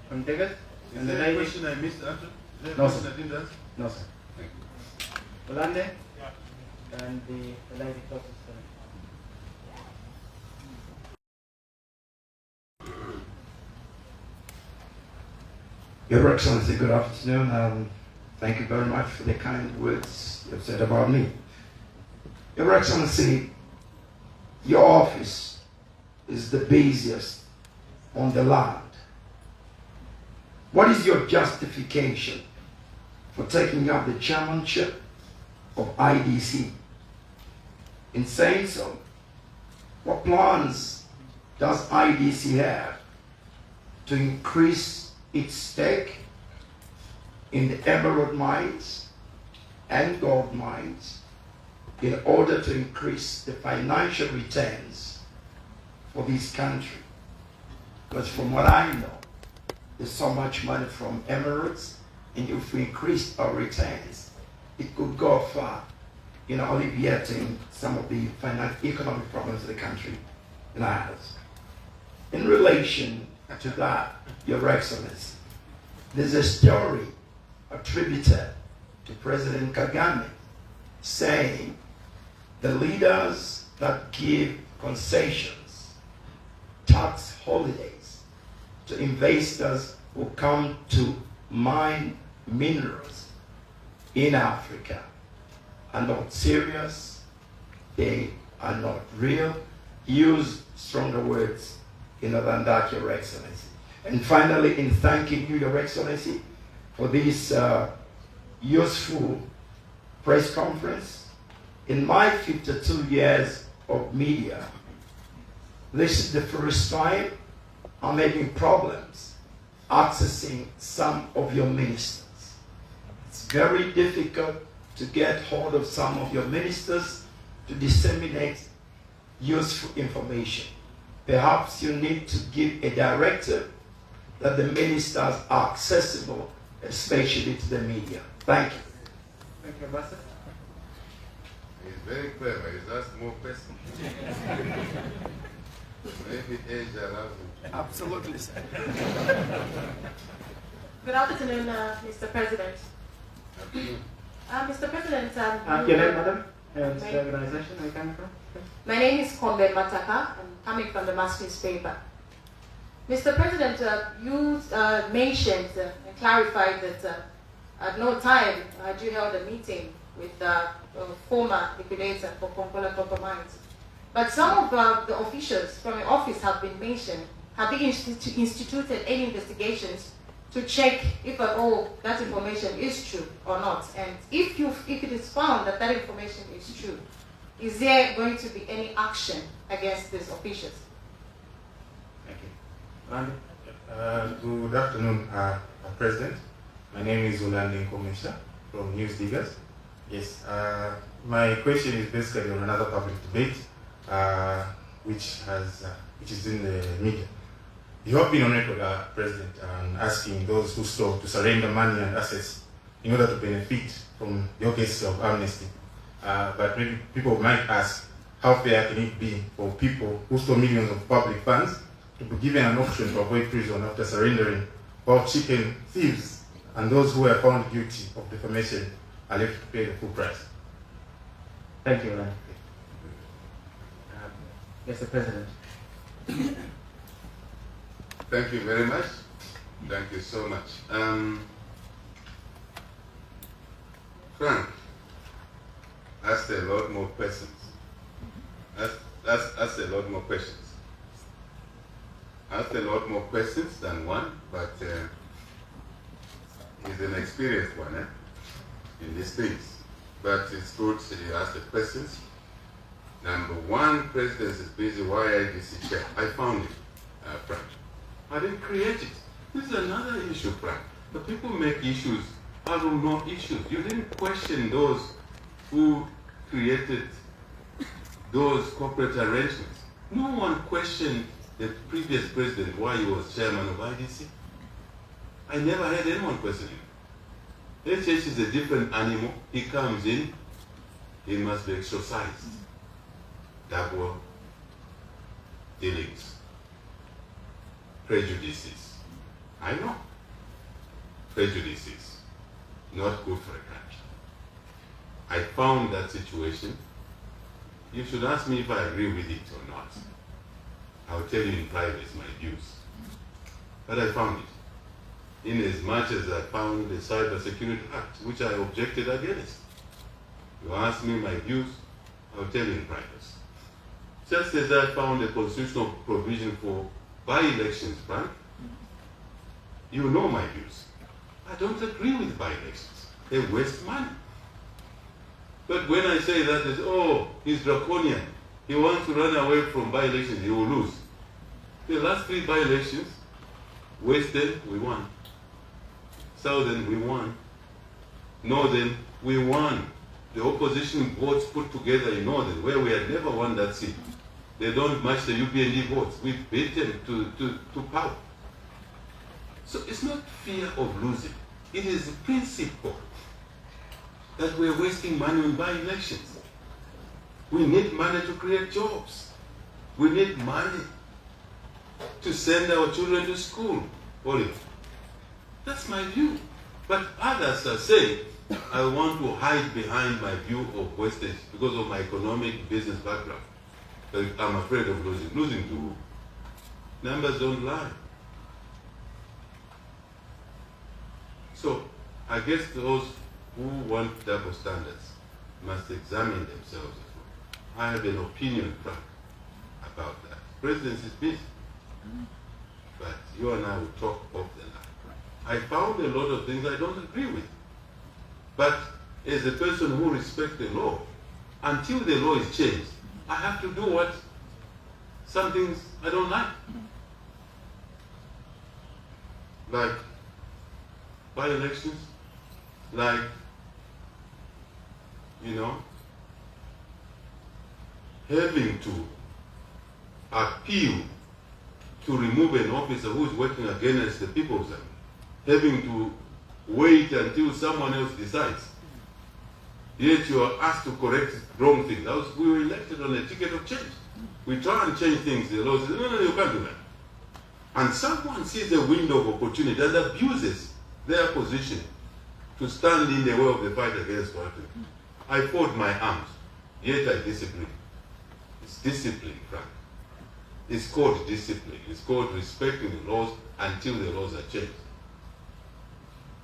from Degas. Is there a question I missed after? No, sir. I didn't answer? No, sir. Thank you. Olande and the lady closest to me. Your Excellency, good afternoon. Thank you very much for the kind words you've said about me. Your Excellency, your office is the busiest on the land. What is your justification for taking up the chairmanship of IDC? In saying so, what plans does IDC have to increase its stake in the emerald mines and gold mines in order to increase the financial returns for this country? Because from what I know, there's so much money from emeralds, and if we increase our returns, it could go far in alleviating some of the economic problems of the country has. In relation to that, Your Excellency, there's a story attributed to President Kagame saying the leaders that give concessions, tax holidays to investors who come to mine minerals in Africa are not serious, they are not real. Use stronger words than that, Your Excellency. And finally, in thanking you, Your Excellency, for this useful press conference, in my 52 years of media, this is the first time I'm having problems accessing some of your ministers. It's very difficult to get hold of some of your ministers to disseminate useful information. Perhaps you need to give a directive that the ministers are accessible, especially to the media. Thank you. Thank you, Ambassador. He's very clever. He's asked more questions. Maybe age allows him. Absolutely, sir. Good afternoon, Mr. President. Mr. President, Your name, madam, and the organization are you coming from? my name is Kombe Mataka. I'm coming from the Mass newspaper. Mr. President, you mentioned and clarified that at no time had you held a meeting with the former liquidator for Konkola Copper Mines. But some of the officials from your office have been mentioned, have been instituted any investigations to check if at all that information is true or not. And if it is found that that information is true, is there going to be any action against these officials? Thank you. Good afternoon, President. My name is Ulande Nkomesha from News Diggers. Yes, my question is basically on another public debate, which is in the media. You have been on record, President, asking those who stole to surrender money and assets in order to benefit from your case of amnesty. But maybe people might ask, how fair can it be for people who stole millions of public funds to be given an option to avoid prison after surrendering, while chicken thieves and those who are found guilty of defamation are left to pay the full price? Thank you, Ryan. Mr. President. Thank you very much. Thank you so much. Frank asked a lot more questions. Asked a lot more questions. Asked a lot more questions than one, but he's an experienced one in these things. But it's good he asked the questions. Number one, President is busy. Why IDC chair? I found it, Frank. I didn't create it. This is another issue, Frank. The people make issues out of no issues. You didn't question those who created those corporate arrangements. No one questioned the previous president why he was chairman of IDC. I never had anyone question him. HH is a different animal. He comes in, he must be exercised. Double dealings, prejudices. I know. Prejudices, not good for a country. I found that situation. You should ask me if I agree with it or not. I'll tell you in private my views. But I found it. In as much as I found the Cyber Security Act, which I objected against. You ask me my views, I'll tell you in private. Just as I found a constitutional provision for by-elections, Frank, you know my views. I don't agree with by-elections. They waste money. But when I say that, it's, oh, he's draconian. He wants to run away from by-elections, he will lose. The last 3 by-elections, Western, we won. Southern, we won. Northern, we won. The opposition votes put together in Northern, where we had never won that seat. They don't match the UPND votes. We beat them to power. So it's not fear of losing. It is the principle that we're wasting money on by-elections. We need money to create jobs. We need money to send our children to school. Oliver. That's my view. But others are saying, I want to hide behind my view of wastage because of my economic business background. But I'm afraid of losing. Losing to who? Numbers don't lie. So I guess those who want double standards must examine themselves as well. I have an opinion, Frank, about that. Presidency is busy. But you and I will talk off the line. I found a lot of things I don't agree with. But as a person who respects the law, until the law is changed, I have to do what? Some things I don't like. Like by-elections, like, having to appeal to remove an officer who is working against the people of Zambia, having to wait until someone else decides. Yet you are asked to correct wrong things. We were elected on a ticket of change. We try and change things. The law says, no, you can't do that. And someone sees a window of opportunity and abuses their position to stand in the way of the fight against corruption. I fought my arms, yet I disagree. It's discipline, Frank. It's called discipline. It's called respecting the laws until the laws are changed.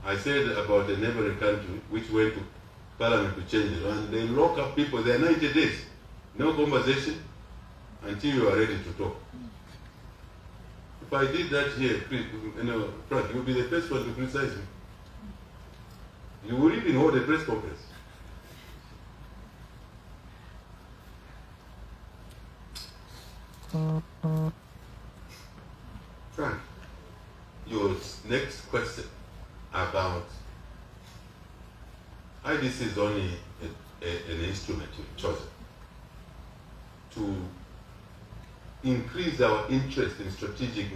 I said about a neighboring country which went to parliament to change the law, and they lock up people. There are 90 days. No conversation until you are ready to talk. If I did that here, Frank, you would be the first one to criticize me. You would even hold a press conference. Frank, your next question about IDC is only an instrument you've chosen to increase our interest in strategic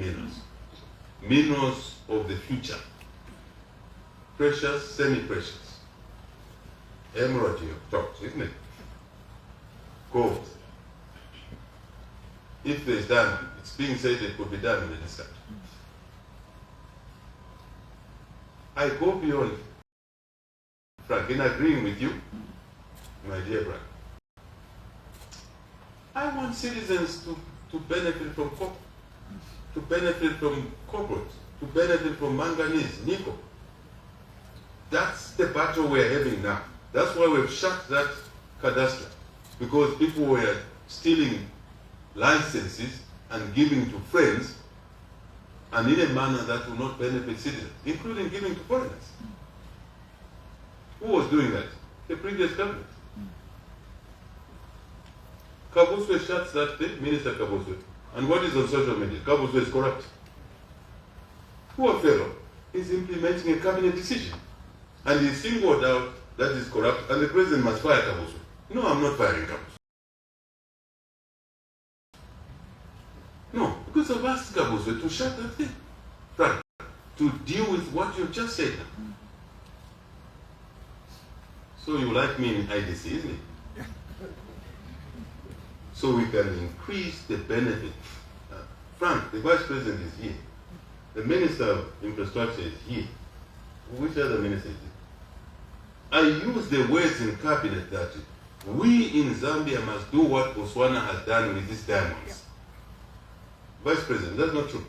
minerals of the future, precious, semi-precious, emerald you talked, isn't it? Gold. If there's diamond, it's being said it could be diamond in this country. I go beyond, Frank, in agreeing with you, my dear Frank. I want citizens to benefit from copper, to benefit from cobalt, to benefit from manganese, nickel. That's the battle we're having now. That's why we've shut that cadastre, because people were stealing licenses and giving to friends, and in a manner that will not benefit citizens, including giving to foreigners. Who was doing that? The previous government. Kabuswe shuts that day, Minister Kabuswe. And what is on social media? Kabuswe is corrupt. Poor fellow is implementing a cabinet decision. And he singled out that is corrupt, and the president must fire Kabuswe. No, I'm not firing Kabuswe. No, because I've asked Kabuswe to shut that thing. Frank, to deal with what you've just said now. So you like me in IDC, isn't it? So we can increase the benefit. Frank, the vice president is here. The minister of infrastructure is here. Which other minister is it? I use the words in cabinet that we in Zambia must do what Botswana has done with these diamonds. Vice President, that's not true.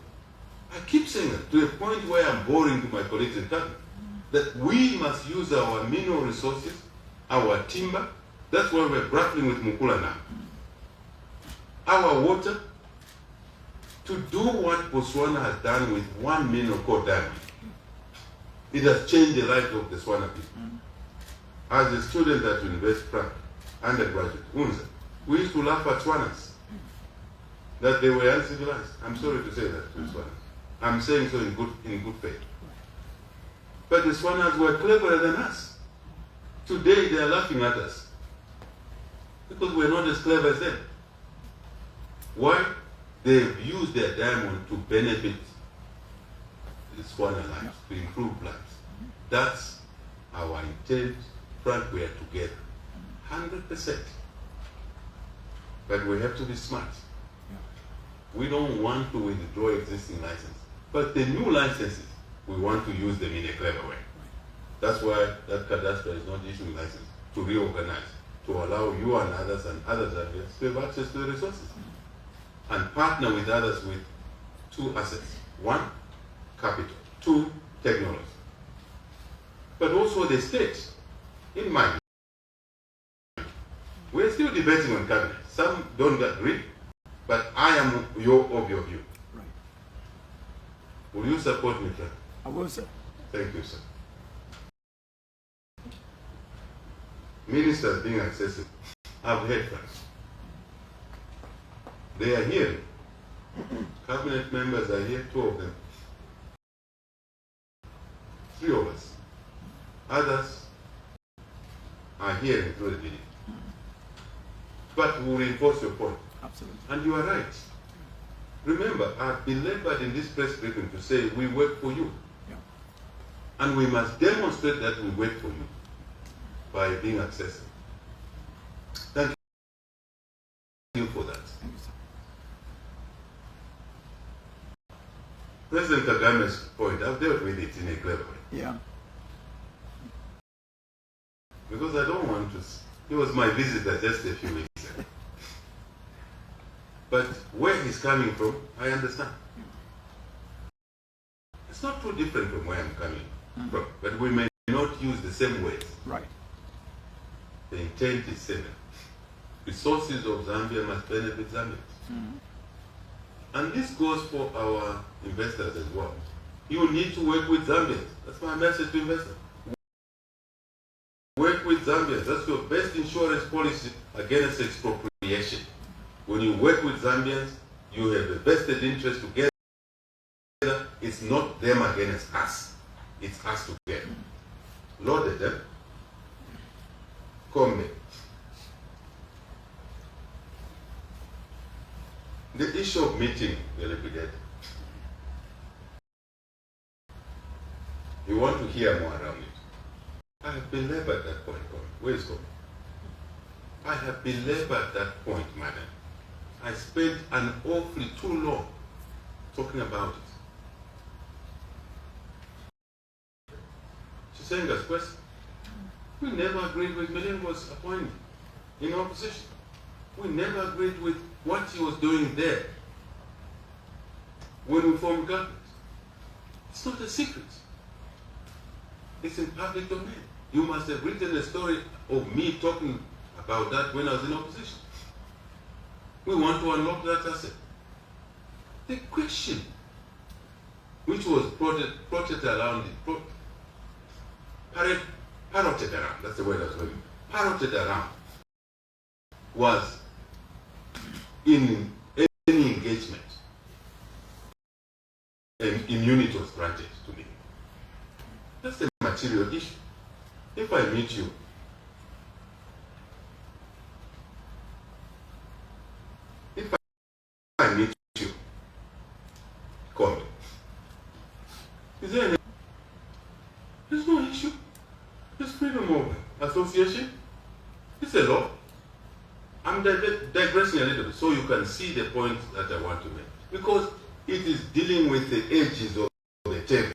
I keep saying that to a point where I'm boring to my colleagues in cabinet. That we must use our mineral resources, our timber. That's why we're grappling with Mukula now. Our water, to do what Botswana has done with one mineral called diamond. It has changed the life of the Swana people. As a student at University Frank, undergraduate, UNZA, we used to laugh at Swanas, that they were uncivilized. I'm sorry to say that to Swanas. I'm saying so in good faith. But the Swanas were cleverer than us. Today they are laughing at us because we're not as clever as them. Why? They've used their diamond to benefit the Swana lives, to improve lives. That's our intent. Frank, we are together. 100%. But we have to be smart. We don't want to withdraw existing licenses. But the new licenses, we want to use them in a clever way. That's why that cadastre is not issuing license, to reorganize, to allow you and others Zambians to have access to the resources. And partner with others with two assets. One, capital. Two, technology. But also the state, in mind. We're still debating on cabinet. Some don't agree, but I am of your view. Right. Will you support me, Frank? I will, sir. Thank you, sir. Ministers being accessible. I've heard that. They are here. Cabinet members are here, 2 of them. 3 of us. Others are here through the video. But we will reinforce your point. Absolutely. And you are right. Remember, I've belabored in this press briefing to say we work for you. Yeah. And we must demonstrate that we work for you by being accessible. Thank you for that. Thank you, sir. President Kagame's point, I've dealt with it in a clever way. Yeah. Because I don't want to. He was my visitor just a few weeks ago. But where he's coming from, I understand. It's not too different from where I'm coming from, but we may not use the same words. Right. The intent is similar. Resources of Zambia must benefit Zambians. And this goes for our investors as well. You need to work with Zambians. That's my message to investors. Work with Zambians. That's your best insurance policy against expropriation. When you work with Zambians, you have a vested interest together. It's not them against us. It's us together. Loaded them. Come. The issue of meeting the liquidator. You want to hear more around it. I have belabored that point. Where is Komi? I have belabored that point, madam. I spent an awfully too long talking about it. She's saying us question. We never agreed with Milengo's appointment in opposition. We never agreed with what he was doing there when we formed government. It's not a secret. It's in public domain. You must have written a story of me talking about that when I was in opposition. We want to unlock that asset. The question which was plotted around, parroted around, that's the word I was looking for, parroted around, was in any engagement, an immunity was granted to me. That's a material issue. If I meet you, call me. Is there any? There's no issue. There's freedom of association. It's a law. I'm digressing a little bit so you can see the point that I want to make. Because it is dealing with the edges of the table.